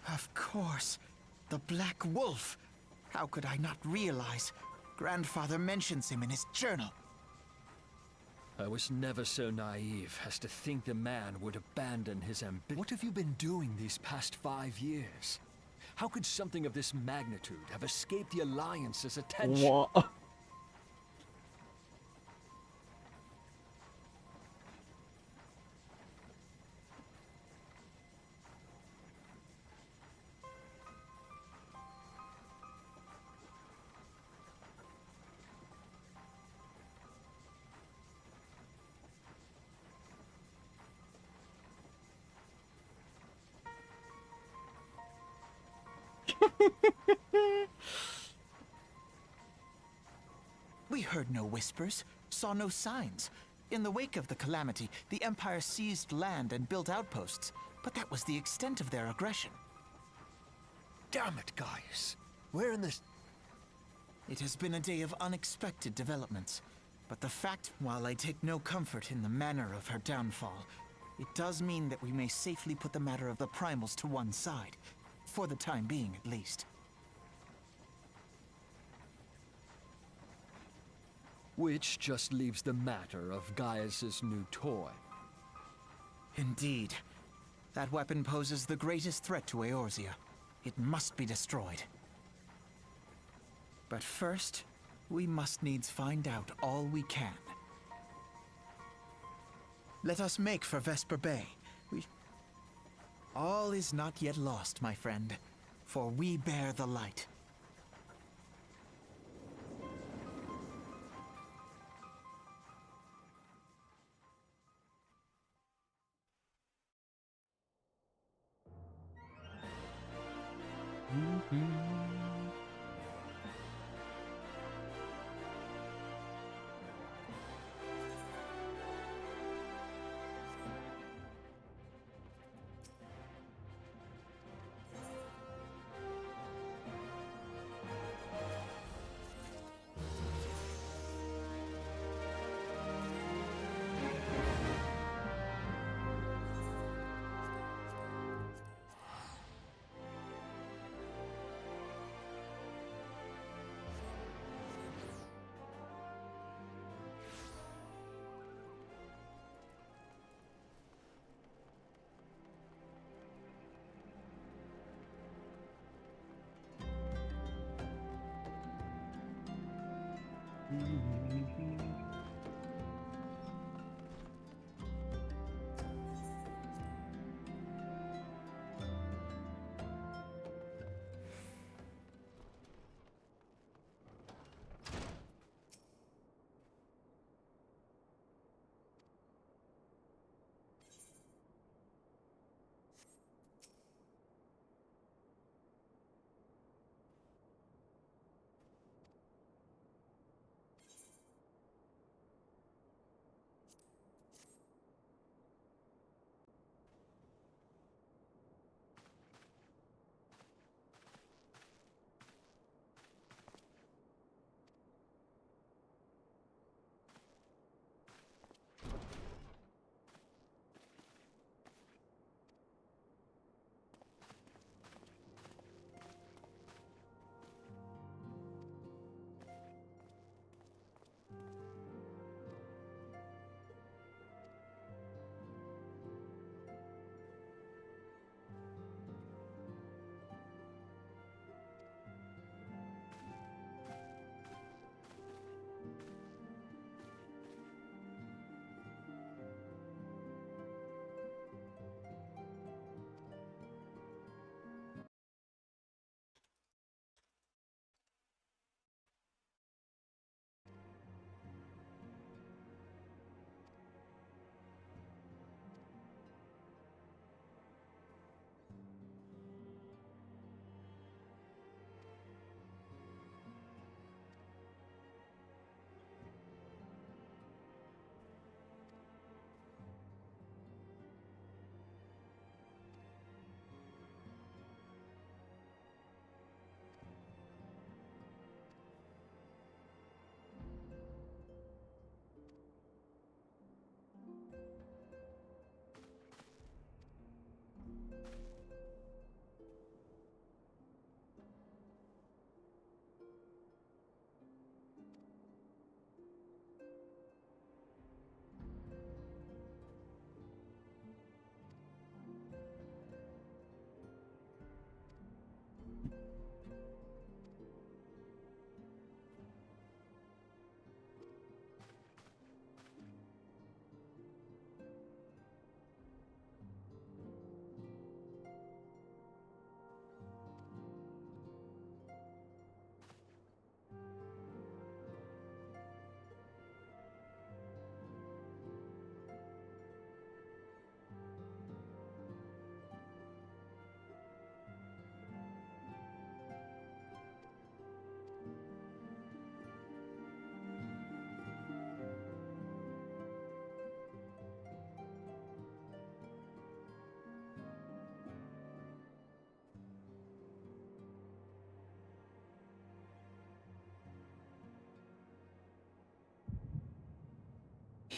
Of course. The Black Wolf. How could I not realize? Grandfather mentions him in his journal. I was never so naive as to think the man would abandon his ambition. What have you been doing these past 5 years? How could something of this magnitude have escaped the Alliance's attention? What? We heard no whispers, saw no signs. In the wake of the calamity, the Empire seized land and built outposts, but that was the extent of their aggression. Damn it, Gaius. Where in this... It has been a day of unexpected developments, but the fact, while I take no comfort in the manner of her downfall, it does mean that we may safely put the matter of the primals to one side, for the time being at least. Which just leaves the matter of Gaius's new toy. Indeed. That weapon poses the greatest threat to Eorzea. It must be destroyed. But first, we must needs find out all we can. Let us make for Vesper Bay. All is not yet lost, my friend, for we bear the light.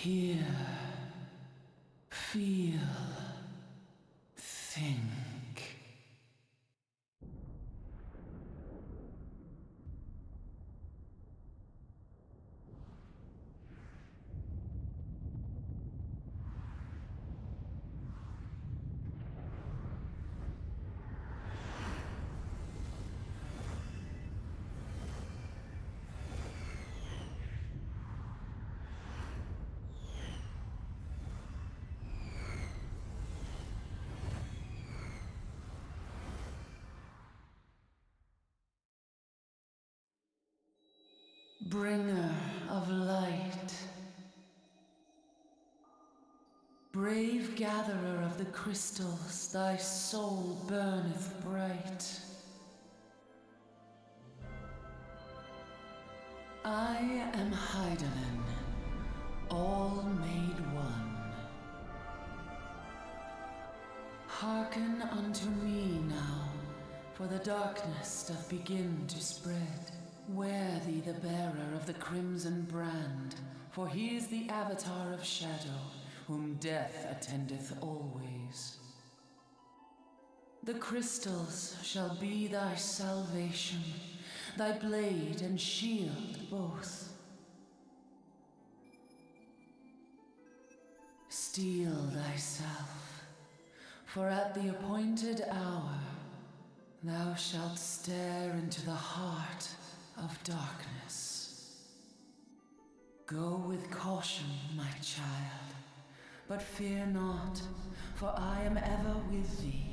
Hear, feel, think. Bringer of light, brave gatherer of the crystals, thy soul burneth bright. I am Hydaelyn, all made one. Hearken unto me now, for the darkness doth begin to spread. Wear thee the bearer of the crimson brand, for he is the avatar of shadow, whom death attendeth always. The crystals shall be thy salvation, thy blade and shield both. Steel thyself, for at the appointed hour thou shalt stare into the heart of darkness. Go with caution, my child, but fear not, for I am ever with thee.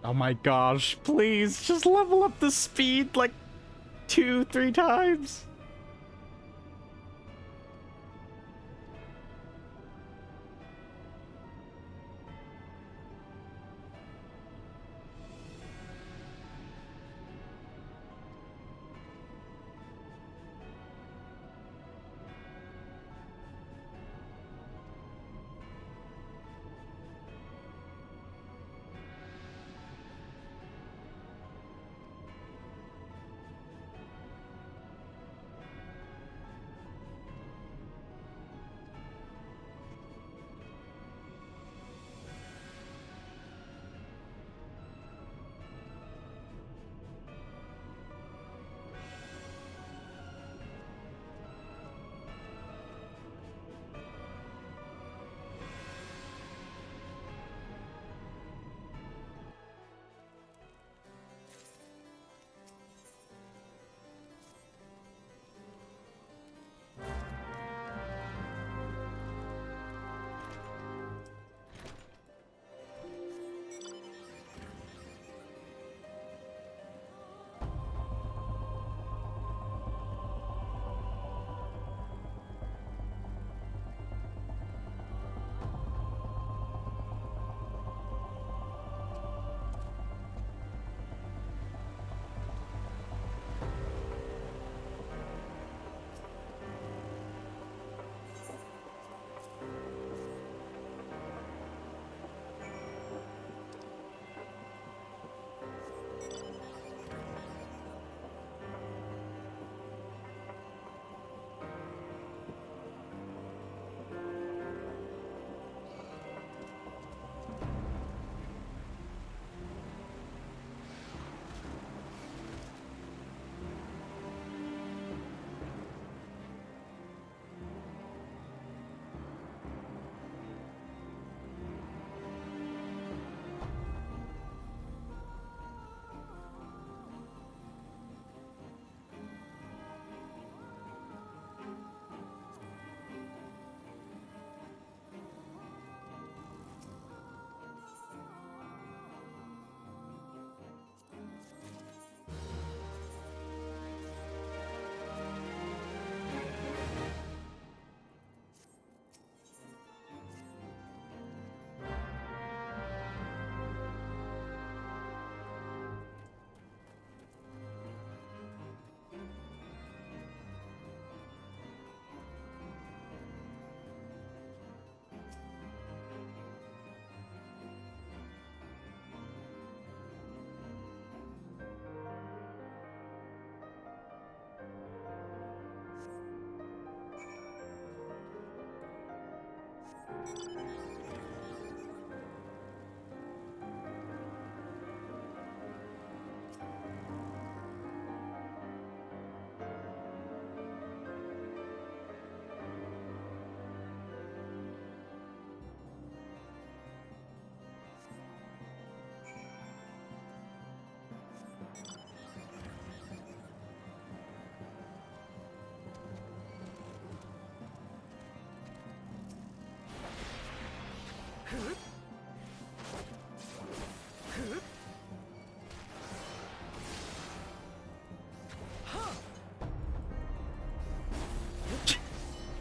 Oh my gosh, please just level up the speed like 2-3 times.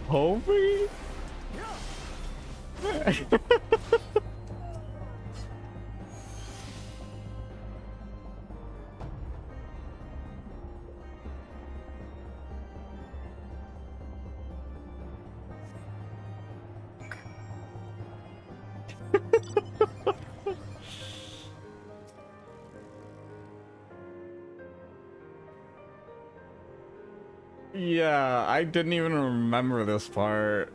Homie? Yeah, I didn't even remember this part.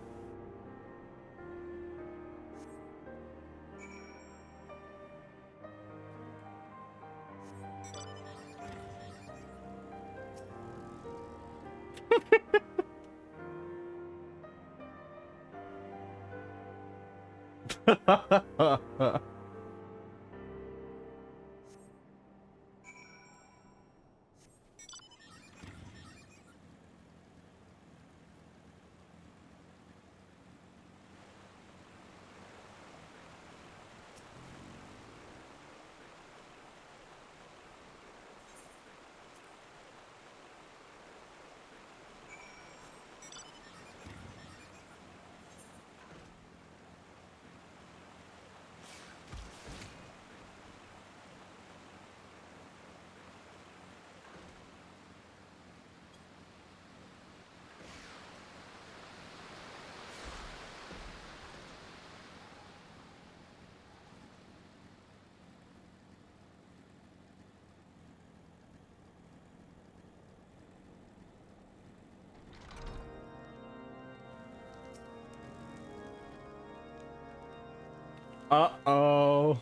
Uh-oh.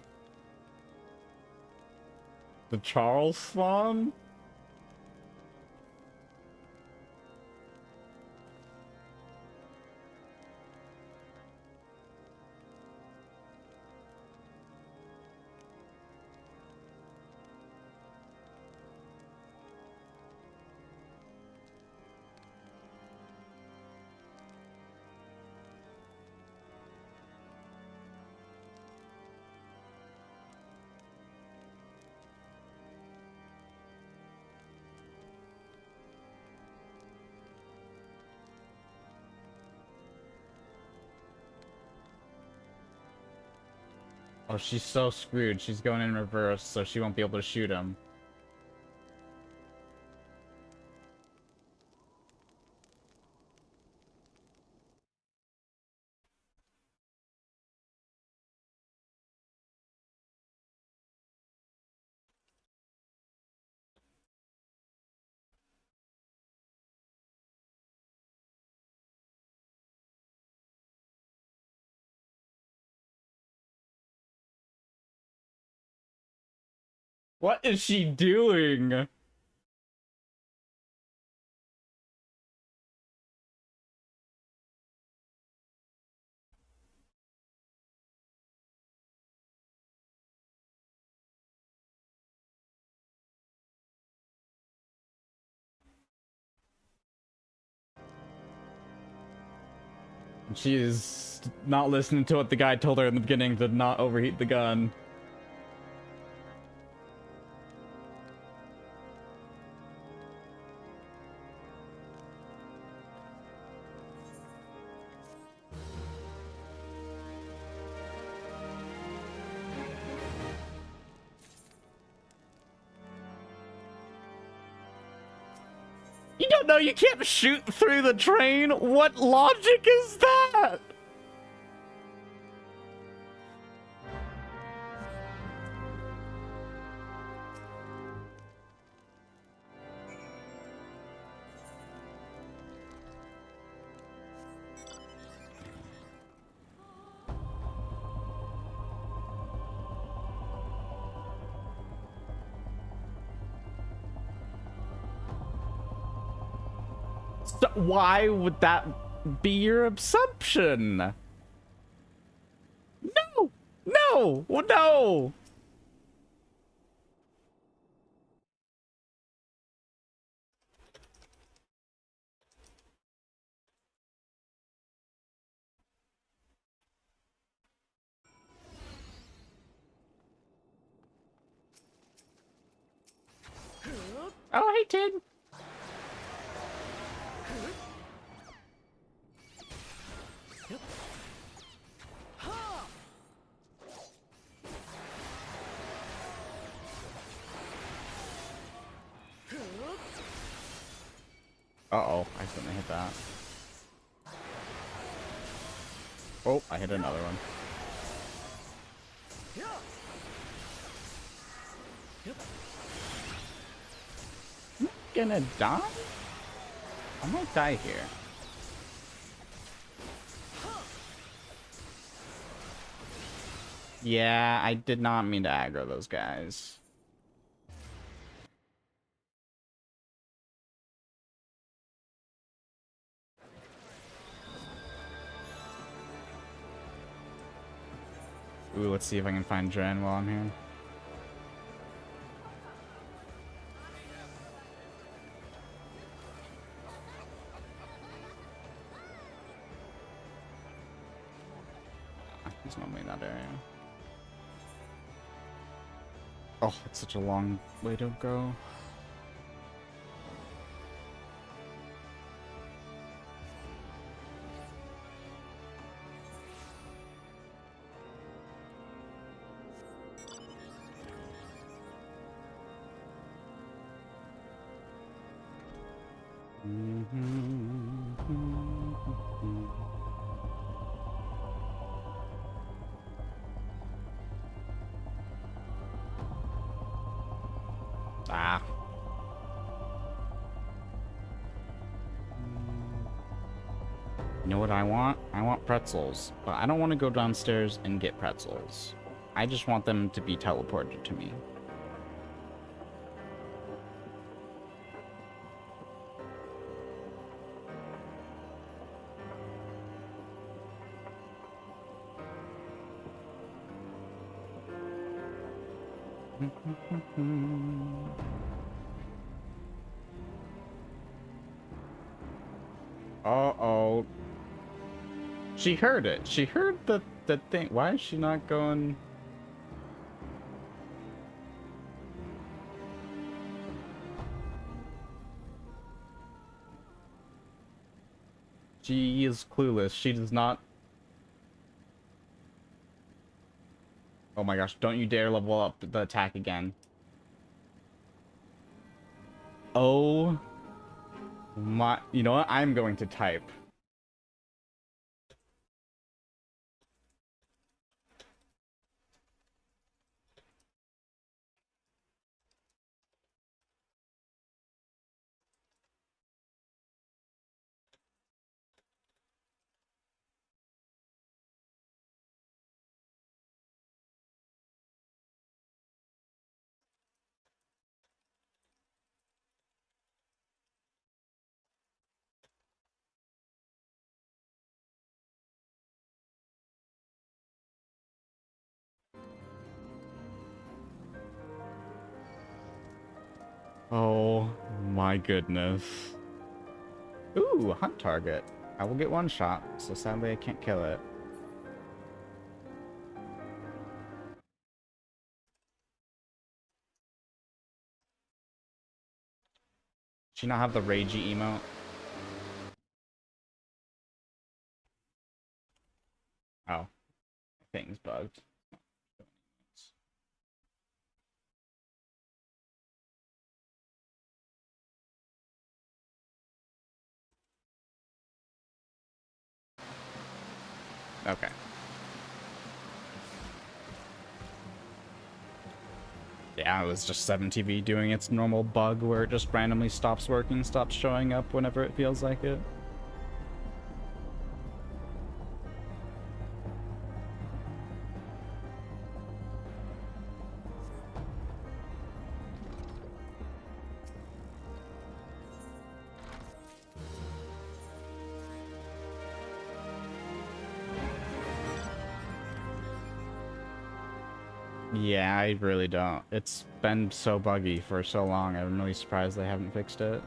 The Charles Swan? Oh, she's so screwed. She's going in reverse, so she won't be able to shoot him. What is she doing? She is not listening to what the guy told her in the beginning to not overheat the gun. You don't know you can't shoot through the train? What logic is that? So why would that be your assumption? No! No! No! Oh, hey, Tid. Uh-oh, I accidentally hit that. Oh, I hit another one. I'm gonna die? I might die here. Yeah, I did not mean to aggro those guys. Ooh, let's see if I can find Dren while I'm here. He's normally in that area. Oh, it's such a long way to go. Ah. You know what I want? I want pretzels. But I don't want to go downstairs and get pretzels. I just want them to be teleported to me. Uh-oh. She heard it. She heard the thing. Why is she not going? She is clueless. She does not. Oh my gosh, don't you dare level up the attack again. Oh my, you know what? I'm going to type. Oh my goodness. Ooh, hunt target. I will get one shot, so sadly I can't kill it. She not have the ragey emote? Oh, thing's bugged. Okay. Yeah, it was just 7TV doing its normal bug where it just randomly stops working, stops showing up whenever it feels like it. Yeah, I really don't. It's been so buggy for so long. I'm really surprised they haven't fixed it.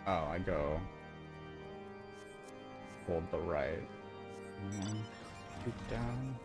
Oh, I go hold the right. Shoot down.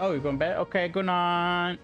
Oh, you're going back? Okay, good night.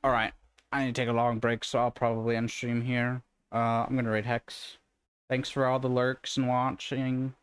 Alright, I need to take a long break, so I'll probably end stream here. I'm gonna raid Hex. Thanks for all the lurks and watching.